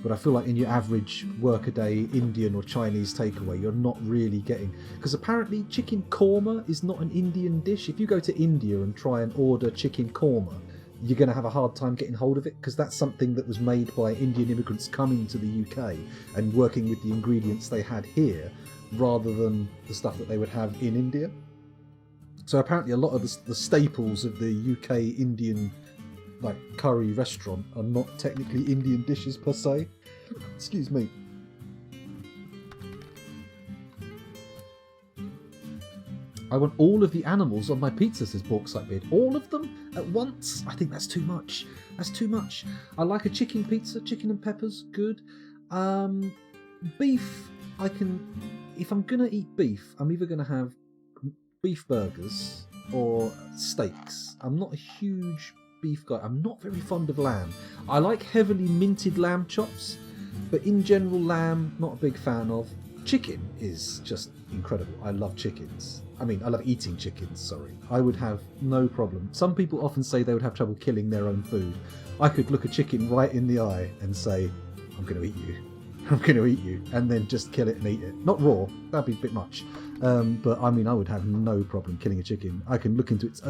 but I feel like in your average workaday Indian or Chinese takeaway, you're not really getting... Because apparently chicken korma is not an Indian dish. If you go to India and try and order chicken korma, you're going to have a hard time getting hold of it, because that's something that was made by Indian immigrants coming to the UK and working with the ingredients they had here, rather than the stuff that they would have in India. So apparently a lot of the staples of the UK Indian like curry restaurant are not technically Indian dishes per se. Excuse me. I want all of the animals on my pizza, says Bauxitebeard. All of them at once? I think that's too much. That's too much. I like a chicken pizza, chicken and peppers, good. Beef, I can... If I'm going to eat beef, I'm either going to have beef burgers or steaks. I'm not a huge beef guy. I'm not very fond of lamb. I like heavily minted lamb chops, but in general lamb, not a big fan of. Chicken is just incredible. I love chickens. I mean, I love eating chickens, sorry. I would have no problem. Some people often say they would have trouble killing their own food. I could look a chicken right in the eye and say, I'm going to eat you. I'm going to eat you, and then just kill it and eat it. Not raw, that'd be a bit much. But I mean, I would have no problem killing a chicken. I can look into it.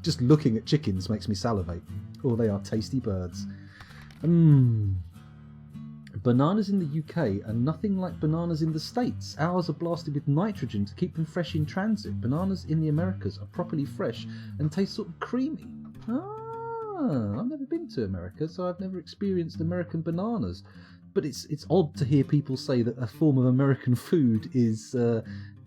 Just looking at chickens makes me salivate. Oh, they are tasty birds. Bananas in the UK are nothing like bananas in the States. Ours are blasted with nitrogen to keep them fresh in transit. Bananas in the Americas are properly fresh and taste sort of creamy. I've never been to America, so I've never experienced American bananas. But it's odd to hear people say that a form of American food is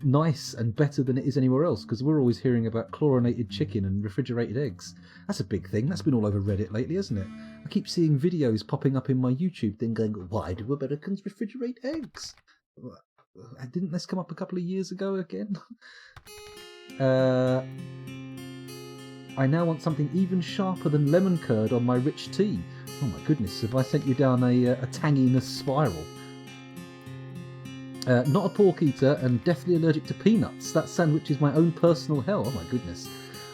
nice and better than it is anywhere else, because we're always hearing about chlorinated chicken and refrigerated eggs. That's a big thing. That's been all over Reddit lately, hasn't it? I keep seeing videos popping up in my YouTube thing going, why do Americans refrigerate eggs? Didn't this come up a couple of years ago again? I now want something even sharper than lemon curd on my rich tea. Oh my goodness, have I sent you down a tanginess spiral? Not a pork eater and deathly allergic to peanuts. That sandwich is my own personal hell. Oh my goodness.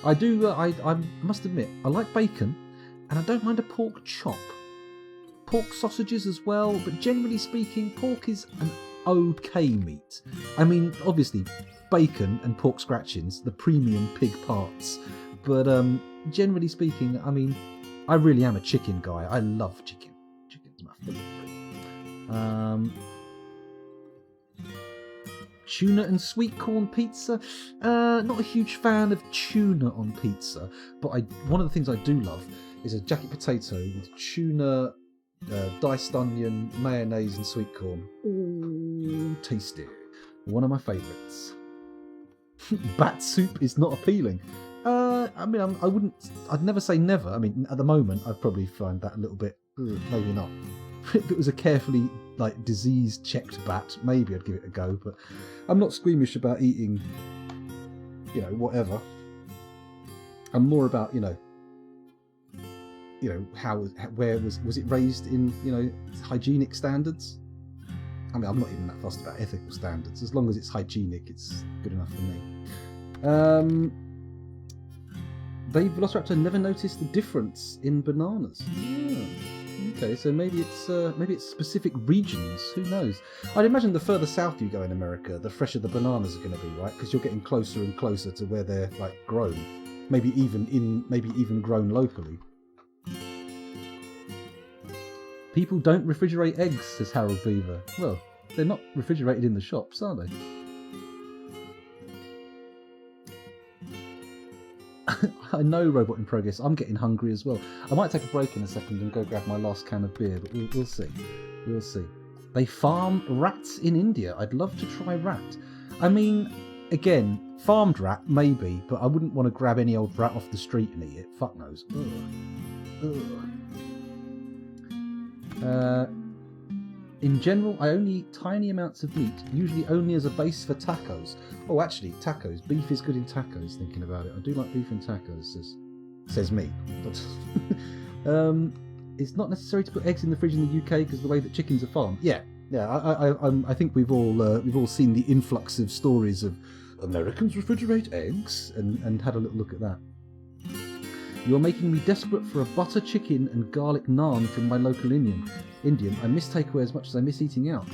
I do. I must admit, I like bacon, and I don't mind a pork chop. Pork sausages as well, but generally speaking, pork is an okay meat. I mean, obviously, bacon and pork scratchings, the premium pig parts. But generally speaking, I mean, I really am a chicken guy. I love chicken. Chicken's my favourite. Tuna and sweet corn pizza. Not a huge fan of tuna on pizza, but one of the things I do love is a jacket potato with tuna, diced onion, mayonnaise and sweet corn. Ooh, tasty. One of my favourites. Bat soup is not appealing. I mean, I'd never say never. I mean, at the moment, I'd probably find that a little bit, maybe not. If it was a carefully, disease-checked bat, maybe I'd give it a go, but I'm not squeamish about eating, whatever. I'm more about, where was it raised in, hygienic standards? I mean, I'm not even that fussed about ethical standards. As long as it's hygienic, it's good enough for me. Dave Velociraptor never noticed the difference in bananas. Okay, so maybe it's specific regions. Who knows? I'd imagine the further south you go in America, the fresher the bananas are going to be, right? Because you're getting closer and closer to where they're grown. Maybe even grown locally. People don't refrigerate eggs, says Harold Beaver. Well, they're not refrigerated in the shops, are they? I know, Robot in Progress. I'm getting hungry as well. I might take a break in a second and go grab my last can of beer, but we'll see. We'll see. They farm rats in India. I'd love to try rat. I mean, again, farmed rat, maybe, but I wouldn't want to grab any old rat off the street and eat it. Fuck knows. In general, I only eat tiny amounts of meat, usually only as a base for tacos. Oh, actually, tacos. Beef is good in tacos, thinking about it. I do like beef in tacos, says me. But it's not necessary to put eggs in the fridge in the UK because of the way that chickens are farmed. Yeah. I think we've all seen the influx of stories of Americans refrigerate eggs and had a little look at that. You're making me desperate for a butter chicken and garlic naan from my local Indian. I miss takeaway as much as I miss eating out.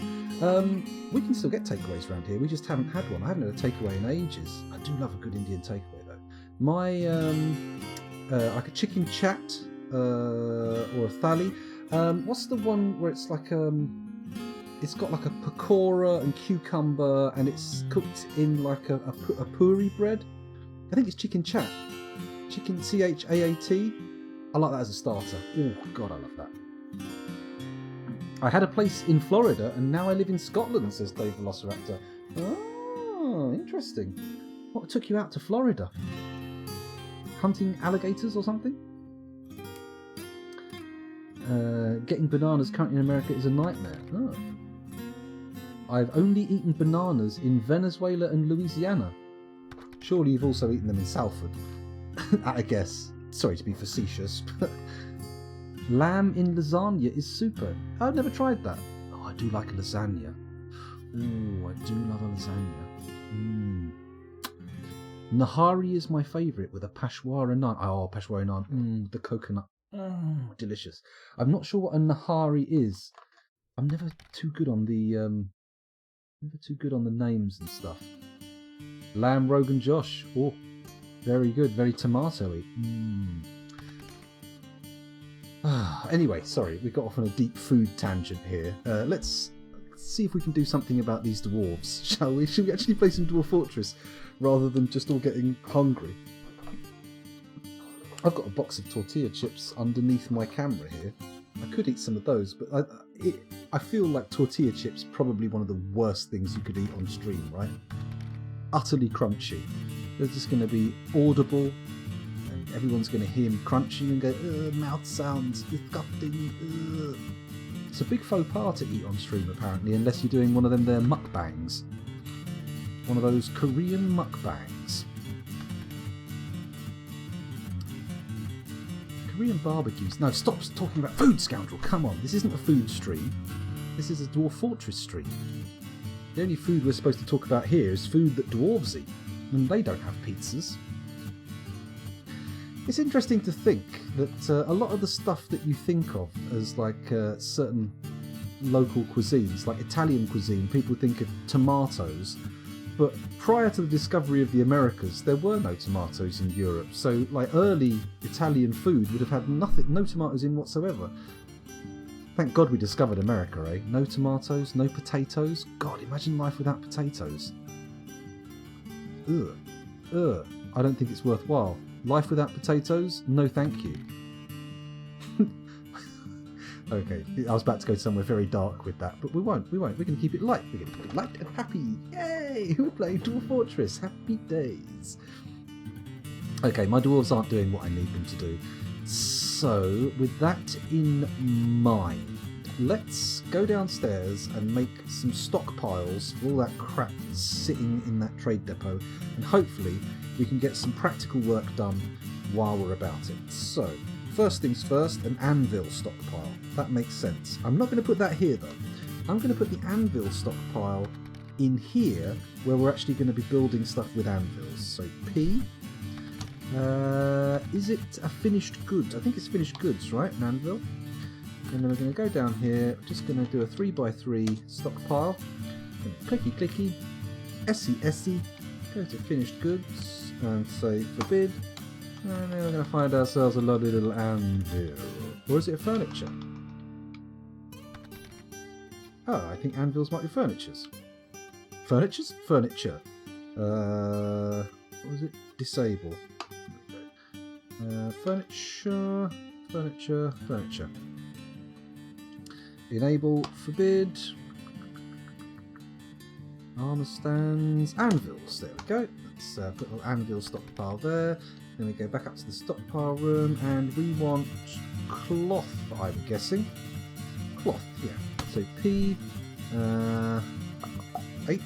We can still get takeaways around here. We just haven't had one. I haven't had a takeaway in ages. I do love a good Indian takeaway though. My like a chicken chat or a thali. What's the one where it's it's got like a pakora and cucumber and it's cooked in like a puri bread? I think it's chicken chat. Chicken CHAAT. I like that as a starter. Oh God, I love that. I had a place in Florida and now I live in Scotland, says Dave Velociraptor. Oh, interesting. What took you out to Florida? Hunting alligators or something? Getting bananas currently in America is a nightmare. Oh. I've only eaten bananas in Venezuela and Louisiana. Surely you've also eaten them in Salford. I guess. Sorry to be facetious, but lamb in lasagna is super. I've never tried that. Oh, I do like a lasagna. Ooh, I do love a lasagna. Nahari is my favourite with a peshwara naan. Oh, peshwara naan. The coconut. Delicious. I'm not sure what a nahari is. I'm never too good on the names and stuff. Lamb Rogan Josh. Oh. Very good, very tomatoey. Anyway, sorry, we got off on a deep food tangent here. Let's see if we can do something about these dwarves, shall we? Should we actually play some Dwarf Fortress rather than just all getting hungry? I've got a box of tortilla chips underneath my camera here. I could eat some of those, but I feel like tortilla chips probably one of the worst things you could eat on stream, right? Utterly crunchy. They're just going to be audible, and everyone's going to hear me crunching and go, mouth sounds disgusting. It's a big faux pas to eat on stream, apparently, unless you're doing one of them there mukbangs. One of those Korean mukbangs. Korean barbecues. No, stop talking about food, scoundrel. Come on, this isn't a food stream. This is a Dwarf Fortress stream. The only food we're supposed to talk about here is food that dwarves eat, and they don't have pizzas. It's interesting to think that a lot of the stuff that you think of as like certain local cuisines, like Italian cuisine, people think of tomatoes, but prior to the discovery of the Americas, there were no tomatoes in Europe. So like early Italian food would have had no tomatoes in whatsoever. Thank God we discovered America, eh? No tomatoes, no potatoes. God, imagine life without potatoes. Ugh. I don't think it's worthwhile. Life without potatoes? No thank you. Okay, I was about to go somewhere very dark with that, but we won't. We're going to keep it light. We're going to keep it light and happy. Yay! We're playing Dwarf Fortress. Happy days. Okay, my dwarves aren't doing what I need them to do. So, with that in mind, let's go downstairs and make some stockpiles for all that crap that's sitting in that trade depot, and hopefully we can get some practical work done while we're about it. So, first things first, an anvil stockpile. That makes sense. I'm not going to put that here though. I'm going to put the anvil stockpile in here where we're actually going to be building stuff with anvils. So P. Is it a finished goods? I think it's finished goods, right? An anvil. And then we're going to go down here. We're just going to do a 3x3 stockpile. Clicky clicky. Essie. Go to finished goods and say forbid. And then we're going to find ourselves a lovely little anvil. Or is it a furniture? Oh, I think anvils might be furnitures. Furnitures? Furniture. What was it? Disable. Furniture. Enable, forbid. Armour stands, anvils. There we go. Let's put a little anvil stockpile there. Then we go back up to the stockpile room, and we want cloth, I'm guessing. Cloth, yeah. So P, H.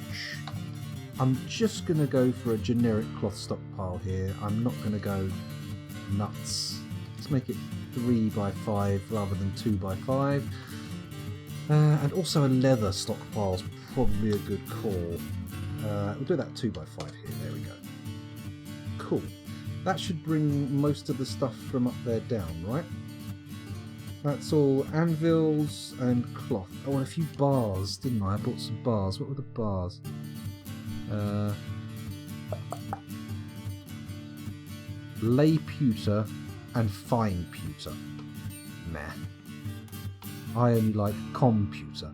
I'm just going to go for a generic cloth stockpile here. I'm not going to go nuts. Let's make it 3x5 rather than 2x5. And also a leather stockpile is probably a good call. We'll do that 2x5 here. There we go. Cool. That should bring most of the stuff from up there down, right? That's all anvils and cloth. I want a few bars, didn't I? I bought some bars. What were the bars? Lay pewter and fine pewter. Meh. I only like computer.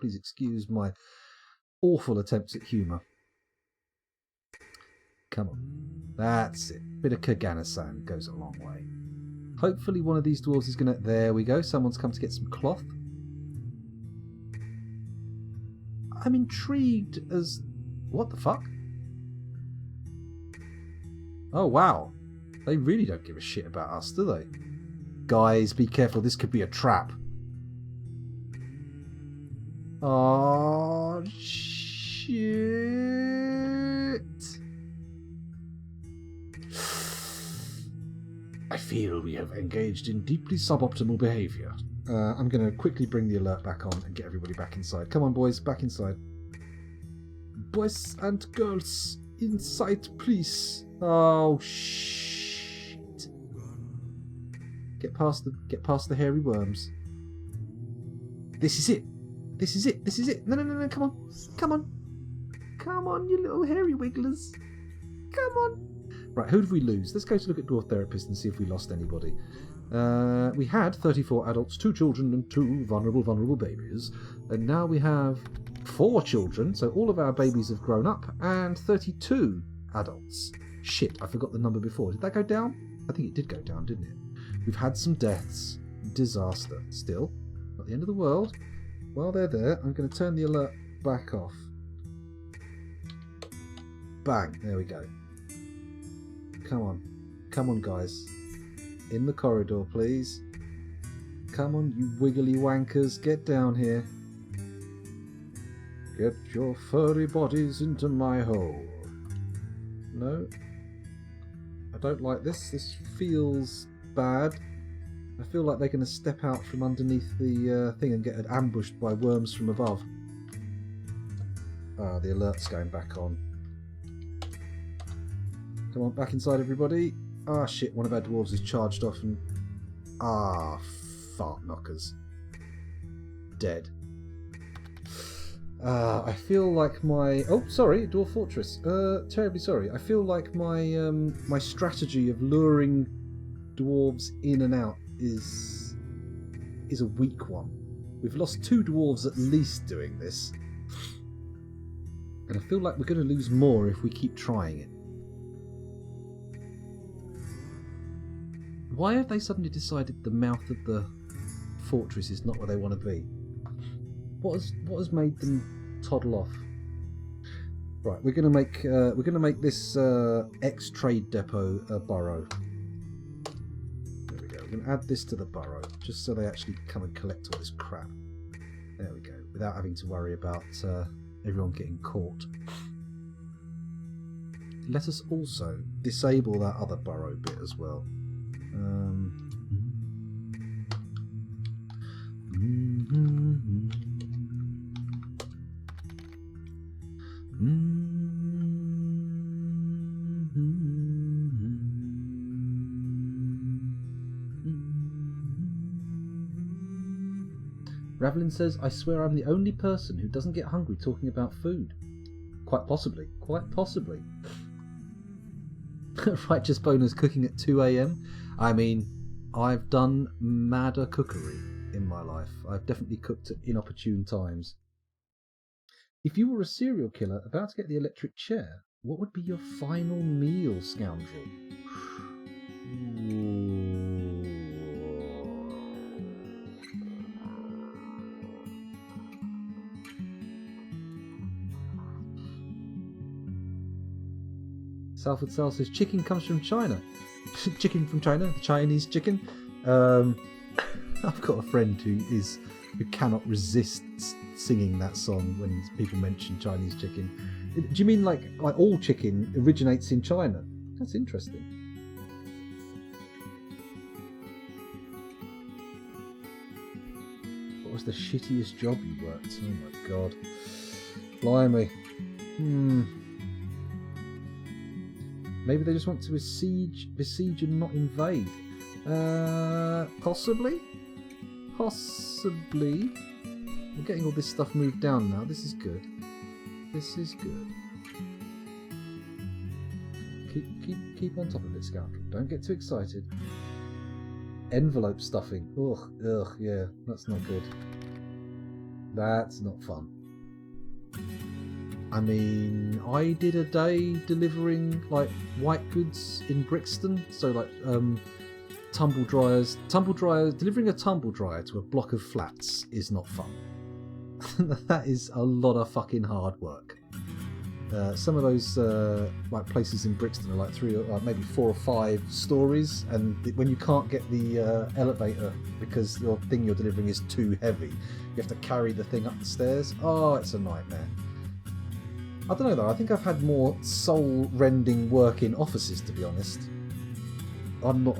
Please excuse my awful attempts at humour. Come on. That's it. Bit of Kagana-san goes a long way. Hopefully one of these dwarves is going to... There we go. Someone's come to get some cloth. I'm intrigued as... What the fuck? Oh, wow. They really don't give a shit about us, do they? Guys, be careful. This could be a trap. Oh, shit. I feel we have engaged in deeply suboptimal behaviour. I'm going to quickly bring the alert back on and get everybody back inside. Come on, boys, back inside. Boys and girls, inside, please. Oh, shit. Get past the hairy worms. This is it. This is it. This is it. No, come on. Come on. Come on, you little hairy wigglers. Come on. Right, who did we lose? Let's go to look at Dwarf Therapist and see if we lost anybody. We had 34 adults, 2 children and 2 vulnerable babies. And now we have 4 children, so all of our babies have grown up, and 32 adults. Shit, I forgot the number before. Did that go down? I think it did go down, didn't it? We've had some deaths. Disaster. Still, not the end of the world. While they're there, I'm going to turn the alert back off. Bang. There we go. Come on. Come on, guys. In the corridor, please. Come on, you wiggly wankers. Get down here. Get your furry bodies into my hole. No. I don't like this. This feels bad. I feel like they're going to step out from underneath the thing and get ambushed by worms from above. Ah, the alert's going back on. Come on, back inside, everybody. Ah, shit, one of our dwarves is charged off and... Ah, fart knockers. Dead. I feel like my... Oh, sorry, Dwarf Fortress. Terribly sorry. I feel like my my strategy of luring dwarves in and out is a weak one. We've lost 2 dwarves at least doing this. And I feel like we're going to lose more if we keep trying it. Why have they suddenly decided the mouth of the fortress is not where they want to be? What has made them toddle off? Right, we're gonna make this ex-trade depot a burrow. There we go. We're gonna add this to the burrow just so they actually come and collect all this crap. There we go. Without having to worry about everyone getting caught. Let us also disable that other burrow bit as well. Ravelin says, I swear I'm the only person who doesn't get hungry talking about food. Quite possibly. Quite possibly. Righteous Boners cooking at 2 AM. I mean, I've done madder cookery in my life. I've definitely cooked at inopportune times. If you were a serial killer about to get the electric chair, what would be your final meal, scoundrel? Salford Sal says chicken comes from China. Chicken from China, Chinese chicken. I've got a friend who cannot resist singing that song when people mention Chinese chicken. Do you mean like all chicken originates in China? That's interesting. What was the shittiest job you worked? Oh my god. Blimey. Maybe they just want to besiege and not invade. Possibly? Possibly. We're getting all this stuff moved down now. This is good. This is good. Keep on top of it, Scoundrel. Don't get too excited. Envelope stuffing. Ugh, yeah, that's not good. That's not fun. I mean, I did a day delivering like white goods in Brixton, so like tumble dryers. Delivering a tumble dryer to a block of flats is not fun. That is a lot of fucking hard work. Some of those like places in Brixton are like 3 or maybe 4 or 5 stories, and when you can't get the elevator because your thing you're delivering is too heavy, you have to carry the thing up the stairs. Oh, it's a nightmare. I don't know though, I think I've had more soul-rending work in offices, to be honest. I'm a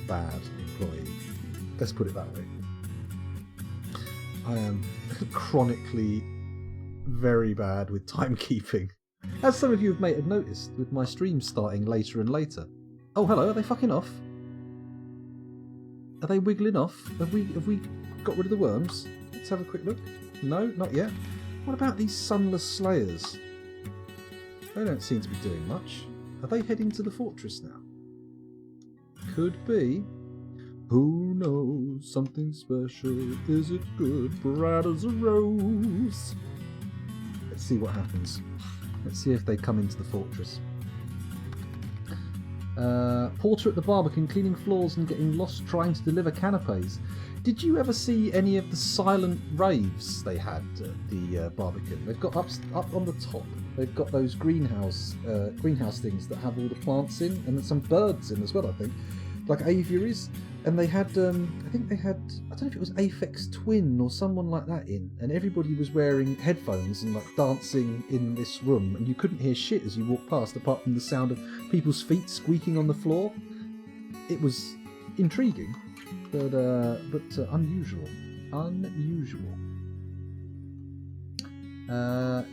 bad employee. Let's put it that way. I am chronically very bad with timekeeping. As some of you may have noticed with my streams starting later and later. Oh hello, are they fucking off? Are they wiggling off? Have we got rid of the worms? Let's have a quick look. No, not yet. What about these sunless slayers? They don't seem to be doing much. Are they heading to the fortress now? Could be. Who knows? Something special. Is it good? Bright as a rose. Let's see what happens. Let's see if they come into the fortress. Porter at the Barbican cleaning floors and getting lost trying to deliver canapes. Did you ever see any of the silent raves they had at the Barbican? They've got up on the top. They've got those greenhouse things that have all the plants in, and some birds in as well. I think, like aviaries. And they had, I think they had, I don't know if it was Aphex Twin or someone like that in, and everybody was wearing headphones and like dancing in this room, and you couldn't hear shit as you walked past, apart from the sound of people's feet squeaking on the floor. It was intriguing, but unusual. Unusual.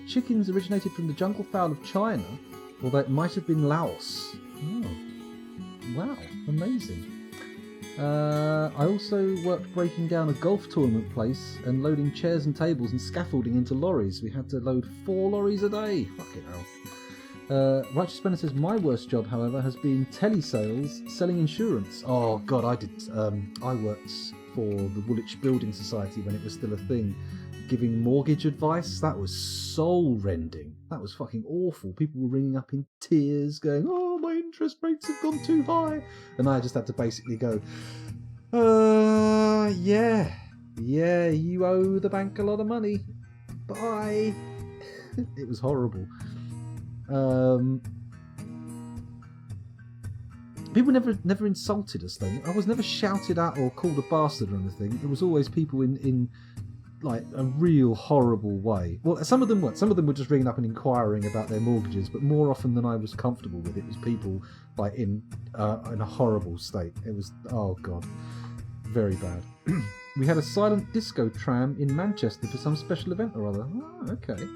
Chickens originated from the jungle fowl of China, although it might have been Laos. Oh, wow, amazing. I also worked breaking down a golf tournament place and loading chairs and tables and scaffolding into lorries. We had to load 4 lorries a day. Fucking hell. Righteous Bennett says, my worst job, however, has been telesales, selling insurance. Oh, God, I did. I worked for the Woolwich Building Society when it was still a thing, giving mortgage advice. That was soul-rending. That was fucking awful. People were ringing up in tears going, oh, my interest rates have gone too high. And I just had to basically go, yeah, you owe the bank a lot of money. Bye. It was horrible. People never insulted us though. I was never shouted at or called a bastard or anything. It was always people in like a real horrible way. Well, some of them weren't. Some of them were just ringing up and inquiring about their mortgages, but more often than I was comfortable with, it was people like in a horrible state. It was, oh God, very bad. We had a silent disco tram in Manchester for some special event or other. Oh, okay.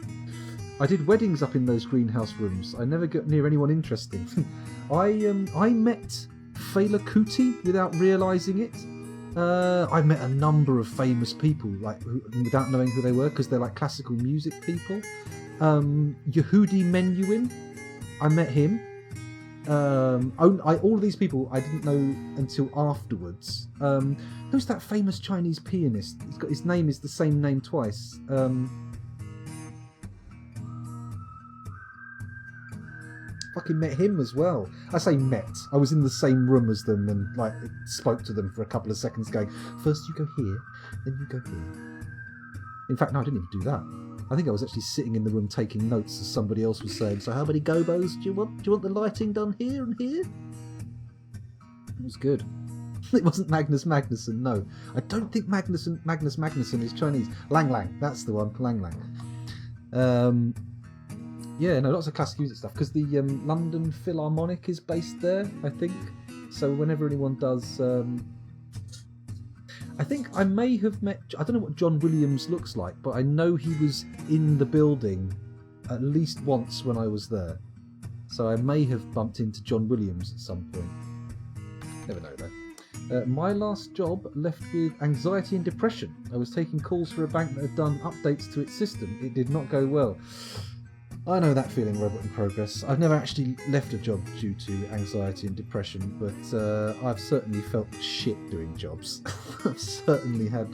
I did weddings up in those greenhouse rooms. I never got near anyone interesting. I met Fela Kuti without realising it. I met a number of famous people without knowing who they were because they're like classical music people. Yehudi Menuhin, I met him. All of these people I didn't know until afterwards. Who's that famous Chinese pianist? His name is the same name twice. Fucking met him as well. I say met. I was in the same room as them and like spoke to them for a couple of seconds going, first you go here, then you go here. In fact, no, I didn't even do that. I think I was actually sitting in the room taking notes as somebody else was saying, so how many gobos do you want? Do you want the lighting done here and here? It was good. It wasn't Magnus Magnusson, no. I don't think Magnus Magnusson is Chinese. Lang Lang, that's the one, Lang Lang. Yeah, no, lots of classical music stuff, because the London Philharmonic is based there, I think. So whenever anyone does... I think I may have met... I don't know what John Williams looks like, but I know he was in the building at least once when I was there. So I may have bumped into John Williams at some point. Never know, though. My last job left with anxiety and depression. I was taking calls for a bank that had done updates to its system. It did not go well. I know that feeling, Robot in Progress. I've never actually left a job due to anxiety and depression, but I've certainly felt shit doing jobs. I've certainly had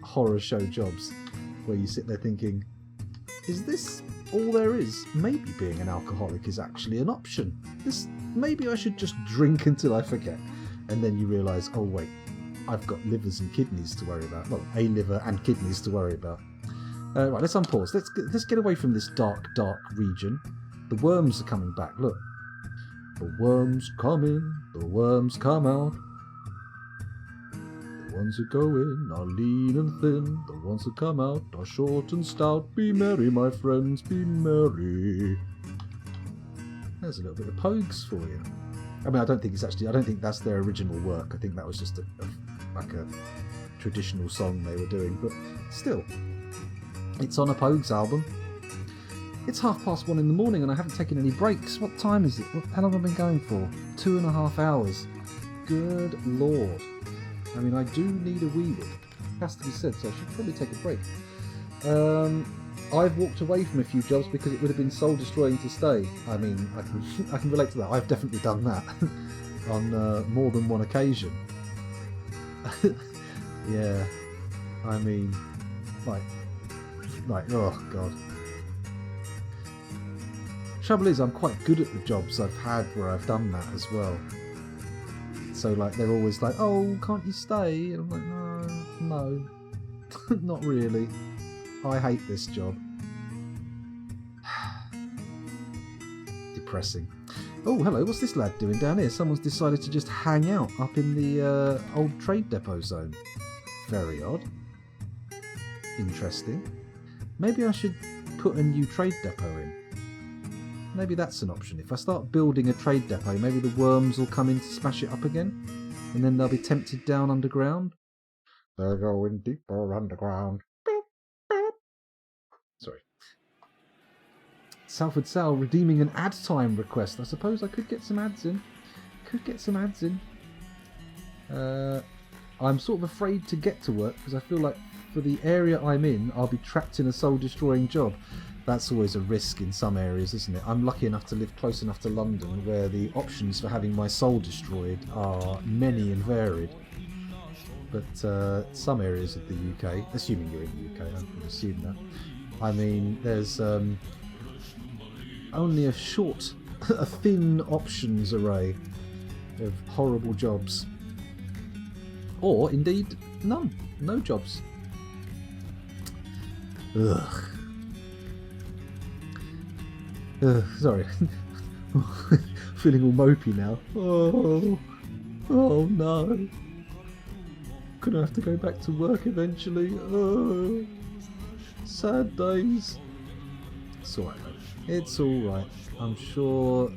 horror show jobs where you sit there thinking, is this all there is? Maybe being an alcoholic is actually an option. Maybe I should just drink until I forget. And then you realise, oh wait, I've got livers and kidneys to worry about. Well, a liver and kidneys to worry about. Right, let's unpause. Let's get away from this dark region. The worms are coming back, look. The worms come in, the worms come out. The ones who go in are lean and thin, the ones who come out are short and stout. Be merry, my friends, be merry. There's a little bit of Pogues for you. I mean, I don't think that's their original work. I think that was just a traditional song they were doing, but still. It's on a Pogues album. It's 1:30 in the morning and I haven't taken any breaks. What time is it? How long have I been going for? 2.5 hours. Good lord. I mean, I do need a wee bit. Has to be said, so I should probably take a break. I've walked away from a few jobs because it would have been soul destroying to stay. I mean, I can relate to that. I've definitely done that on more than one occasion. Yeah. I mean, like, oh god. Trouble is, I'm quite good at the jobs I've had where I've done that as well. So like, they're always like, oh, can't you stay? And I'm like, no, not really. I hate this job. Depressing. Oh, hello, what's this lad doing down here? Someone's decided to just hang out up in the old trade depot zone. Very odd. Interesting. Maybe I should put a new trade depot in. Maybe that's an option. If I start building a trade depot, maybe the worms will come in to smash it up again. and then they'll be tempted down underground. They're going deeper underground. Sorry. Salford Sal redeeming an ad time request. I suppose I could get some ads in. I'm sort of afraid to get to work because I feel like for the area I'm in, I'll be trapped in a soul-destroying job. That's always a risk in some areas, isn't it? I'm lucky enough to live close enough to London where the options for having my soul destroyed are many and varied. But some areas of the UK, assuming you're in the UK, I would assume that. I mean, there's only a thin options array of horrible jobs. Or, indeed, none. No jobs. Ugh. Sorry. Feeling all mopey now. Oh no. Gonna have to go back to work eventually. Oh, sad days. It's alright though. It's alright. I'm sure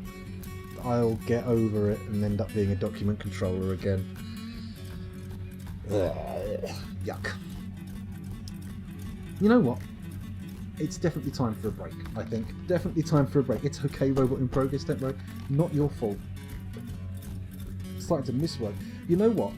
I'll get over it and end up being a document controller again. Yuck. You know what? It's definitely time for a break, I think. Definitely time for a break. It's okay, Robot in Progress, don't worry. Not your fault. Starting to miss work. You know what?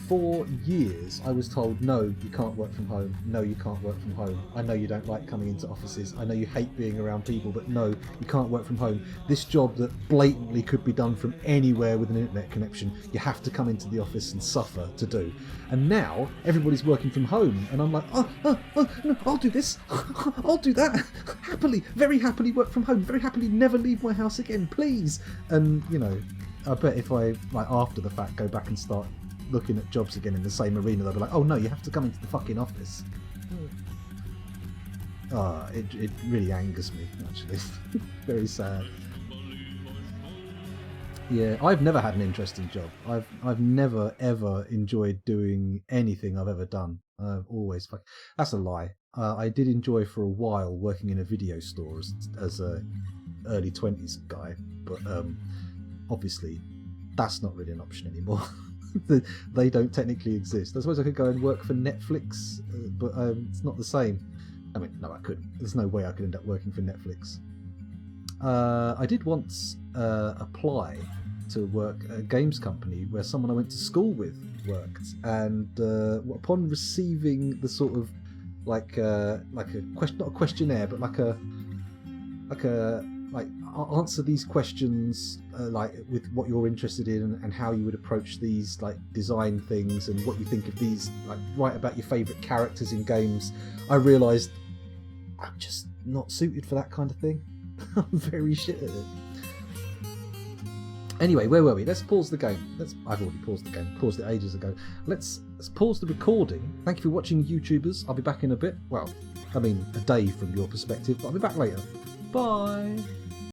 For years I was told, no, you can't work from home. No, you can't work from home. I know you don't like coming into offices. I know you hate being around people, but no, you can't work from home. This job that blatantly could be done from anywhere with an internet connection, you have to come into the office and suffer to do. And now everybody's working from home, and I'm like, no, I'll do this. I'll do that. Happily, very happily work from home. Very happily never leave my house again, please. And, you know, I bet if I, like, after the fact, go back and start looking at jobs again in the same arena, they'll be like, oh no, you have to come into the fucking office. It really angers me, actually. Very sad. Yeah, I've never had an interesting job. I've never ever enjoyed doing anything I've ever done. I've always that's a lie. I did enjoy for a while working in a video store as a early 20s guy, but obviously that's not really an option anymore. They don't technically exist. I suppose I could go and work for Netflix, but it's not the same. I mean, no, I couldn't. There's no way I could end up working for Netflix. I did once apply to work at a games company where someone I went to school with worked, and upon receiving the sort of like a question, not a questionnaire, but like answer these questions like with what you're interested in and how you would approach these like design things and what you think of these, like write about your favourite characters in games. I realised I'm just not suited for that kind of thing. I'm very shit at it. Anyway, where were we? Let's pause the game. I've already paused the game. Paused it ages ago. Let's pause the recording. Thank you for watching, YouTubers. I'll be back in a bit. Well, I mean, a day from your perspective, but I'll be back later. Bye.